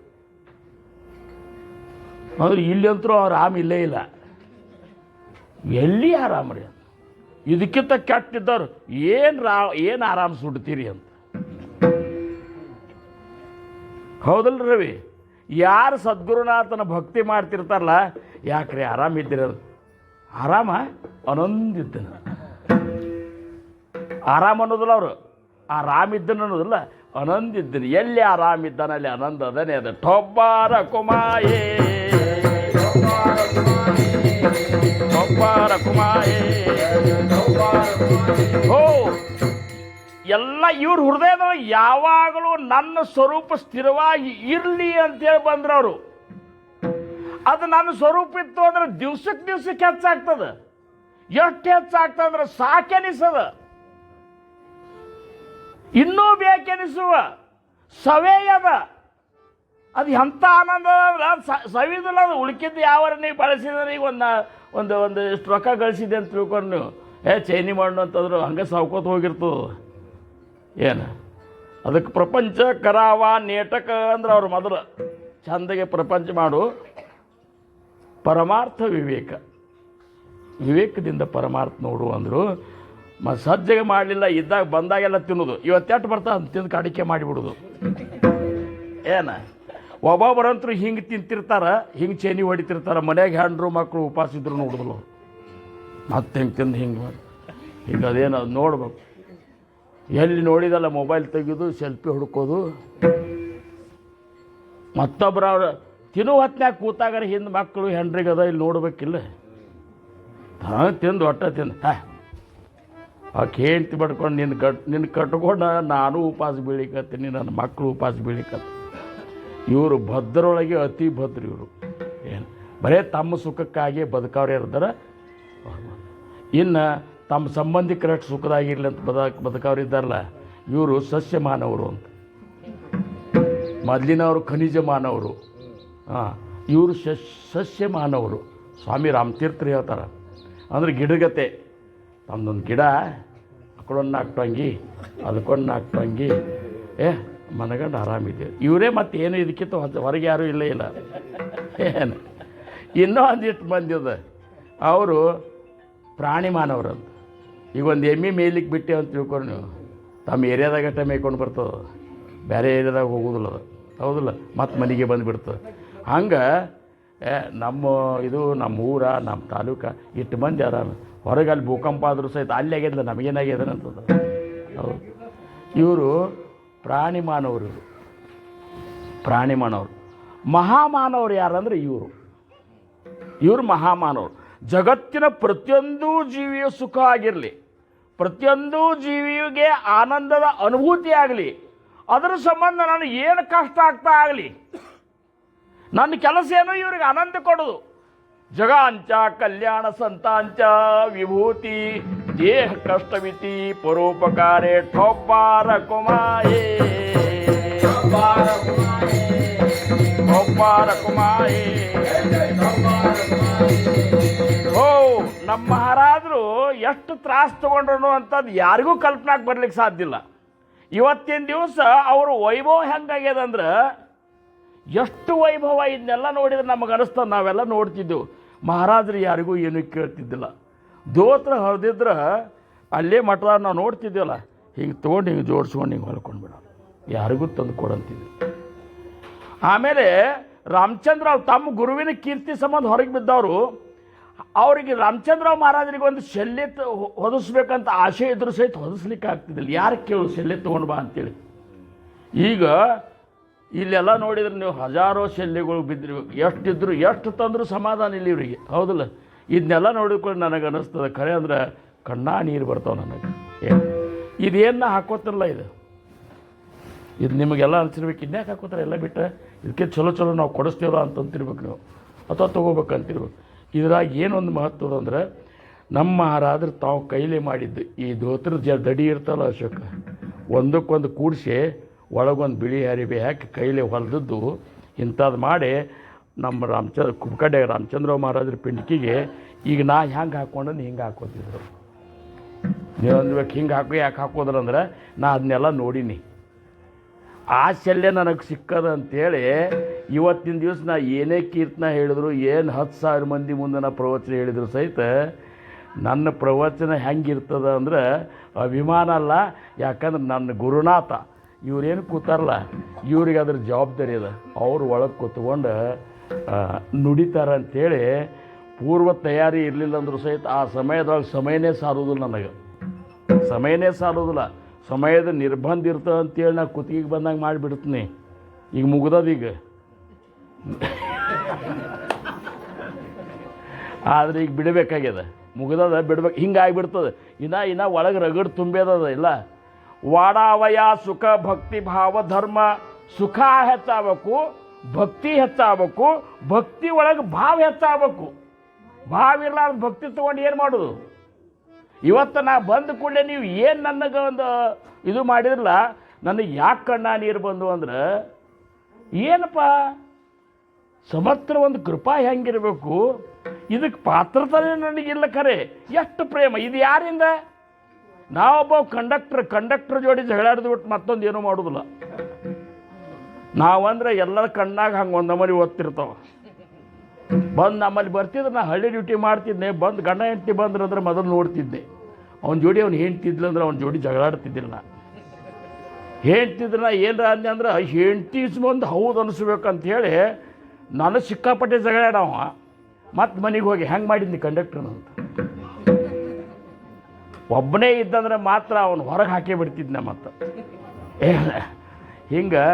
ಅಂದ್ರೆ ಇಲ್ಲಂತರೂ ಆರಾಮ ಇಲ್ಲೇ ಇಲ್ಲ. ಎಲ್ಲಿ ಆರಾಮ ರೀ ಅಂತ. ಇದಕ್ಕಿಂತ ಕೆಟ್ಟಿದ್ದವ್ರು ಏನು ಆರಾಮ ಸುಡ್ತೀರಿ ಅಂತ. ಹೌದಲ್ರಿ ರವಿ? ಯಾರು ಸದ್ಗುರುನಾಥನ ಭಕ್ತಿ ಮಾಡ್ತಿರ್ತಾರಲ್ಲ, ಯಾಕ್ರಿ ಆರಾಮಿದ್ದೀರ? ಆರಾಮ ಆನಂದಿದ್ದನ ಆರಾಮ ಅನ್ನೋದಿಲ್ಲ ಅವರು, ಆರಾಮಿದ್ದನು ಅನ್ನೋದಿಲ್ಲ, ಆನಂದಿದ್ದನು. ಎಲ್ಲಿ ಆರಾಮಿದ್ದಾನೆ ಅಲ್ಲಿ ಆನಂದ ಅದನೇ. ಅದ ಟೊಬ್ಬಾರ ಕುಮಾಯೇ ಟೊಬ್ಬಾರ ಕುಮಾಯೇ. ಓ ಎಲ್ಲ ಇವ್ರ ಹೃದಯದೊಳಗೆ ಯಾವಾಗಲೂ ನನ್ನ ಸ್ವರೂಪ ಸ್ಥಿರವಾಗಿ ಇರಲಿ ಅಂತೇಳಿ ಬಂದ್ರವರು. ಅದು ನನ್ನ ಸ್ವರೂಪ ಇತ್ತು ಅಂದ್ರೆ ದಿವ್ಸಕ್ಕೆ ಹೆಚ್ಚಾಗ್ತದೆ. ಎಷ್ಟು ಹೆಚ್ಚಾಗ್ತದೆ ಅಂದ್ರೆ ಸಾಕೆನಿಸದ, ಇನ್ನೂ ಬೇಕೆನಿಸುವ ಸವೇಯದ. ಅದು ಎಂಥ ಆನಂದ ಅಂದ್ರೆ ಸವಿದಿಲ್ಲ. ಅದು ಉಳ್ಕಿದ್ದು ಯಾವ ನೀವು ಬಳಸಿದ್ರೆ ಈಗ ಒಂದು ಇಷ್ಟು ರೊಕ್ಕ ಗಳಿಸಿದೆ ಅಂತ ತಿಳ್ಕೊಂಡು ನೀವು ಚೈನಿ ಮಾಡು ಅಂತಂದ್ರು ಹಂಗೆ ಸಾವ್ಕೋತ ಹೋಗಿರ್ತದೆ. ಏನು ಅದಕ್ಕೆ ಪ್ರಪಂಚ ಕರಾವ ನೇಟಕ ಅಂದ್ರೆ ಅವ್ರು ಮೊದಲು ಚಂದಗೆ ಪ್ರಪಂಚ ಮಾಡು, ಪರಮಾರ್ಥ ವಿವೇಕದಿಂದ ಪರಮಾರ್ಥ ನೋಡು ಅಂದರು. ಸಜ್ಜಗೆ ಮಾಡಲಿಲ್ಲ, ಇದ್ದಾಗ ಬಂದಾಗೆಲ್ಲ ತಿನ್ನೋದು. ಇವತ್ತೆಟ್ಟು ಬರ್ತಾ ತಿಂದು ಅಡಿಕೆ ಮಾಡಿಬಿಡೋದು. ಏನು ಒಬ್ಬೊಬ್ಬರಂತರೂ ಹಿಂಗೆ ತಿಂತಿರ್ತಾರ, ಹಿಂಗೆ ಚೇನಿ ಹೊಡಿತಿರ್ತಾರ. ಮನೆಯಾಗ ಹೆಂಡ್ರು ಮಕ್ಕಳು ಉಪವಾಸ ಇದ್ರು ನೋಡಿದ್ರು ಮತ್ತೆ ಹಿಂಗೆ ತಿಂದು ಹಿಂಗೆ ಮಾಡಿ ಹಿಂಗೆ ಅದೇನು ಅದು ನೋಡ್ಬೇಕು. ಎಲ್ಲಿ ನೋಡಿದಲ್ಲ ಮೊಬೈಲ್ ತೆಗೆಯೋದು, ಸೆಲ್ಫಿ ಹುಡ್ಕೋದು. ಮತ್ತೊಬ್ಬರು ಅವ್ರು ತಿನ್ನೋ ಹೊತ್ನ್ಯಾಗ ಕೂತಾಗಾರ ಹಿಂದೆ ಮಕ್ಕಳು ಹೆಂಡ್ರಿಗೆ ಅದ ಇಲ್ಲಿ ನೋಡ್ಬೇಕಿಲ್ಲ. ತಿಂದು ಹೊಟ್ಟೆ ತಿಂದು ಆಕೆ ಹೆಂಡ್ತಿ ಬಡ್ಕೊಂಡು ನಿನ್ನ ಕಟ್ಕೊಂಡು ನಾನು ಉಪವಾಸ ಬೀಳಿಕತ್ತೀನಿ, ನನ್ನ ಮಕ್ಕಳು ಉಪವಾಸ ಬೀಳಿಕತ್ತ. ಇವರು ಭದ್ರೊಳಗೆ ಅತಿ ಭದ್ರ. ಇವರು ಏನು ಬರೇ ತಮ್ಮ ಸುಖಕ್ಕಾಗಿ ಬದುಕವ್ರೆ ಇರ್ತಾರೆ. ಇನ್ನು ತಮ್ಮ ಸಂಬಂಧಿಕರಷ್ಟು ಸುಖದಾಗಿರಲಿ ಅಂತ ಬದುಕವ್ರು ಇದ್ದಾರಲ್ಲ, ಇವರು ಸಸ್ಯ ಮಾನವರು ಅಂತ. ಮೊದಲಿನವರು ಖನಿಜ ಮಾನವರು, ಇವರು ಸಸ್ಯ ಮಾನವರು. ಸ್ವಾಮಿ ರಾಮತೀರ್ಥರು ಹೇಳ್ತಾರೆ. ಅಂದ್ರೆ ಗಿಡಗತೆ ತಮ್ಮದೊಂದು ಗಿಡ ಅಕ್ಕಡೊಂದು ನಾಕ್ಟಂಗಿ ಅದಕ್ಕೊಂದು ನಾಕ್ಟಂಗಿ ಮನಗಂಡು ಆರಾಮಿದೆ. ಇವರೇ ಮತ್ತೆ ಏನು ಇದಕ್ಕಿಂತ ಹೊರಗೆ ಯಾರೂ ಇಲ್ಲ. ಏನು ಇನ್ನೂ ಒಂದಿಷ್ಟು ಮಂದಿ ಅದ, ಅವರು ಪ್ರಾಣಿ ಮಾನವರಂತ. ಈಗ ಒಂದು ಎಮ್ಮೆ ಮೇಯ್ಲಿಕ್ಕೆ ಬಿಟ್ಟೆ ಅಂತ ತಿಳ್ಕೊಂಡು ನೀವು, ತಮ್ಮ ಏರಿಯಾದಾಗ ಮೇಯ್ಕೊಂಡು ಬರ್ತದೆ, ಬೇರೆ ಏರಿಯಾದಾಗ ಹೋಗೋದಿಲ್ಲ ಅದು. ಹೌದಿಲ್ಲ? ಮತ್ತು ಮನೆಗೆ ಬಂದುಬಿಡ್ತದೆ. ಹಂಗೆ ನಮ್ಮ ಊರ, ನಮ್ಮ ತಾಲೂಕು ಇಷ್ಟು ಮಂದಿ ಆರಾಮ. ಹೊರಗೆ ಅಲ್ಲಿ ಭೂಕಂಪ ಆದರೂ ಸಹಿತ ಅಲ್ಲಿ ಆಗ್ಯದಿಲ್ಲ, ನಮಗೇನಾಗ್ಯದ ಅಂತದ. ಹೌದು, ಇವರು ಪ್ರಾಣಿ ಮಾನವರು. ಮಹಾಮಾನವರು ಯಾರಂದ್ರೆ ಇವರು ಮಹಾಮಾನವರು. ಜಗತ್ತಿನ ಪ್ರತಿಯೊಂದು ಜೀವಿಯ ಸುಖ ಆಗಿರಲಿ, ಪ್ರತಿಯೊಂದು ಜೀವಿಗೆ ಆನಂದದ ಅನುಭೂತಿ ಆಗಲಿ, ಅದರ ಸಂಬಂಧ ನನಗೆ ಏನು ಕಷ್ಟ ಆಗ್ತಾ ಆಗಲಿ, ನನ್ನ ಕೆಲಸ ಏನೋ ಇವ್ರಿಗೆ ಆನಂದ ಕೊಡೋದು. ಜಗಾಂಚ ಕಲ್ಯಾಣ ಸಂತಾಂಚ ವಿಭೂತಿ ದೇಹ ಕಷ್ಟವಿತಿ ಪರೋಪಕಾರೇ ಠೊಬ್ಬಾರ ಕುಮಾಯೇ ಠೊಬ್ಬಾರ ಕುಮಾಯೇ. ಓ ನಮ್ಮ ಮಹಾರಾಜರು ಎಷ್ಟು ತ್ರಾಸ ತಗೊಂಡ್ರು ಅಂತದ್ದು ಯಾರಿಗೂ ಕಲ್ಪನಾಕ್ಕೆ ಬರ್ಲಿಕ್ಕೆ ಸಾಧ್ಯ ಇಲ್ಲ. ಇವತ್ತಿನ ದಿವಸ ಅವರು ವೈಭವ ಹೆಂಗಾಗ್ಯದಂದ್ರೆ, ಎಷ್ಟು ವೈಭವ ಇದನ್ನೆಲ್ಲ ನೋಡಿದ್ರೆ ನಮಗೆ ಅನಿಸ್ತದೆ. ನಾವೆಲ್ಲ ನೋಡ್ತಿದ್ದೆವು. ಮಹಾರಾಜರು ಯಾರಿಗೂ ಏನೂ ಕೇಳ್ತಿದ್ದಿಲ್ಲ. ದೋತ್ರ ಹರಿದಿದ್ರೆ ಅಲ್ಲೇ ಮಠದ ನಾವು ನೋಡ್ತಿದ್ದೇವಲ್ಲ, ಹಿಂಗೆ ತೊಗೊಂಡು ಹಿಂಗೆ ಜೋಡಿಸ್ಕೊಂಡು ಹಿಂಗೆ ಹೊಲ್ಕೊಂಡು ಬಿಡೋದು, ಯಾರಿಗೂ ತಂದು ಕೊಡಂತಿದ್ವಿ. ಆಮೇಲೆ ರಾಮಚಂದ್ರರಾವ್ ತಮ್ಮ ಗುರುವಿನ ಕೀರ್ತಿ ಸಂಬಂಧ ಹೊರಗೆ ಬಿದ್ದವರು, ಅವರಿಗೆ ರಾಮಚಂದ್ರರಾವ್ ಮಹಾರಾಜರಿಗೆ ಒಂದು ಶಲ್ಯ ಹೊದಿಸ್ಬೇಕಂತ ಆಸೆ ಇದ್ರೂ ಸಹಿತ ಹೊದಿಸ್ಲಿಕ್ಕೆ ಆಗ್ತಿದ್ದಿಲ್ಲ. ಯಾರು ಕೇಳು ಶಲ್ಯ ತೊಗೊಂಡು ಬಾ ಅಂತೇಳಿ. ಈಗ ಇಲ್ಲೆಲ್ಲ ನೋಡಿದ್ರೆ ನೀವು ಹಜಾರೋ ಶಲ್ಯಗಳು ಬಿದ್ದಿರ್ಬೇಕು. ಎಷ್ಟಿದ್ರು ಎಷ್ಟು ತಂದರೂ ಸಮಾಧಾನ ಇಲ್ಲ ಇವರಿಗೆ. ಹೌದಲ್ಲ? ಇದನ್ನೆಲ್ಲ ನೋಡಿಕೊಂಡು ನನಗೆ ಅನ್ನಿಸ್ತದೆ, ಖರೆ ಅಂದ್ರೆ ಕಣ್ಣಾ ನೀರು ಬರ್ತಾವೆ ನನಗೆ. ಇದೇನು ಹಾಕೋತಿರಲ್ಲ, ಇದು ನಿಮಗೆಲ್ಲ ಅನಿಸಿರ್ಬೇಕು. ಇನ್ಯಾಕೆ ಹಾಕೋತಾರೆ ಎಲ್ಲ ಬಿಟ್ಟರೆ, ಇದಕ್ಕೆ ಚಲೋ ನಾವು ಕೊಡಿಸ್ತೇವ ಅಂತಂತಿರ್ಬೇಕು ನೀವು, ಅಥವಾ ತೊಗೋಬೇಕಂತಿರ್ಬೇಕು. ಇದ್ರಾಗ ಏನೊಂದು ಮಹತ್ವದ ಅಂದ್ರೆ ನಮ್ಮ ಮಹಾರಾಜರು ತಾವು ಕೈಲೇ ಮಾಡಿದ್ದು ಈ ಧೋತ್ರ ದಡಿ ಇರ್ತಲ್ಲ ಅಶೋಕ ಒಂದಕ್ಕೊಂದು ಕೂಡಿಸಿ ಒಳಗೊಂದು ಬಿಳಿ ಅರಿವೆ ಹಾಕಿ ಕೈಲೇ ಹೊಲಿದದ್ದು ಇಂಥದ್ದು ಮಾಡಿ ನಮ್ಮ ಕುಕ್ಕಡೆ ರಾಮಚಂದ್ರ ಮಹಾರಾಜರ ಪಿಂಡಿಕಿಗೆ ಈಗ ನಾ ಹೆಂಗೆ ಹಾಕ್ಕೊಂಡು ಹಿಂಗೆ ಹಾಕೋತಿದ್ರು. ನೀವು ಅಂದ್ಬೇಕು ಹಿಂಗೆ ಯಾಕೆ ಹಾಕೋದ್ರಂದ್ರೆ ನಾ ಅದನ್ನೆಲ್ಲ ನೋಡೀನಿ. ಆ ಶಲ್ಯ ನನಗೆ ಸಿಕ್ಕದ ಅಂತೇಳಿ ಇವತ್ತಿನ ದಿವಸ ನಾ ಏನೇ ಕೀರ್ತನ ಹೇಳಿದ್ರು, ಏನು 10,000 ಮಂದಿ ಮುಂದೆ ನಾ ಪ್ರವಚನ ಹೇಳಿದ್ರು ಸಹಿತ ನನ್ನ ಪ್ರವಚನ ಹೆಂಗಿರ್ತದ ಅಂದ್ರೆ ಅಭಿಮಾನ ಅಲ್ಲ. ಯಾಕಂದ್ರೆ ನನ್ನ ಗುರುನಾಥ ಇವ್ರೇನು ಕೂತಾರಲ್ಲ ಇವ್ರಿಗೆ ಅದ್ರ ಜವಾಬ್ದಾರಿ ಅದ. ಅವ್ರು ಒಳಗೆ ಕೂತ್ಕೊಂಡು ನುಡಿತಾರೆ ಅಂಥೇಳಿ ಪೂರ್ವ ತಯಾರಿ ಇರಲಿಲ್ಲ ಅಂದರೂ ಸಹಿತ ಆ ಸಮಯದೊಳಗೆ ಸಮಯನೇ ಸಾರೋದಿಲ್ಲ ನನಗೆ, ಸಮಯನೇ ಸಾರೋದಿಲ್ಲ. ಸಮಯದ ನಿರ್ಬಂಧ ಇರ್ತದೆ ಅಂತೇಳಿ ನಾ ಕುತ್ತಿಗೆ ಬಂದಂಗೆ ಮಾಡಿಬಿಡ್ತೀನಿ. ಈಗ ಮುಗ್ದದೀಗ ಆದರೆ ಈಗ ಬಿಡಬೇಕಾಗ್ಯದ, ಮುಗ್ದದ ಬಿಡ್ಬೇಕು, ಹಿಂಗೆ ಆಗಿಬಿಡ್ತದೆ. ಇನ್ನು ಒಳಗೆ ರಗಡ್ ತುಂಬ್ಯದ ಇಲ್ಲ. ವಾಡಾವಯ ಸುಖ ಭಕ್ತಿ ಭಾವ ಧರ್ಮ. ಸುಖ ಹೆಚ್ಚಾಗಬೇಕು, ಭಕ್ತಿ ಹೆಚ್ಚಾಗಬೇಕು, ಭಕ್ತಿ ಒಳಗೆ ಭಾವ ಹೆಚ್ಚಾಗಬೇಕು. ಭಾವ ಇರಲಾರ್ದ ಭಕ್ತಿ ತೊಗೊಂಡು ಏನು ಮಾಡೋದು? ಇವತ್ತು ನಾ ಬಂದ ಕೂಡಲೇ ನೀವು ಏನು ನನಗೆ ಒಂದು ಇದು ಮಾಡಿದ್ರಲ್ಲ, ನನಗೆ ಯಾಕೆ ಕಣ್ಣ ನೀರು ಬಂದು ಅಂದ್ರೆ ಏನಪ್ಪ ಸಮರ್ಥ ಒಂದು ಕೃಪಾ ಹೆಂಗಿರಬೇಕು, ಇದಕ್ಕೆ ಪಾತ್ರತನೇ ನನಗಿಲ್ಲ. ಖರೆ ಎಷ್ಟು ಪ್ರೇಮ ಇದು ಯಾರಿಂದ? ನಾವೊಬ್ಬ ಕಂಡಕ್ಟರ್ ಜೋಡಿ ಜಗಳಾಡಿದು ಬಿಟ್ಟು ಮತ್ತೊಂದು ಏನೂ ಮಾಡೋದಿಲ್ಲ. ನಾವಂದ್ರೆ ಎಲ್ಲರ ಕಣ್ಣಾಗ ಹಂಗೆ ಒಂದು ನಮ್ಮಲ್ಲಿ ಓದ್ತಿರ್ತಾವೆ. ಬಂದು ನಮ್ಮಲ್ಲಿ ಬರ್ತಿದ್ರೆ ನಾ ಹಳ್ಳಿ ಡ್ಯೂಟಿ ಮಾಡ್ತಿದ್ದೆ. ಬಂದು ಗಂಡ ಹೆಂಡ್ತಿ ಬಂದ್ರೆ ಅಂದ್ರೆ ಮೊದಲು ನೋಡ್ತಿದ್ದೆ. ಅವ್ನ ಜೋಡಿ ಅವ್ನು ಹೆಂಡ್ತಿದ್ಲು ಅಂದ್ರೆ ಅವ್ನ ಜೋಡಿ ಜಗಳಾಡ್ತಿದ್ದಿಲ್ಲ. ಹೇಳ್ತಿದ್ರೆ ನಾ ಏನರ ಅಂದೆ ಅಂದ್ರೆ ಹೆಂಡ್ತಿ ಮುಂದೆ ಹೌದು ಅನಿಸ್ಬೇಕಂತ ಹೇಳಿ ನಾನು ಸಿಕ್ಕಾಪಟ್ಟೆ ಜಗಳಾಡವ. ಮತ್ತು ಮನೆಗೆ ಹೋಗಿ ಹೆಂಗೆ ಮಾಡಿದ್ನಿ ಕಂಡಕ್ಟ್ರನಂತ. ಒಬ್ಬನೇ ಇದ್ದಂದ್ರೆ ಮಾತ್ರ ಅವನು ಹೊರಗೆ ಹಾಕೇ ಬಿಡ್ತಿದ್ನ. ಮತ್ತು ಹಿಂಗೆ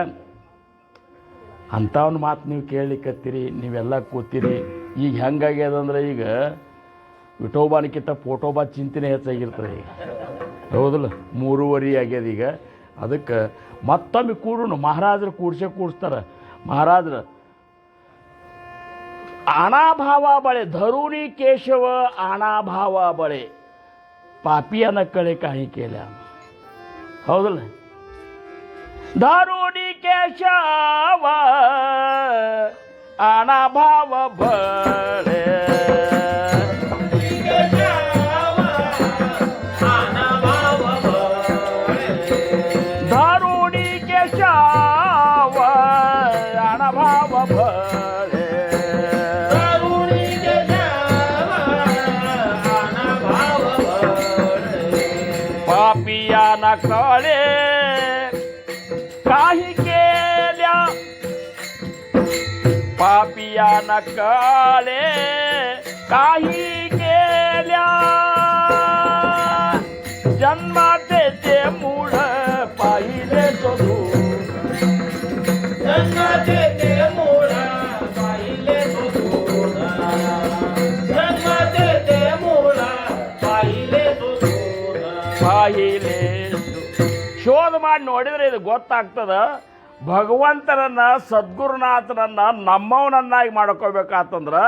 ಅಂಥವ್ನ ಮಾತು ನೀವು ಕೇಳಲಿಕ್ಕತ್ತೀರಿ, ನೀವೆಲ್ಲ ಕೂತೀರಿ. ಈಗ ಹೆಂಗಾಗ್ಯದಂದ್ರೆ ಈಗ ವಿಠೋಬಾನಿಕ್ಕಿಂತ ಫೋಟೋಬಾ ಚಿಂತನೆ ಹೆಚ್ಚಾಗಿರ್ತದೆ ಈಗ, ಹೌದಲ್ಲ? 3:30 ಆಗ್ಯದ ಈಗ. ಅದಕ್ಕೆ ಮತ್ತೊಮ್ಮೆ ಕೂಡನು ಮಹಾರಾಜರು ಕೂಡಿಸ್ತಾರೆ. ಮಹಾರಾಜರು ಆಣಾಭಾವ ಬಳೆ ಧರುಣಿ ಕೇಶವ ಆಣಾಭಾವ ಬಳೆ ಪಾಪಿಯನ ಕಳೆ ಕಾಯಿ ಕೇಳ, ಹೌದಲ್ಲ? ಧರುಣಿ ಕೇಶವ ಆಣಾಭಾವ ಬಳೆ ಧರುಣಿ ಕೇಶವ ಆಣಾಭಾವ ಬಳೆ पापियाना कळे काही केल्या, पापियाना कळे काही केल्या. जन्माचे ते मूळ पाहिले शोधून, जन्माचे ते मूळ पाहिले शोधून, जन्माचे ते मूळ पाहिले ಪಾहिले. ಶೋಧ ಮಾಡಿ ನೋಡಿದರೆ ಇದು ಗೊತ್ತಾಗ್ತದ. ಭಗವಂತನನ್ನ ಸದ್ಗುರುನಾಥನನ್ನ ನಮ್ಮವನನ್ನಾಗಿ ಮಾಡ್ಕೋಬೇಕಾತಂದ್ರೆ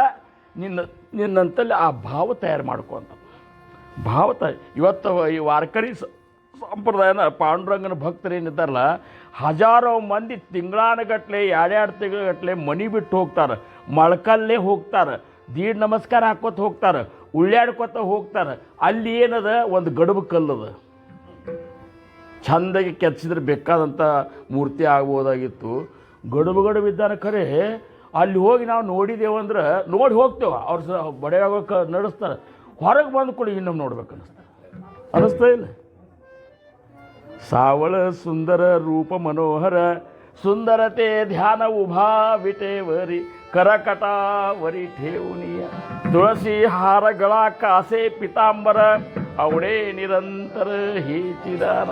ನಿನ್ನಂತಲ್ಲಿ ಆ ಭಾವ ತಯಾರು ಮಾಡ್ಕೊಂತ ಭಾವ ಇವತ್ತು ಈ ವಾರ್ಕರಿ ಸಂಪ್ರದಾಯನ ಪಾಂಡುರಂಗನ ಭಕ್ತರು ಏನಿದ್ದಾರಲ್ಲ, ಹಜಾರೋ ಮಂದಿ ತಿಂಗಳಾನಗಟ್ಲೆ 2 ತಿಂಗಳಗಟ್ಲೆ ಮನೆ ಬಿಟ್ಟು ಹೋಗ್ತಾರೆ, ಮೊಳಕಲ್ಲೇ ಹೋಗ್ತಾರೆ, ದೀಡ್ ನಮಸ್ಕಾರ ಹಾಕೋತ ಹೋಗ್ತಾರೆ, ಉಳ್ಳಾಡ್ಕೊತ ಹೋಗ್ತಾರೆ. ಅಲ್ಲಿ ಏನದ ಒಂದು ಗಡುಬು ಕಲ್ಲದ, ಚಂದಾಗಿ ಕೆತ್ತಿಸಿದ್ರೆ ಬೇಕಾದಂಥ ಮೂರ್ತಿ ಆಗ್ಬೋದಾಗಿತ್ತು. ಗಡುಬು ಇದ್ದಾನೆ. ಖರೆ ಅಲ್ಲಿ ಹೋಗಿ ನಾವು ನೋಡಿದೇವಂದ್ರೆ ನೋಡಿ ಹೋಗ್ತೇವೆ. ಅವ್ರು ಬಡಿಯಾಗ ನಡೆಸ್ತಾರೆ. ಹೊರಗೆ ಬಂದು ಕೂಡ ಇನ್ನೊಮ್ಮೆ ನೋಡ್ಬೇಕು ಅನ್ನಿಸ್ತಾ ಇಲ್ಲ? ಸಾವಳ ಸುಂದರ ರೂಪ ಮನೋಹರ ಸುಂದರತೆ ಧ್ಯಾನ ಉಭಾ ವಿಟೇವರಿ करकटावरी ठेवूनिया तुळसी हार गळा कासे पितांबर आवडे निरंतर हे चिदान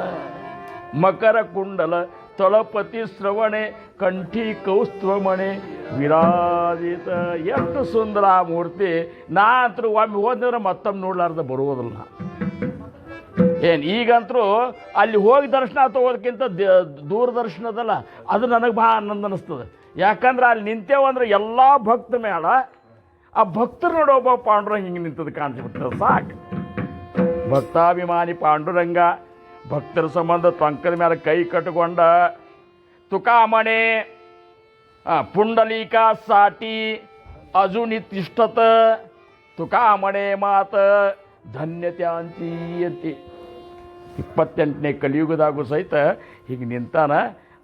मकर कुंडल तळपती श्रवणे कंठी कौस्तुभमणे ವಿರಾಜಿತ. ಎಷ್ಟು ಸುಂದರ ಆ ಮೂರ್ತಿ. ನಾ ಅಂತರೂ ಒಮ್ಮೆ ಹೋದ್ರೆ ಮತ್ತೊಮ್ಮೆ ನೋಡ್ಲಾರ್ದ ಬರುವುದಿಲ್ಲ. ಏನು ಈಗಂತರೂ ಅಲ್ಲಿ ಹೋಗಿ ದರ್ಶನ ತಗೋದಕ್ಕಿಂತ ದೂರದರ್ಶನದಲ್ಲ ಅದು ನನಗೆ ಭಾಳ ಆನಂದ ಅನ್ನಿಸ್ತದೆ. ಯಾಕಂದ್ರೆ ಅಲ್ಲಿ ನಿಂತೇವಂದ್ರೆ ಎಲ್ಲ ಭಕ್ತ ಮೇಳ ಆ ಭಕ್ತರ ನಡೊಬ್ಬ ಪಾಂಡುರಂಗ ಹಿಂಗೆ ನಿಂತದ್ದು ಕಾಣಿಸ್ಬಿಟ್ರೆ ಸಾಕು. ಭಕ್ತಾಭಿಮಾನಿ ಪಾಂಡುರಂಗ ಭಕ್ತರ ಸಂಬಂಧ ಟೊಂಕದ ಮೇಲೆ ಕೈ ಕಟ್ಟಿಕೊಂಡ ತುಕಾಮಣೆ ಪುಂಡಲೀಕ ಸಾಟಿ ಅಜುನಿ ತಿಷ್ಟತ ತುಕಾಮಣೆ ಮಾತ ಧನ್ಯತ್ಯಾಂತಿ ಅಂತಿ. 28ನೇ ಕಲಿಯುಗದಾಗೂ ಸಹಿತ ಹೀಗೆ ನಿಂತಾನ.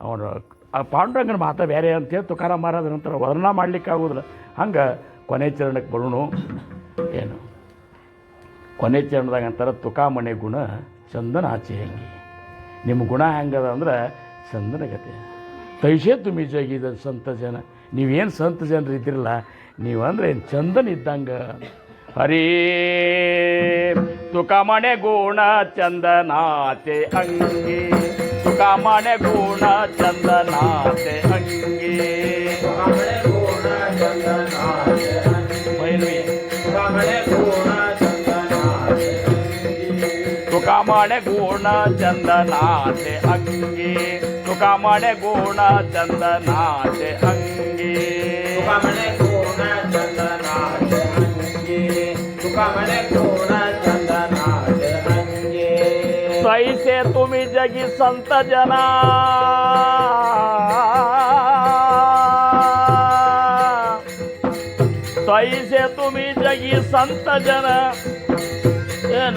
ಅವನು ಆ ಪಾಂಡುರಂಗನ ಮಾತ ಬೇರೆ ಅಂತೇಳಿ ತುಕಾರಾಮ ಮಹಾರಾಜ ನಂತರ ವರ್ಣನ ಮಾಡ್ಲಿಕ್ಕೆ ಆಗೋದಿಲ್ಲ. ಹಂಗೆ ಕೊನೆ ಚರಣಕ್ಕೆ ಬರೋಣ. ಏನು ಕೊನೆ ಚರಣದಾಗ ಅಂತಾರೆ ತುಕಾಮಣೆ ಗುಣ ಚಂದನ ಆಚೆ ಹೆಂಗೆ. ನಿಮ್ಮ ಗುಣ ಹೆಂಗದ ಅಂದ್ರೆ ಚಂದನಗತೆ ತೈಸೇ ತುಮಿ ಜಗಿದ ಸಂತ ಜನ. ನೀವೇನು ಸಂತ ಜನರು ಇದ್ದಿರಲ್ಲ, ನೀವು ಅಂದ್ರೆ ಏನು ಚಂದನ ಇದ್ದಂಗೆ. ಹರೇ ತುಕಾಮಣೆ ಗುಣ ಚಂದನಾತೆ ಅಂಗಿ, ತುಕಾಮಣೆ ಗುಣ ಚಂದನಾತೆ ಅಂಗಿ. ತುಕಾಮಣೆ ಗುಣ ಚಂದನಾತೆ ಅಂಗಿ, ತುಕಾಮಣೆ ಗುಣ ಚಂದನಾತೆ ಅಂಗಿ. ತುಕಾಮಣೆ ಗುಣ ಚಂದನಾತೆ ಅಂಗಿ, ತುಕಾಮಣೆ ಗುಣ ಚಂದನಾತೆ ಅಂಗಿ. तैसे तुम्ही जगी संत जना, तैसे तुम्ही जगी संत ಜನ.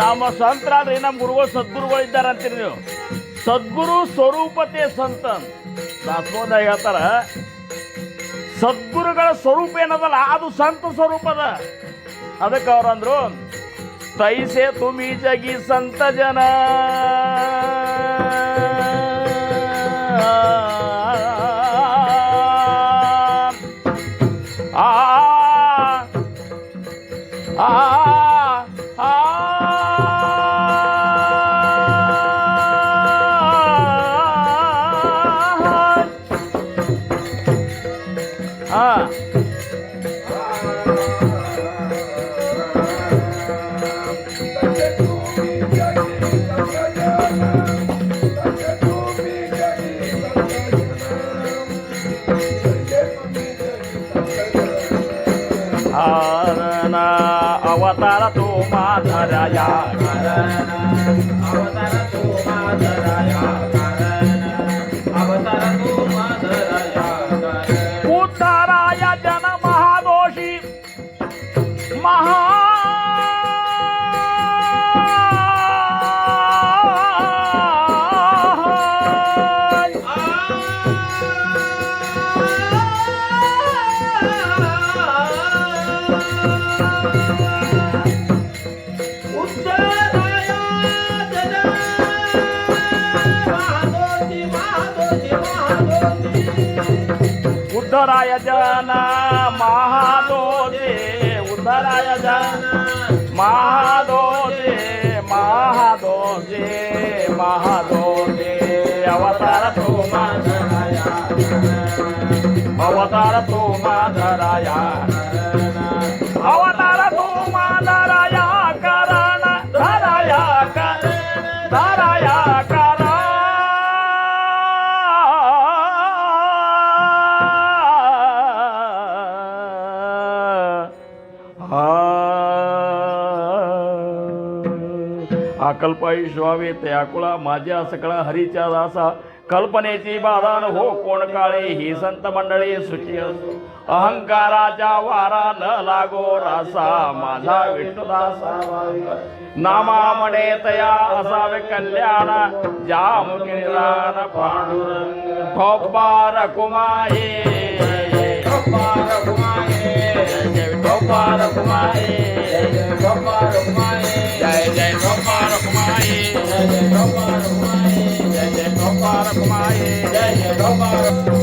ನಮ್ಮ ಸಂತರಾದ್ರೆ ನಮ್ಮ ಗುರುಗಳು ಸದ್ಗುರುಗಳು ಇದ್ದಾರೆ ಅಂತೀರಿ ನೀವು. ಸದ್ಗುರು ಸ್ವರೂಪತೆ ಸಂತ ದಾಸೋಹ ಹೇಳ್ತಾರ. ಸದ್ಗುರುಗಳ ಸ್ವರೂಪ ಏನದಲ್ಲ ಅದು ಸಂತ ಸ್ವರೂಪದ. ಅದಕ್ಕೆ ಅವ್ರಂದ್ರು ತೈಸೆ ತುಮಿ ಜಗಿ ಸಂತ ಜನ. ಆ ಆ अवतार तो माधराया अवतार तो माधराया अवतार तो माधराया. उद्धाराया जन महादोषी महा उद्धराय जन महादोषे, उद्धराय जन महादोषे, महादोषे महादोषे. अवतार तो माधराया, अवतार तो माधराया, अवतार तो माधराया करण धराया धराया करण. अकल्पाई श्वावे ते आकुळा माझ्या सकळा हरीच्या दासा. कल्पनेची बाधा न हो कोण काळे ही संत मंडळी सुची असो. अहंकाराच्या वारा न लागो रासा माझा विष्णुदासा. नामा म्हणे तया असावे कल्याण जामुखी निरान पांडुरंग. ठोपार कुमाये ठोपार कुमाये ठोपार कुमाये ठोपार कुमाये जय जय ठोपार कुमाये जय जय ठोपार कुमाये जय जय ठोपार कुमाये जय जय ठोपार